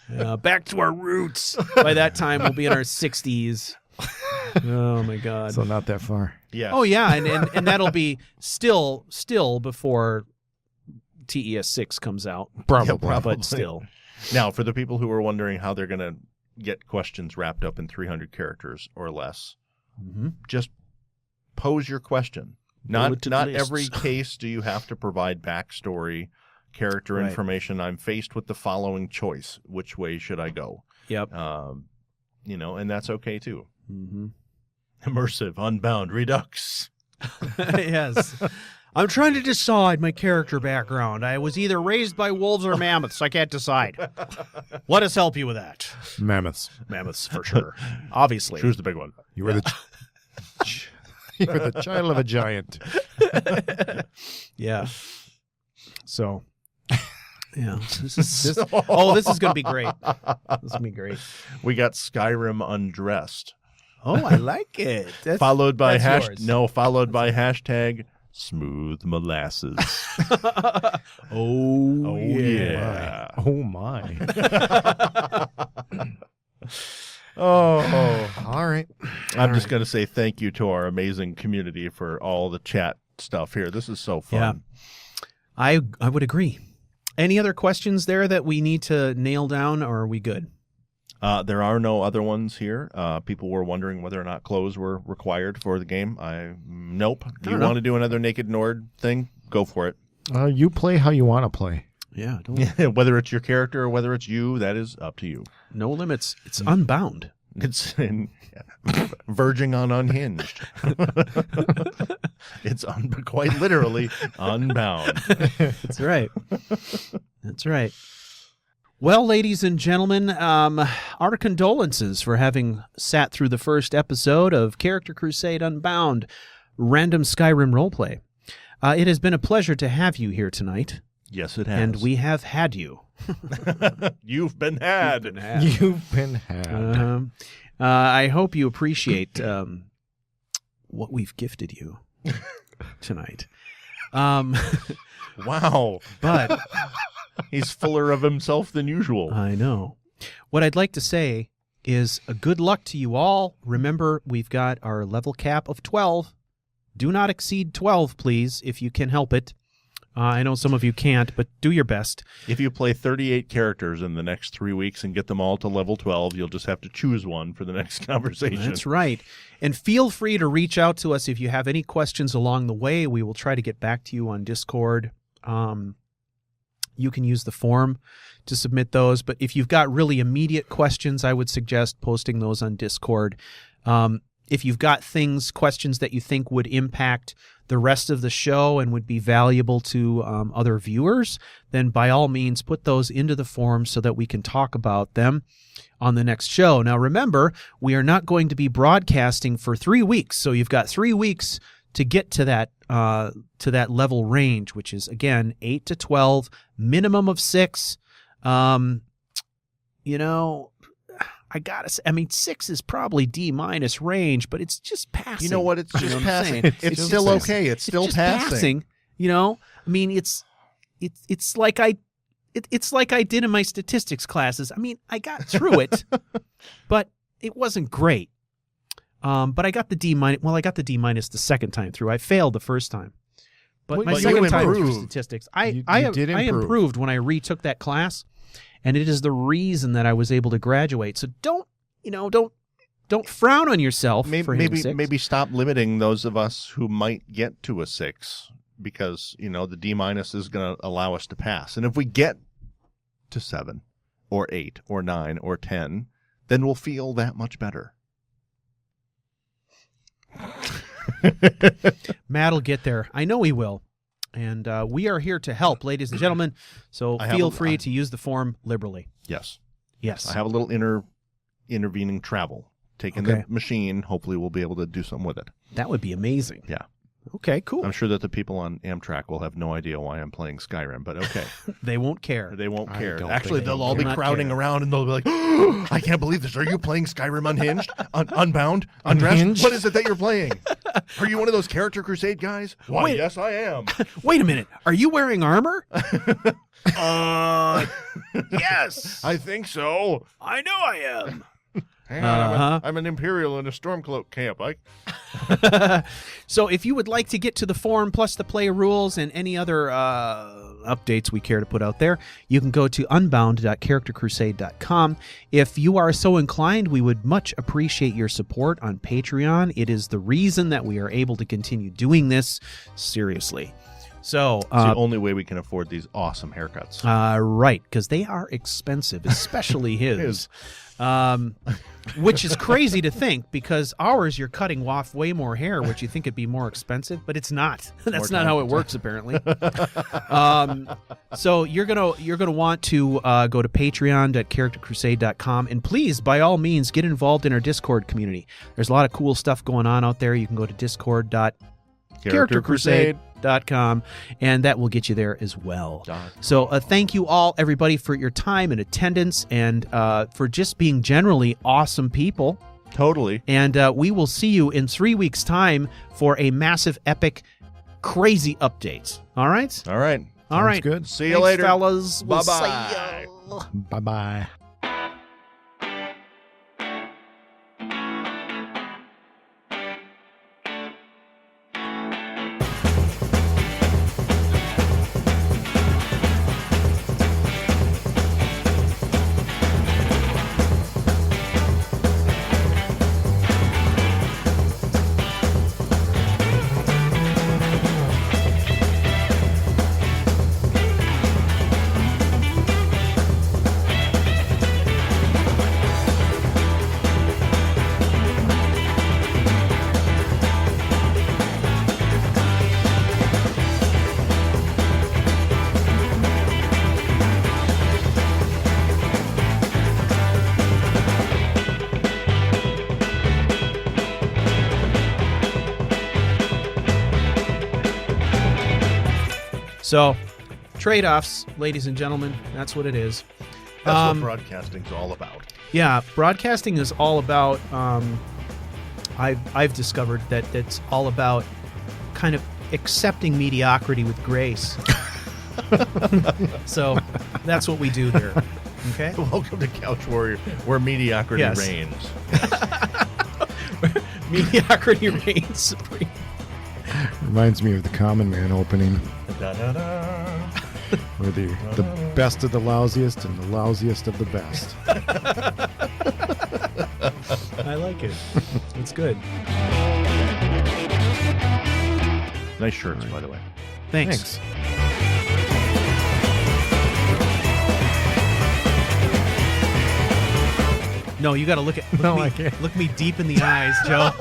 Back to our roots. By that time, we'll be in our 60s. Oh my God! So not that far. Yeah. Oh yeah, and that'll be still before TES 6 comes out. Probably. But still. Now, for the people who are wondering how they're going to get questions wrapped up in 300 characters or less, just pose your question. Not every case do you have to provide backstory, character information. I'm faced with the following choice. Which way should I go? Yep. And that's okay too. Mm-hmm. Immersive, Unbound, Redux. Yes. I'm trying to decide my character background. I was either raised by wolves or mammoths. I can't decide. Let us help you with that. Mammoths. Mammoths, for sure. Obviously. Choose the big one. You were you were the child of a giant. Yeah. So... Yeah. This is going to be great. This is going to be great. We got Skyrim Undressed. Oh, I like it. Followed by yours. hashtag smooth molasses. Oh yeah. Oh my. Oh. All right. I'm just going to say thank you to our amazing community for all the chat stuff here. This is so fun. Yeah. I would agree. Any other questions there that we need to nail down, or are we good? There are no other ones here. People were wondering whether or not clothes were required for the game. Nope. Do you want to do another Naked Nord thing? Go for it. You play how you want to play. Yeah. Whether it's your character or whether it's you, that is up to you. No limits. It's Unbound. It's verging on unhinged. It's quite literally unbound. That's right. That's right. Well, ladies and gentlemen, our condolences for having sat through the first episode of Character Crusade Unbound, Random Skyrim Roleplay. It has been a pleasure to have you here tonight. Yes, it has. And we have had you. You've been had. You've been had. I hope you appreciate what we've gifted you tonight. Wow. But he's fuller of himself than usual. I know. What I'd like to say is a good luck to you all. Remember, we've got our level cap of 12. Do not exceed 12, please, if you can help it. I know some of you can't, but do your best. If you play 38 characters in the next 3 weeks and get them all to level 12, you'll just have to choose one for the next conversation. That's right. And feel free to reach out to us if you have any questions along the way. We will try to get back to you on Discord. You can use the form to submit those. But if you've got really immediate questions, I would suggest posting those on Discord. If you've got questions that you think would impact the rest of the show and would be valuable to other viewers, then by all means put those into the form so that we can talk about them on the next show. Now remember, we are not going to be broadcasting for 3 weeks, so you've got 3 weeks to get to that level range, which is again 8 to 12, minimum of 6. I gotta say, 6 is probably D- range, but it's just passing. You know what? It's just passing. It's still just okay. It's still just passing. It's like I did in my statistics classes. I got through it, but it wasn't great. But I got the D-. Well, I got the D- the second time through. I failed the first time, but my second time through statistics, I improved when I retook that class. And it is the reason that I was able to graduate. So don't frown on yourself for hitting 6. Maybe stop limiting those of us who might get to a 6 because, the D- is going to allow us to pass. And if we get to 7 or 8 or 9 or 10, then we'll feel that much better. Matt'll get there. I know he will. And we are here to help, ladies and gentlemen. So feel free to use the form liberally. Yes. Yes. I have a little intervening travel. Taking the machine, hopefully we'll be able to do something with it. That would be amazing. Yeah. Okay, cool. I'm sure that the people on Amtrak will have no idea why I'm playing Skyrim, but okay. They won't care. They won't care. don't Actually, think they'll all be crowding care. around and they'll be like, oh, I can't believe this. Are you playing Skyrim Unhinged? Unbound? Undressed? Unhinged? What is it that you're playing? Are you one of those Character Crusade guys? Why, Wait. yes, I am. Wait a minute. Are you wearing armor? Yes. I think so. I know I am. Hang on, I'm an Imperial in a Stormcloak camp. So if you would like to get to the forum plus the play rules and any other updates we care to put out there, you can go to unbound.charactercrusade.com. If you are so inclined, we would much appreciate your support on Patreon. It is the reason that we are able to continue doing this seriously. So It's the only way we can afford these awesome haircuts. Right, because they are expensive, especially his. Which is crazy to think, because ours you're cutting off way more hair, which you think would be more expensive, but it's not. That's not how it works, apparently. So you're gonna want to go to patreon.charactercrusade.com, and please, by all means, get involved in our Discord community. There's a lot of cool stuff going on out there. You can go to discord.charactercrusade.com, and that will get you there as well. So thank you all, everybody, for your time and attendance, and for just being generally awesome people. Totally. And we will see you in 3 weeks' time for a massive, epic, crazy update. All right? All right. All right. Good. See you later. Fellas. We'll Bye-bye. see ya. Bye-bye. So, trade-offs, ladies and gentlemen. That's what it is. That's what broadcasting's all about. Yeah, broadcasting is all about. I've discovered that it's all about kind of accepting mediocrity with grace. So that's what we do here. Okay. Welcome to CouchWarrior, where mediocrity Yes. reigns. Mediocrity reigns supreme. Reminds me of the Common Man opening, Da-da-da. where the best of the lousiest and the lousiest of the best. I like it. It's good. Nice shirts, by the way. Thanks. No, you got to look I can't. me deep in the eyes, Joe.